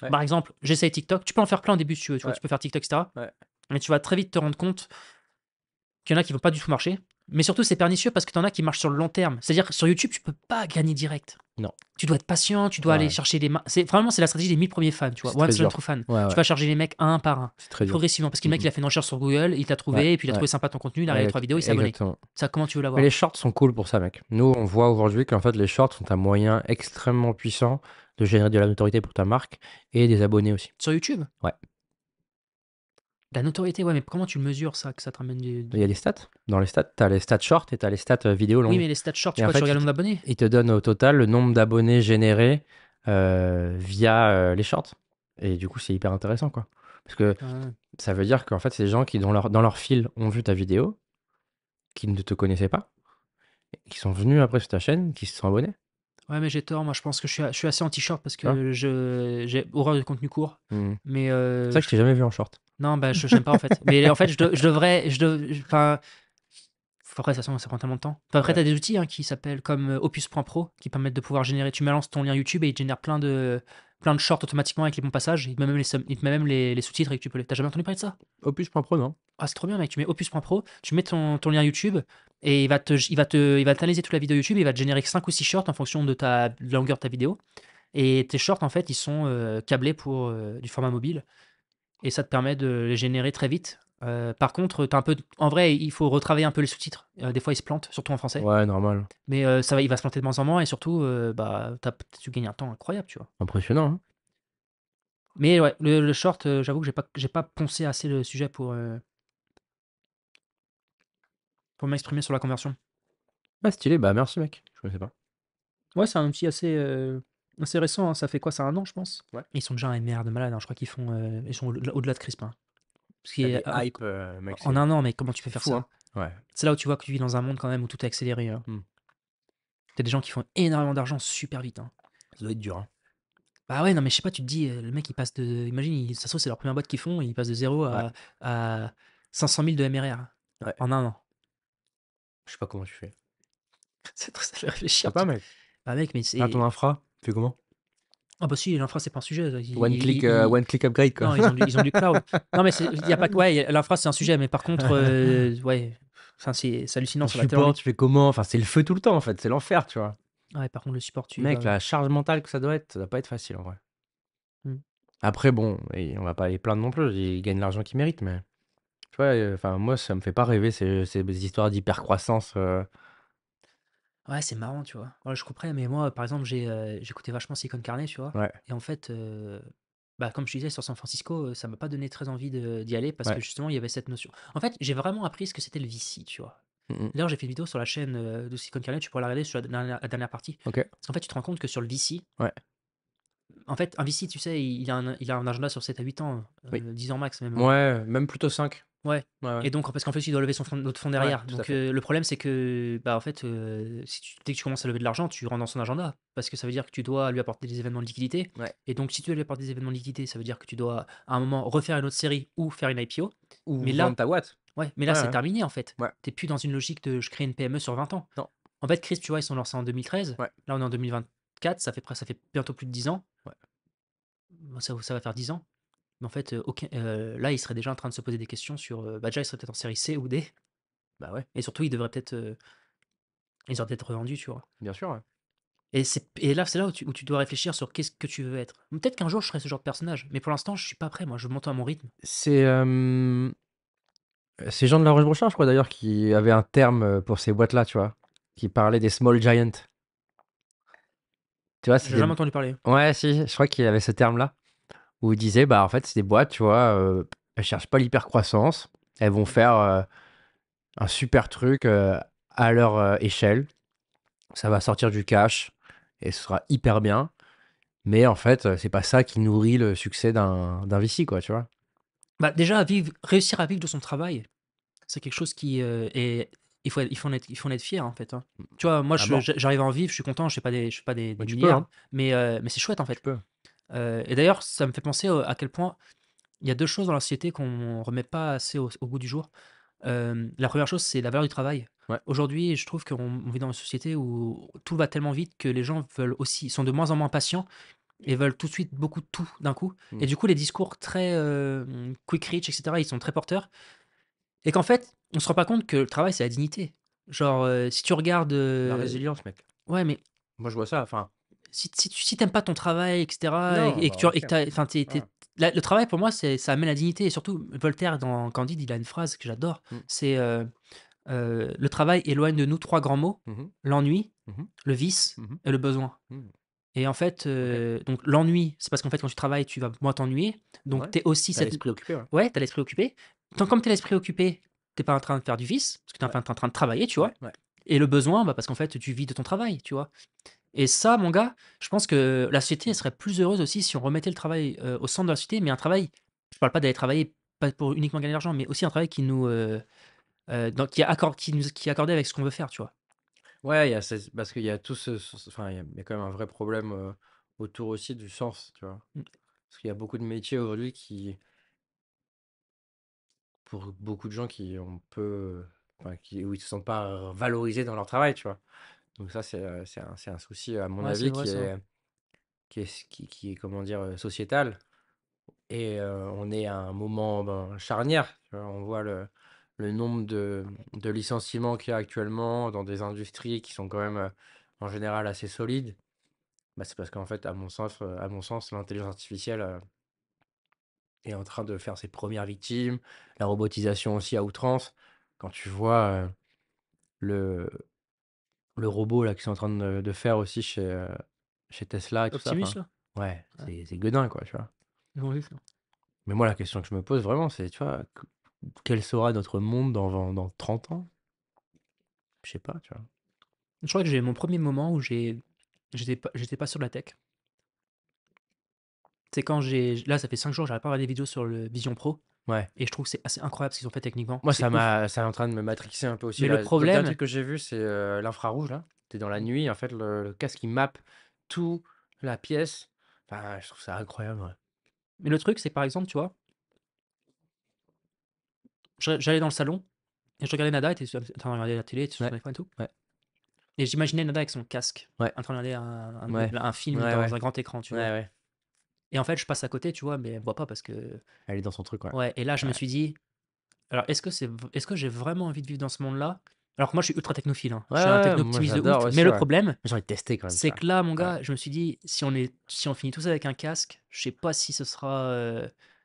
Speaker 2: Ouais,
Speaker 1: Par exemple, j'essaye TikTok. Tu peux en faire plein au début si tu veux, tu vois?
Speaker 2: ouais,
Speaker 1: Tu peux faire TikTok et cetera.
Speaker 2: ouais.
Speaker 1: Mais tu vas très vite te rendre compte qu'il y en a qui vont pas du tout marcher, mais surtout c'est pernicieux parce que tu en as qui marchent sur le long terme. C'est-à-dire que sur YouTube, tu peux pas gagner direct.
Speaker 2: Non,
Speaker 1: Tu dois être patient, tu dois aller
Speaker 2: ouais,
Speaker 1: chercher c'est la stratégie des 1000 premiers fans, tu vois?
Speaker 2: c'est
Speaker 1: One
Speaker 2: très
Speaker 1: million
Speaker 2: dur.
Speaker 1: true fan.
Speaker 2: Ouais,
Speaker 1: Tu
Speaker 2: ouais,
Speaker 1: vas charger les mecs un par un
Speaker 2: c'est très
Speaker 1: et
Speaker 2: dur.
Speaker 1: progressivement parce que le mec,
Speaker 2: Mmh.
Speaker 1: il a fait une recherche sur Google, il t'a
Speaker 2: Ouais,
Speaker 1: trouvé et puis il a
Speaker 2: ouais,
Speaker 1: trouvé sympa ton contenu, il a regardé 3
Speaker 2: exact
Speaker 1: vidéos, il s'est abonné.
Speaker 2: exactement.
Speaker 1: Ça, comment tu veux
Speaker 2: Mais les
Speaker 1: l'avoir?
Speaker 2: shorts sont cool pour ça, mec. Nous, on voit aujourd'hui qu'en fait, les shorts sont un moyen extrêmement puissant de générer de la notoriété pour ta marque et des abonnés aussi.
Speaker 1: Sur YouTube?
Speaker 2: Ouais.
Speaker 1: La notoriété, ouais, mais comment tu le mesures ça, que ça te ramène
Speaker 2: Il y a
Speaker 1: du
Speaker 2: des stats. Dans les stats, tu as les stats short et tu as les stats vidéo
Speaker 1: oui,
Speaker 2: longues.
Speaker 1: mais les stats short,
Speaker 2: Et en
Speaker 1: tu
Speaker 2: fait,
Speaker 1: regardes le nombre d'abonnés?
Speaker 2: il te donne au total le nombre d'abonnés générés via les shorts. Et du coup, c'est hyper intéressant, quoi. Parce que
Speaker 1: Ah.
Speaker 2: ça veut dire qu'en fait, c'est des gens qui, dans leur fil, ont vu ta vidéo, qui ne te connaissaient pas, qui sont venus après sur ta chaîne, qui se sont abonnés.
Speaker 1: Ouais, mais j'ai tort, moi je pense que je suis assez anti-short parce
Speaker 2: Tu vois.
Speaker 1: que j'ai horreur du contenu court,
Speaker 2: Mhm.
Speaker 1: mais
Speaker 2: C'est ça que je t'ai jamais vu en short.
Speaker 1: non, bah, je j'aime pas en fait. Mais en fait, enfin, après de toute façon, ça prend tellement de temps. Enfin, après, tu
Speaker 2: Ouais.
Speaker 1: as des outils, hein, qui s'appellent comme, Opus.pro qui permettent de pouvoir générer tu balances ton lien YouTube et il te génère plein de shorts automatiquement avec les bons passages. Il te met même les sous-titres et que tu peux les tu jamais entendu parler de ça?
Speaker 2: Opus.pro, non?
Speaker 1: Ah, c'est trop bien, mec. Tu mets Opus.pro, tu mets ton lien YouTube et il va t'analyser toute la vidéo YouTube et il va te générer que 5 ou 6 shorts en fonction de la longueur de ta vidéo et tes shorts, en fait, ils sont, câblés pour, du format mobile et ça te permet de les générer très vite. Par contre, tu un peu en vrai, il faut retravailler un peu les sous-titres. Des fois, ils se plantent, surtout en français,
Speaker 2: Ouais, normal.
Speaker 1: mais il va se planter de moins en moins et surtout, bah, tu gagnes un temps incroyable, tu vois?
Speaker 2: Impressionnant, hein?
Speaker 1: Mais ouais, le short, j'avoue que j'ai pas poncé assez le sujet pour m'exprimer sur la conversion.
Speaker 2: Ah, stylé, bah merci, mec. Je connaissais pas.
Speaker 1: Ouais, c'est un outil assez récent, hein. Ça fait quoi? Ça a 1 an, je pense?
Speaker 2: Ouais.
Speaker 1: Ils sont déjà à MR de malade, hein. Je crois ils sont au-delà de Crisp, hein. Ce qui
Speaker 2: T'as
Speaker 1: est
Speaker 2: des hype, mec,
Speaker 1: en 1 an, mais comment tu peux
Speaker 2: c'est
Speaker 1: faire
Speaker 2: fou, hein?
Speaker 1: ça?
Speaker 2: Ouais.
Speaker 1: C'est là où tu vois que tu vis dans un monde quand même où tout est accéléré, hein.
Speaker 2: Mmh.
Speaker 1: Tu des gens qui font énormément d'argent super vite, hein.
Speaker 2: Ça doit être dur, hein?
Speaker 1: Bah, ouais, non, mais je sais pas, tu te dis, le mec, il passe de imagine, ça se trouve, c'est leur première boîte qu'ils font, il passe de 0
Speaker 2: Ouais,
Speaker 1: à 500 000 de MRR
Speaker 2: ouais.
Speaker 1: en un an.
Speaker 2: Je sais pas comment tu fais.
Speaker 1: Ça fait
Speaker 2: Je sais
Speaker 1: réfléchir,
Speaker 2: pas,
Speaker 1: tu
Speaker 2: mec.
Speaker 1: bah, mec, mais
Speaker 2: Ah, ton
Speaker 1: c'est
Speaker 2: infra, tu fais comment?
Speaker 1: ah bah, si, l'infra, c'est pas un sujet, ils
Speaker 2: One click upgrade, quoi.
Speaker 1: non, ils ont du cloud. Non, mais il y a pas que ouais, l'infra, c'est un sujet, mais par contre, ouais, enfin, c'est hallucinant,
Speaker 2: Ton
Speaker 1: ça va tellement
Speaker 2: support,
Speaker 1: vite.
Speaker 2: tu fais comment? Enfin, c'est le feu tout le temps, en fait, c'est l'enfer, tu vois?
Speaker 1: Ouais, par contre, le support, tu
Speaker 2: Mec,
Speaker 1: vas
Speaker 2: la charge mentale que ça doit être, ça doit pas être facile, en vrai.
Speaker 1: mmh.
Speaker 2: Après bon, et on va pas les plaindre non plus, ils gagnent l'argent qu'ils méritent, mais tu vois, enfin, moi, ça me fait pas rêver ces histoires d'hypercroissance,
Speaker 1: Ouais, c'est marrant, tu vois? Ouais, je comprends, mais moi, par exemple, j'écoutais vachement Silicon Carnet, tu vois?
Speaker 2: ouais,
Speaker 1: Et en fait, bah, comme je disais sur San Francisco, ça m'a pas donné très envie d'y aller parce que
Speaker 2: ouais.
Speaker 1: justement, il y avait cette notion. En fait, j'ai vraiment appris ce que c'était le VC, tu vois?
Speaker 2: Mmh mh.
Speaker 1: D'ailleurs, j'ai fait une vidéo sur la chaîne, de Silicon Carnet, tu pourras la regarder sur la dernière partie.
Speaker 2: OK.
Speaker 1: Parce qu'en fait, tu te rends compte que sur le VC,
Speaker 2: Ouais.
Speaker 1: en fait, un VC, tu sais, il a un agenda sur 7 à 8 ans,
Speaker 2: Oui.
Speaker 1: 10 ans max même, hein.
Speaker 2: Ouais, même plutôt 5.
Speaker 1: Ouais,
Speaker 2: Ouais, ouais.
Speaker 1: et donc parce qu'en fait, il doit lever notre fonds
Speaker 2: Ouais,
Speaker 1: derrière.
Speaker 2: tout à
Speaker 1: Donc
Speaker 2: fait.
Speaker 1: le problème, c'est que, bah, en fait, si dès que tu commences à lever de l'argent, tu rentres dans son agenda. Parce que ça veut dire que tu dois lui apporter des événements de liquidité
Speaker 2: Ouais.
Speaker 1: et donc si tu dois lui apporter des événements de liquidité, ça veut dire que tu dois, à un moment, refaire une autre série ou faire une IPO.
Speaker 2: Ou
Speaker 1: Mais
Speaker 2: vendre
Speaker 1: là
Speaker 2: ta boîte.
Speaker 1: ouais, mais là,
Speaker 2: Ouais,
Speaker 1: c'est
Speaker 2: ouais.
Speaker 1: terminé, en fait.
Speaker 2: Ouais.
Speaker 1: Tu es plus dans une logique de: «Je crée une PME sur 20 ans».
Speaker 2: Non.
Speaker 1: En fait, Crisp, tu vois, ils sont lancés en 2013.
Speaker 2: Ouais.
Speaker 1: Là, on est en 2024, ça fait bientôt plus de 10 ans.
Speaker 2: Ouais.
Speaker 1: Bah, ça va faire 10 ans. Mais en fait, aucun là, ils seraient déjà en train de se poser des questions sur, bah, déjà, ils seraient peut-être en série C ou D.
Speaker 2: Bah, ouais,
Speaker 1: Et surtout, ils auraient peut-être revendu, tu vois?
Speaker 2: bien sûr, ouais.
Speaker 1: Et là, c'est là où tu dois réfléchir sur qu'est-ce que tu veux être. Peut-être qu'un jour, je serai ce genre de personnage, mais pour l'instant, je suis pas prêt, moi, je monte à mon rythme.
Speaker 2: C'est, c'est Jean de La Rochebrochard, je crois d'ailleurs, qui avait un terme, pour ces boîtes-là, tu vois? Qui parlait des small giants. Tu vois? C'est
Speaker 1: J'ai
Speaker 2: des
Speaker 1: jamais entendu parler.
Speaker 2: ouais, si, je crois qu'il y avait ce terme-là, où il disait, bah, en fait, c'est des boîtes, tu vois, elles cherchent pas l'hypercroissance, elles vont
Speaker 1: Mmh.
Speaker 2: faire, un super truc, à leur, échelle. Ça va sortir du cash et ce sera hyper bien, mais en fait, c'est pas ça qui nourrit le succès d'un VC, quoi, tu vois?
Speaker 1: Bah, déjà, réussir à vivre de son travail, c'est quelque chose qui, est il faut en être fier, en fait, hein. Tu vois, moi,
Speaker 2: À mort.
Speaker 1: j'arrive à en vivre, je suis content, je fais pas des
Speaker 2: Mais tu peux,
Speaker 1: milliards,
Speaker 2: hein,
Speaker 1: mais c'est chouette, en
Speaker 2: tu
Speaker 1: fait.
Speaker 2: peux.
Speaker 1: Et d'ailleurs, ça me fait penser, à quel point il y a 2 choses dans la société qu'on remet pas assez au goût du jour. La première chose, c'est la valeur du travail.
Speaker 2: Ouais.
Speaker 1: Aujourd'hui, je trouve qu'on vit dans une société où tout va tellement vite que les gens sont de moins en moins patients et veulent tout de suite beaucoup de tout d'un coup.
Speaker 2: Mmh.
Speaker 1: Et du coup, les discours très quick rich, etc., ils sont très porteurs. Et qu'en fait, on se rend pas compte que le travail, c'est la dignité. Genre, si tu regardes.
Speaker 2: La résilience, mec.
Speaker 1: Ouais, mais
Speaker 2: Moi, je vois ça, enfin
Speaker 1: si t'aimes pas ton travail, etc.,
Speaker 2: non,
Speaker 1: et que
Speaker 2: bah, OK.
Speaker 1: enfin,
Speaker 2: Ouais.
Speaker 1: le travail pour moi, ça amène la dignité. Et surtout, Voltaire, dans Candide, il a une phrase que j'adore.
Speaker 2: Mmh.
Speaker 1: C'est le travail éloigne de nous 3 grands mots:
Speaker 2: Mmh mh.
Speaker 1: l'ennui,
Speaker 2: Mmh.
Speaker 1: le vice
Speaker 2: Mmh.
Speaker 1: et le besoin.
Speaker 2: Mmh.
Speaker 1: Et en fait,
Speaker 2: OK.
Speaker 1: donc l'ennui, c'est parce qu'en fait, quand tu travailles, tu vas moins t'ennuyer. Donc
Speaker 2: Ouais.
Speaker 1: tu es aussi
Speaker 2: Tu
Speaker 1: cette
Speaker 2: l'esprit occupé, ouais.
Speaker 1: ouais, tu as l'esprit occupé. Tant comme tu as l'esprit occupé, tu pas en train de faire du vice, parce que tu
Speaker 2: Ouais.
Speaker 1: es en train de travailler, tu
Speaker 2: Ouais,
Speaker 1: vois?
Speaker 2: ouais.
Speaker 1: Et le besoin, bah, parce qu'en fait, tu vis de ton travail, tu vois? Et ça, mon gars, je pense que la société, elle serait plus heureuse aussi si on remettait le travail, au centre de la société, mais un travail, je parle pas d'aller travailler, pas pour uniquement gagner de l'argent, mais aussi un travail qui est accordé avec ce qu'on veut faire, tu vois?
Speaker 2: Ouais, il y a ces parce qu'il y a tout enfin, il y a quand même un vrai problème, autour aussi du sens, tu vois?
Speaker 1: Mmh.
Speaker 2: Parce qu'il y a beaucoup de métiers aujourd'hui qui pour beaucoup de gens qui ont peu, enfin, qui où ils se sentent pas, valorisés dans leur travail, tu vois? Donc ça, c'est un souci, à mon
Speaker 1: Ouais, c'est
Speaker 2: avis,
Speaker 1: vrai ça.
Speaker 2: qui est, comment dire, sociétal et on est à un moment, ben, charnière, tu vois? On voit le nombre de licenciements qu'il y a actuellement dans des industries qui sont quand même, en général assez solides. Bah, c'est parce qu'en fait, à mon sens, l'intelligence artificielle, est en train de faire ses premières victimes, la robotisation aussi à outrance. Quand tu vois, le le robot là qu'ils sont en train de faire aussi chez Tesla et tout ça,
Speaker 1: Optimus
Speaker 2: enfin,
Speaker 1: là?
Speaker 2: ouais,
Speaker 1: Ouais,
Speaker 2: c'est gueudin quoi, tu vois?
Speaker 1: ils l'ont vu ça.
Speaker 2: Mais moi la question que je me pose vraiment c'est, tu vois, quel sera notre monde dans 30 ans? Je sais pas, tu vois?
Speaker 1: Je crois que j'ai mon premier moment où j'étais pas sur la tech. C'est quand là, ça fait 5 jours, j'arrête pas de regarder des vidéos sur le Vision Pro
Speaker 2: Ouais.
Speaker 1: et je trouve que c'est assez incroyable ce qu'ils ont fait techniquement,
Speaker 2: Moi
Speaker 1: c'est ouf.
Speaker 2: ça est en train de me matrixer un peu aussi
Speaker 1: Mais le
Speaker 2: là. Le dernier
Speaker 1: problème
Speaker 2: truc que j'ai vu c'est, l'infrarouge là. Tu es dans la nuit en fait le casque il mappe tout la pièce. Enfin, je trouve ça incroyable, ouais.
Speaker 1: Mais le truc, c'est par exemple, tu vois, j'allais dans le salon et je regardais Nada, elle était en train de regarder la télé, elle était sur son
Speaker 2: Ouais,
Speaker 1: téléphone et tout.
Speaker 2: ouais,
Speaker 1: Et j'imaginais Nada avec son casque,
Speaker 2: ouais,
Speaker 1: en train de regarder
Speaker 2: ouais,
Speaker 1: un film
Speaker 2: ouais,
Speaker 1: dans
Speaker 2: ouais,
Speaker 1: un grand écran, tu
Speaker 2: ouais,
Speaker 1: vois.
Speaker 2: ouais.
Speaker 1: Et en fait, je passe à côté, tu vois, mais elle me voit pas parce que.
Speaker 2: Elle est dans son truc, ouais.
Speaker 1: Ouais, et là, je me
Speaker 2: Ouais,
Speaker 1: suis dit, alors est-ce que j'ai vraiment envie de vivre dans ce monde-là? Alors que moi, je suis ultra technophile, hein.
Speaker 2: ouais,
Speaker 1: Je suis un
Speaker 2: ouais, moi
Speaker 1: techno-optimiste de ouf.
Speaker 2: j'adore
Speaker 1: Mais
Speaker 2: aussi,
Speaker 1: le
Speaker 2: ouais.
Speaker 1: problème,
Speaker 2: J'ai envie de tester quand même, tu
Speaker 1: c'est
Speaker 2: vois.
Speaker 1: que là, mon
Speaker 2: Ouais.
Speaker 1: gars, je me suis dit, si on finit tous avec un casque, je sais pas si ce sera.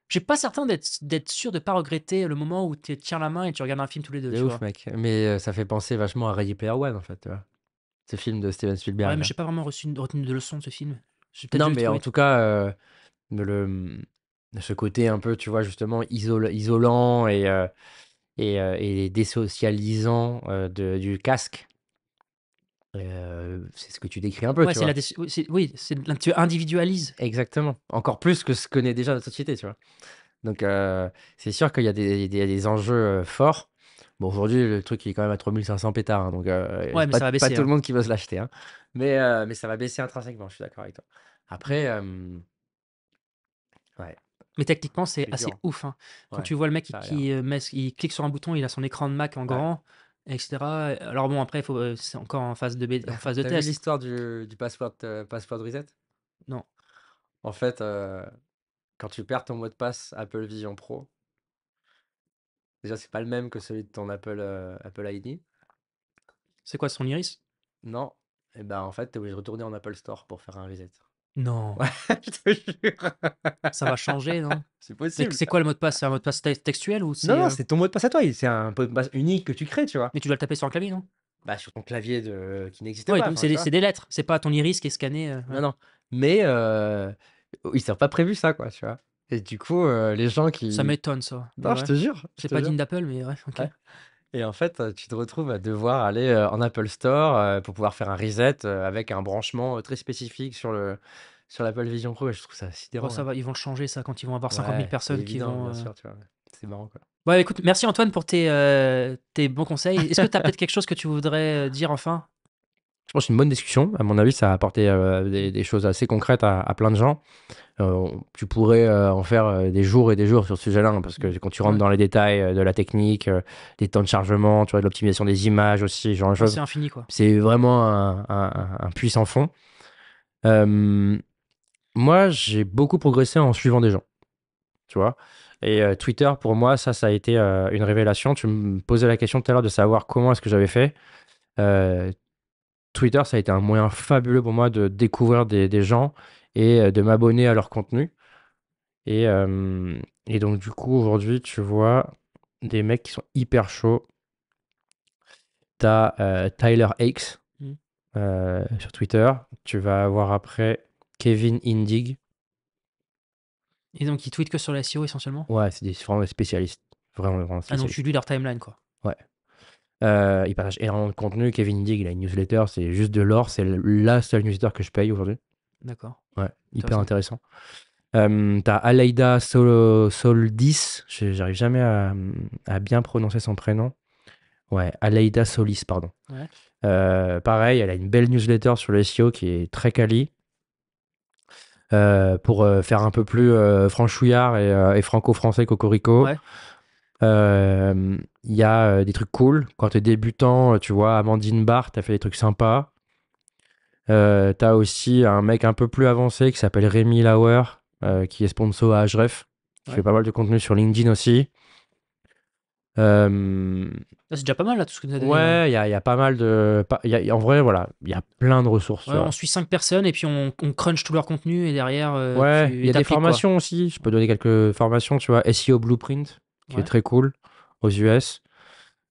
Speaker 1: Je suis pas certain d'être sûr de pas regretter le moment où tu tiens la main et tu regardes un film tous les deux,
Speaker 2: De
Speaker 1: tu
Speaker 2: ouf,
Speaker 1: vois.
Speaker 2: mec. Mais ça fait penser vachement à Ready Player One, en fait, tu vois. Ce film de Steven
Speaker 1: Ouais,
Speaker 2: Spielberg,
Speaker 1: mais
Speaker 2: là.
Speaker 1: j'ai pas vraiment retenu de leçon de ce film. J'ai peut-être
Speaker 2: Non,
Speaker 1: dû le
Speaker 2: mais en
Speaker 1: trouver.
Speaker 2: tout cas, ce côté un peu, tu vois, justement, isolant et désocialisant du casque, c'est ce que tu décris un peu,
Speaker 1: Ouais,
Speaker 2: tu vois.
Speaker 1: oui, tu individualises.
Speaker 2: Exactement. Encore plus que ce que connaît déjà notre société, tu vois. Donc, c'est sûr qu'il y a des enjeux forts. Bon, aujourd'hui, le truc il est quand même à 3500 pétards, hein, donc
Speaker 1: Ouais, mais ça va
Speaker 2: pas
Speaker 1: baisser,
Speaker 2: tout le
Speaker 1: hein.
Speaker 2: monde qui veut se l'acheter, hein. Mais ça va baisser intrinsèquement, je suis d'accord avec toi.
Speaker 1: Mm.
Speaker 2: Après, ouais,
Speaker 1: Mais techniquement, c'est
Speaker 2: c'est dur,
Speaker 1: assez
Speaker 2: hein.
Speaker 1: ouf, hein. Quand
Speaker 2: Ouais,
Speaker 1: tu vois le mec
Speaker 2: ça a l'air.
Speaker 1: il clique sur un bouton, il a son écran de Mac en
Speaker 2: Ouais.
Speaker 1: grand, et cetera. Alors bon, après, c'est encore en phase de
Speaker 2: Tu vu
Speaker 1: test.
Speaker 2: l'histoire du password reset?
Speaker 1: Non.
Speaker 2: En fait, quand tu perds ton mot de passe Apple Vision Pro, déjà, c'est pas le même que celui de ton Apple ID.
Speaker 1: C'est quoi son iris?
Speaker 2: Non, et ben, en fait, tu es obligé de retourner en Apple Store pour faire un reset.
Speaker 1: Non.
Speaker 2: Ouais, je te jure.
Speaker 1: Ça va changer, non?
Speaker 2: C'est
Speaker 1: Mais
Speaker 2: possible.
Speaker 1: c'est quoi le mot de passe? C'est un mot de passe textuel ou
Speaker 2: Non,
Speaker 1: c'est,
Speaker 2: non, c'est ton mot de passe à toi. C'est un mot de passe unique que tu crées, tu vois.
Speaker 1: mais tu dois le taper sur un clavier, non?
Speaker 2: Bah, sur ton clavier qui n'existe
Speaker 1: Ouais,
Speaker 2: pas,
Speaker 1: donc
Speaker 2: enfin, tu vois.
Speaker 1: c'est des lettres, c'est pas ton iris qui est scanné,
Speaker 2: Non,
Speaker 1: ouais.
Speaker 2: non. Mais ils n'ont pas prévu ça, quoi, tu vois. Et du coup, les gens
Speaker 1: Ça
Speaker 2: qui.
Speaker 1: m'étonne ça, mais
Speaker 2: Non, je
Speaker 1: ouais.
Speaker 2: te jure, je
Speaker 1: C'est
Speaker 2: te
Speaker 1: pas
Speaker 2: jure.
Speaker 1: digne d'Apple, mais ouais, OK.
Speaker 2: Ouais. Et en fait, tu te retrouves à devoir aller en Apple Store pour pouvoir faire un reset avec un branchement très spécifique sur l'Apple Vision Pro. Et je trouve ça
Speaker 1: Bon,
Speaker 2: sidérant,
Speaker 1: ça
Speaker 2: ouais.
Speaker 1: va, ils vont le changer ça quand ils vont avoir 50 000
Speaker 2: Ouais, c'est
Speaker 1: personnes qui
Speaker 2: évident,
Speaker 1: vont,
Speaker 2: bien sûr, tu vois. C'est marrant, quoi.
Speaker 1: Ouais, écoute, merci Antoine pour tes bons conseils. Est-ce que tu as peut-être quelque chose que tu voudrais, dire enfin?
Speaker 2: Je pense que c'est une bonne discussion. À mon avis, ça a apporté des choses assez concrètes à plein de gens. Tu pourrais en faire des jours et des jours sur ce sujet-là, hein, parce que
Speaker 1: Mmh.
Speaker 2: quand tu rentres
Speaker 1: Ouais.
Speaker 2: dans les détails de la technique, des temps de chargement, tu vois, de l'optimisation des images aussi, ce genre de
Speaker 1: Ouais,
Speaker 2: choses,
Speaker 1: c'est infini, quoi.
Speaker 2: c'est vraiment un puits sans fond. Euh, Moi, j'ai beaucoup progressé en suivant des gens, tu vois. Et Twitter, pour moi, ça a été une révélation. Tu me posais la question tout à l'heure de savoir comment est-ce que j'avais fait. Euh, Twitter, ça a été un moyen fabuleux pour moi de découvrir des gens et de m'abonner à leur contenu. Et, euh, et donc, du coup, aujourd'hui, tu vois des mecs qui sont hyper chauds. T'as Tyler Hakes
Speaker 1: Mmh.
Speaker 2: sur Twitter. Tu vas avoir après Kevin Indig.
Speaker 1: Et donc ils tweetent que sur la SEO essentiellement?
Speaker 2: Ouais, vraiment des spécialistes. Vraiment, vraiment
Speaker 1: Ah donc tu
Speaker 2: spécialistes.
Speaker 1: lis leur timeline, quoi.
Speaker 2: Ouais. Il partage énormément de contenu. Kevin Indig, il a une newsletter, c'est juste de l'or. C'est la seule newsletter que je paye aujourd'hui.
Speaker 1: D'accord,
Speaker 2: Ouais, hyper
Speaker 1: intéressant.
Speaker 2: intéressant. T'as Aleida Soldis, j'arrive jamais à bien prononcer son prénom. Ouais, Aleida Solis, pardon.
Speaker 1: Ouais.
Speaker 2: Pareil, elle a une belle newsletter sur le SEO qui est très quali. Pour faire un peu plus franchouillard et franco-français cocorico.
Speaker 1: Ouais.
Speaker 2: Il y a des trucs cool. Quand tu es débutant, tu vois, Amandine Barr, tu as fait des trucs sympas. T'as aussi un mec un peu plus avancé qui s'appelle Rémi Lauer, qui est sponsor à Href, qui fait
Speaker 1: Ouais.
Speaker 2: pas mal de contenu sur LinkedIn aussi. Euh,
Speaker 1: Ah, c'est déjà pas mal là tout ce que tu as donné là.
Speaker 2: ouais, il y a pas mal de. En vrai, voilà, il y a plein de ressources, tu
Speaker 1: Ouais, on
Speaker 2: vois.
Speaker 1: suit 5 personnes et puis on crunch tout leur contenu et derrière,
Speaker 2: Ouais, il y a
Speaker 1: tu
Speaker 2: des
Speaker 1: appliques, quoi.
Speaker 2: formations aussi. Je peux donner quelques formations, tu vois. SEO Blueprint, qui est
Speaker 1: Ouais.
Speaker 2: très cool aux US.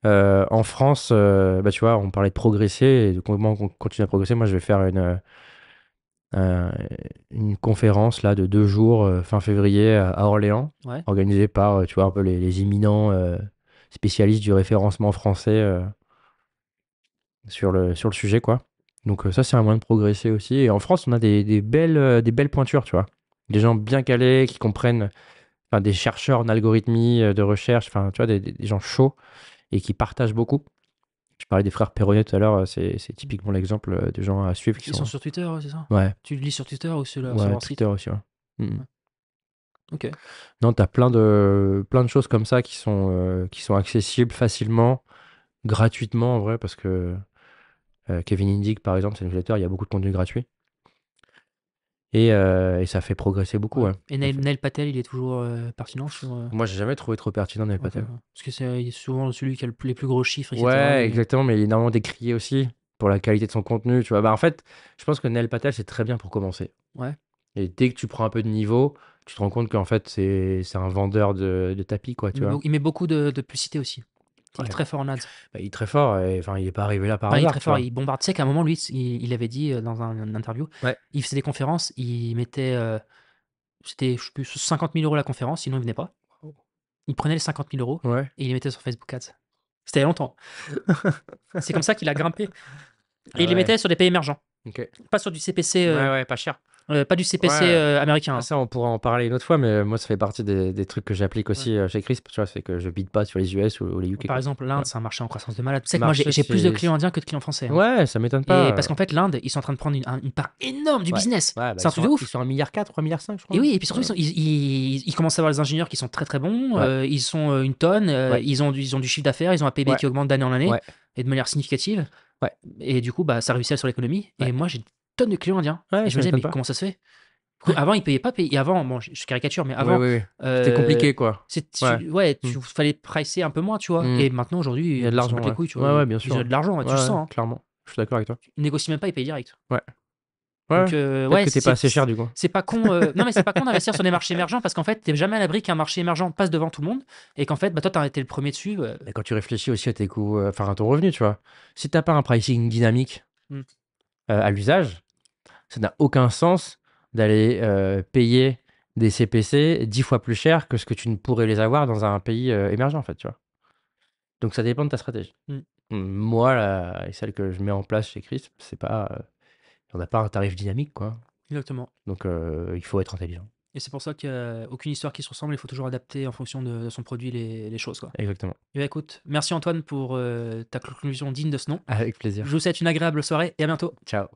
Speaker 2: En France, bah, tu vois, on parlait de progresser et de comment on continue à progresser. Moi, je vais faire euh, une conférence là, de 2 jours fin février à Orléans,
Speaker 1: Ouais.
Speaker 2: organisée par, tu vois, un peu les éminents spécialistes du référencement français sur le sujet, quoi. Donc ça, c'est un moyen de progresser aussi. Et en France, on a des belles pointures, tu vois. Des gens bien calés qui comprennent, enfin, des chercheurs en algorithmie de recherche, enfin, tu vois, des gens chauds et qui partagent beaucoup. Je parlais des frères Perronnet tout à l'heure, c'est typiquement l'exemple de gens à suivre qui
Speaker 1: Ils sont
Speaker 2: sont.
Speaker 1: sur Twitter, c'est ça?
Speaker 2: Ouais,
Speaker 1: Tu le lis sur Twitter ou sur
Speaker 2: ouais,
Speaker 1: leur
Speaker 2: Twitter
Speaker 1: site?
Speaker 2: aussi, ouais. Mhm.
Speaker 1: Ouais. Ok.
Speaker 2: Non, t'as plein de choses comme ça qui sont accessibles facilement, gratuitement en vrai, parce que Kevin Indig, par exemple, c'est un newsletter, il y a beaucoup de contenu gratuit. Et ça fait progresser beaucoup,
Speaker 1: Ouais.
Speaker 2: ouais.
Speaker 1: Et
Speaker 2: Ça fait-
Speaker 1: Neil Patel, il est toujours pertinent sur.
Speaker 2: Moi, j'ai jamais trouvé trop pertinent Neil
Speaker 1: Ok, ouais.
Speaker 2: Patel.
Speaker 1: Parce que c'est souvent celui qui a les plus gros chiffres, etc.
Speaker 2: Ouais,
Speaker 1: Et...
Speaker 2: exactement, mais il est énormément décrié aussi pour la qualité de son contenu, tu vois. Bah, en fait, je pense que Neil Patel, c'est très bien pour commencer.
Speaker 1: Ouais.
Speaker 2: Et dès que tu prends un peu de niveau, tu te rends compte qu'en fait, c'est un vendeur de tapis, quoi, tu vois.
Speaker 1: Il met beaucoup de publicité aussi. Il est
Speaker 2: Ouais.
Speaker 1: très fort en ads.
Speaker 2: Bah, il est très fort, et enfin, il est pas arrivé là par
Speaker 1: Non, il est
Speaker 2: hasard,
Speaker 1: très
Speaker 2: tu
Speaker 1: fort.
Speaker 2: vois.
Speaker 1: Il bombarde. Tu sais qu'à un moment, lui, il avait dit dans une interview,
Speaker 2: Ouais.
Speaker 1: il faisait des conférences, il mettait, c'était, je sais plus, 50 000 € la conférence, sinon il venait pas. Il prenait les 50 000 €
Speaker 2: Ouais.
Speaker 1: et il les mettait sur Facebook Ads. C'était il y a longtemps. C'est comme ça qu'il a grimpé. Et
Speaker 2: Ah
Speaker 1: il les
Speaker 2: ouais.
Speaker 1: mettait sur des pays émergents,
Speaker 2: Ok.
Speaker 1: pas sur du CPC,
Speaker 2: Ouais, ouais, pas cher.
Speaker 1: pas du CPC
Speaker 2: Ouais.
Speaker 1: américain.
Speaker 2: Ah, ça, on pourra en parler une autre fois, mais moi, ça fait partie des trucs que j'applique
Speaker 1: Ouais.
Speaker 2: aussi chez Crisp, tu vois, c'est que je bide pas sur les US ou les UK,
Speaker 1: Par
Speaker 2: quoi.
Speaker 1: exemple, l'Inde,
Speaker 2: Ouais.
Speaker 1: c'est un marché en croissance de malade. Tu sais que moi,
Speaker 2: Marché,
Speaker 1: j'ai plus de
Speaker 2: c'est.
Speaker 1: clients indiens que de clients français, hein.
Speaker 2: Ouais, ça m'étonne
Speaker 1: Et
Speaker 2: pas.
Speaker 1: parce qu'en fait, l'Inde, ils sont en train de prendre une part énorme du
Speaker 2: Ouais.
Speaker 1: business.
Speaker 2: Ouais, bah,
Speaker 1: C'est un truc de
Speaker 2: ils
Speaker 1: ouf.
Speaker 2: sont 1,4 milliard, 3,5 milliards, je
Speaker 1: Et
Speaker 2: crois.
Speaker 1: oui, et puis surtout,
Speaker 2: Ouais.
Speaker 1: ils commencent à avoir des ingénieurs qui sont très très bons.
Speaker 2: Ouais.
Speaker 1: Ils sont une tonne.
Speaker 2: Ouais.
Speaker 1: Ils ont du chiffre d'affaires. Ils ont un PIB
Speaker 2: Ouais.
Speaker 1: qui augmente d'année en année
Speaker 2: Ouais.
Speaker 1: et de manière significative.
Speaker 2: Ouais.
Speaker 1: Et du coup, bah, ça réussit sur l'économie.
Speaker 2: Ouais.
Speaker 1: Et moi, j'ai une tonne de clients indiens.
Speaker 2: Ouais,
Speaker 1: Et je
Speaker 2: ça
Speaker 1: me disais,
Speaker 2: m'étonne
Speaker 1: mais
Speaker 2: pas.
Speaker 1: comment ça se fait? Avant, ils payaient pas. Et avant, bon, je caricature, mais
Speaker 2: Oui,
Speaker 1: avant,
Speaker 2: oui, oui. C'était compliqué, quoi. Ouais.
Speaker 1: ouais,
Speaker 2: Mm.
Speaker 1: fallait pricer un peu moins, tu vois.
Speaker 2: Mm.
Speaker 1: Et maintenant, aujourd'hui,
Speaker 2: Il y a de
Speaker 1: ils s'en
Speaker 2: l'argent,
Speaker 1: battent les
Speaker 2: ouais.
Speaker 1: couilles, tu vois.
Speaker 2: Ouais, ouais, bien
Speaker 1: Ils ont
Speaker 2: sûr.
Speaker 1: de l'argent, hein,
Speaker 2: Ouais,
Speaker 1: tu le
Speaker 2: ouais,
Speaker 1: sens, hein.
Speaker 2: clairement. Je suis d'accord avec toi.
Speaker 1: Ils négocient même pas, ils payent direct.
Speaker 2: Ouais. Ouais.
Speaker 1: Donc,
Speaker 2: Peut-être
Speaker 1: ouais,
Speaker 2: que t'es pas assez cher, du coup.
Speaker 1: c'est pas con. Non, mais c'est pas con d'investir sur des marchés émergents parce qu'en fait, t'es jamais à l'abri qu'un marché émergent passe devant tout le monde et qu'en fait, bah, toi, t'as été le premier dessus.
Speaker 2: Et quand tu réfléchis aussi à tes coûts, enfin, à ton revenu, tu vois. Si t'as pas un pricing dynamique
Speaker 1: Hmm.
Speaker 2: à l'usage, ça n'a aucun sens d'aller payer des CPC 10 fois plus cher que ce que tu ne pourrais les avoir dans un pays émergent, en fait, tu vois. Donc ça dépend de ta stratégie.
Speaker 1: Hmm.
Speaker 2: Moi, et celle que je mets en place chez Crisp, c'est pas, on n'a pas un tarif dynamique, quoi.
Speaker 1: Exactement.
Speaker 2: Donc il faut être intelligent.
Speaker 1: Et c'est pour ça qu'il n'y a aucune histoire qui se ressemble. Il faut toujours adapter en fonction de son produit les choses, quoi.
Speaker 2: Exactement.
Speaker 1: Et bah, écoute, merci Antoine pour ta conclusion digne de ce nom.
Speaker 2: Avec plaisir.
Speaker 1: Je vous souhaite une agréable soirée et à bientôt.
Speaker 2: Ciao.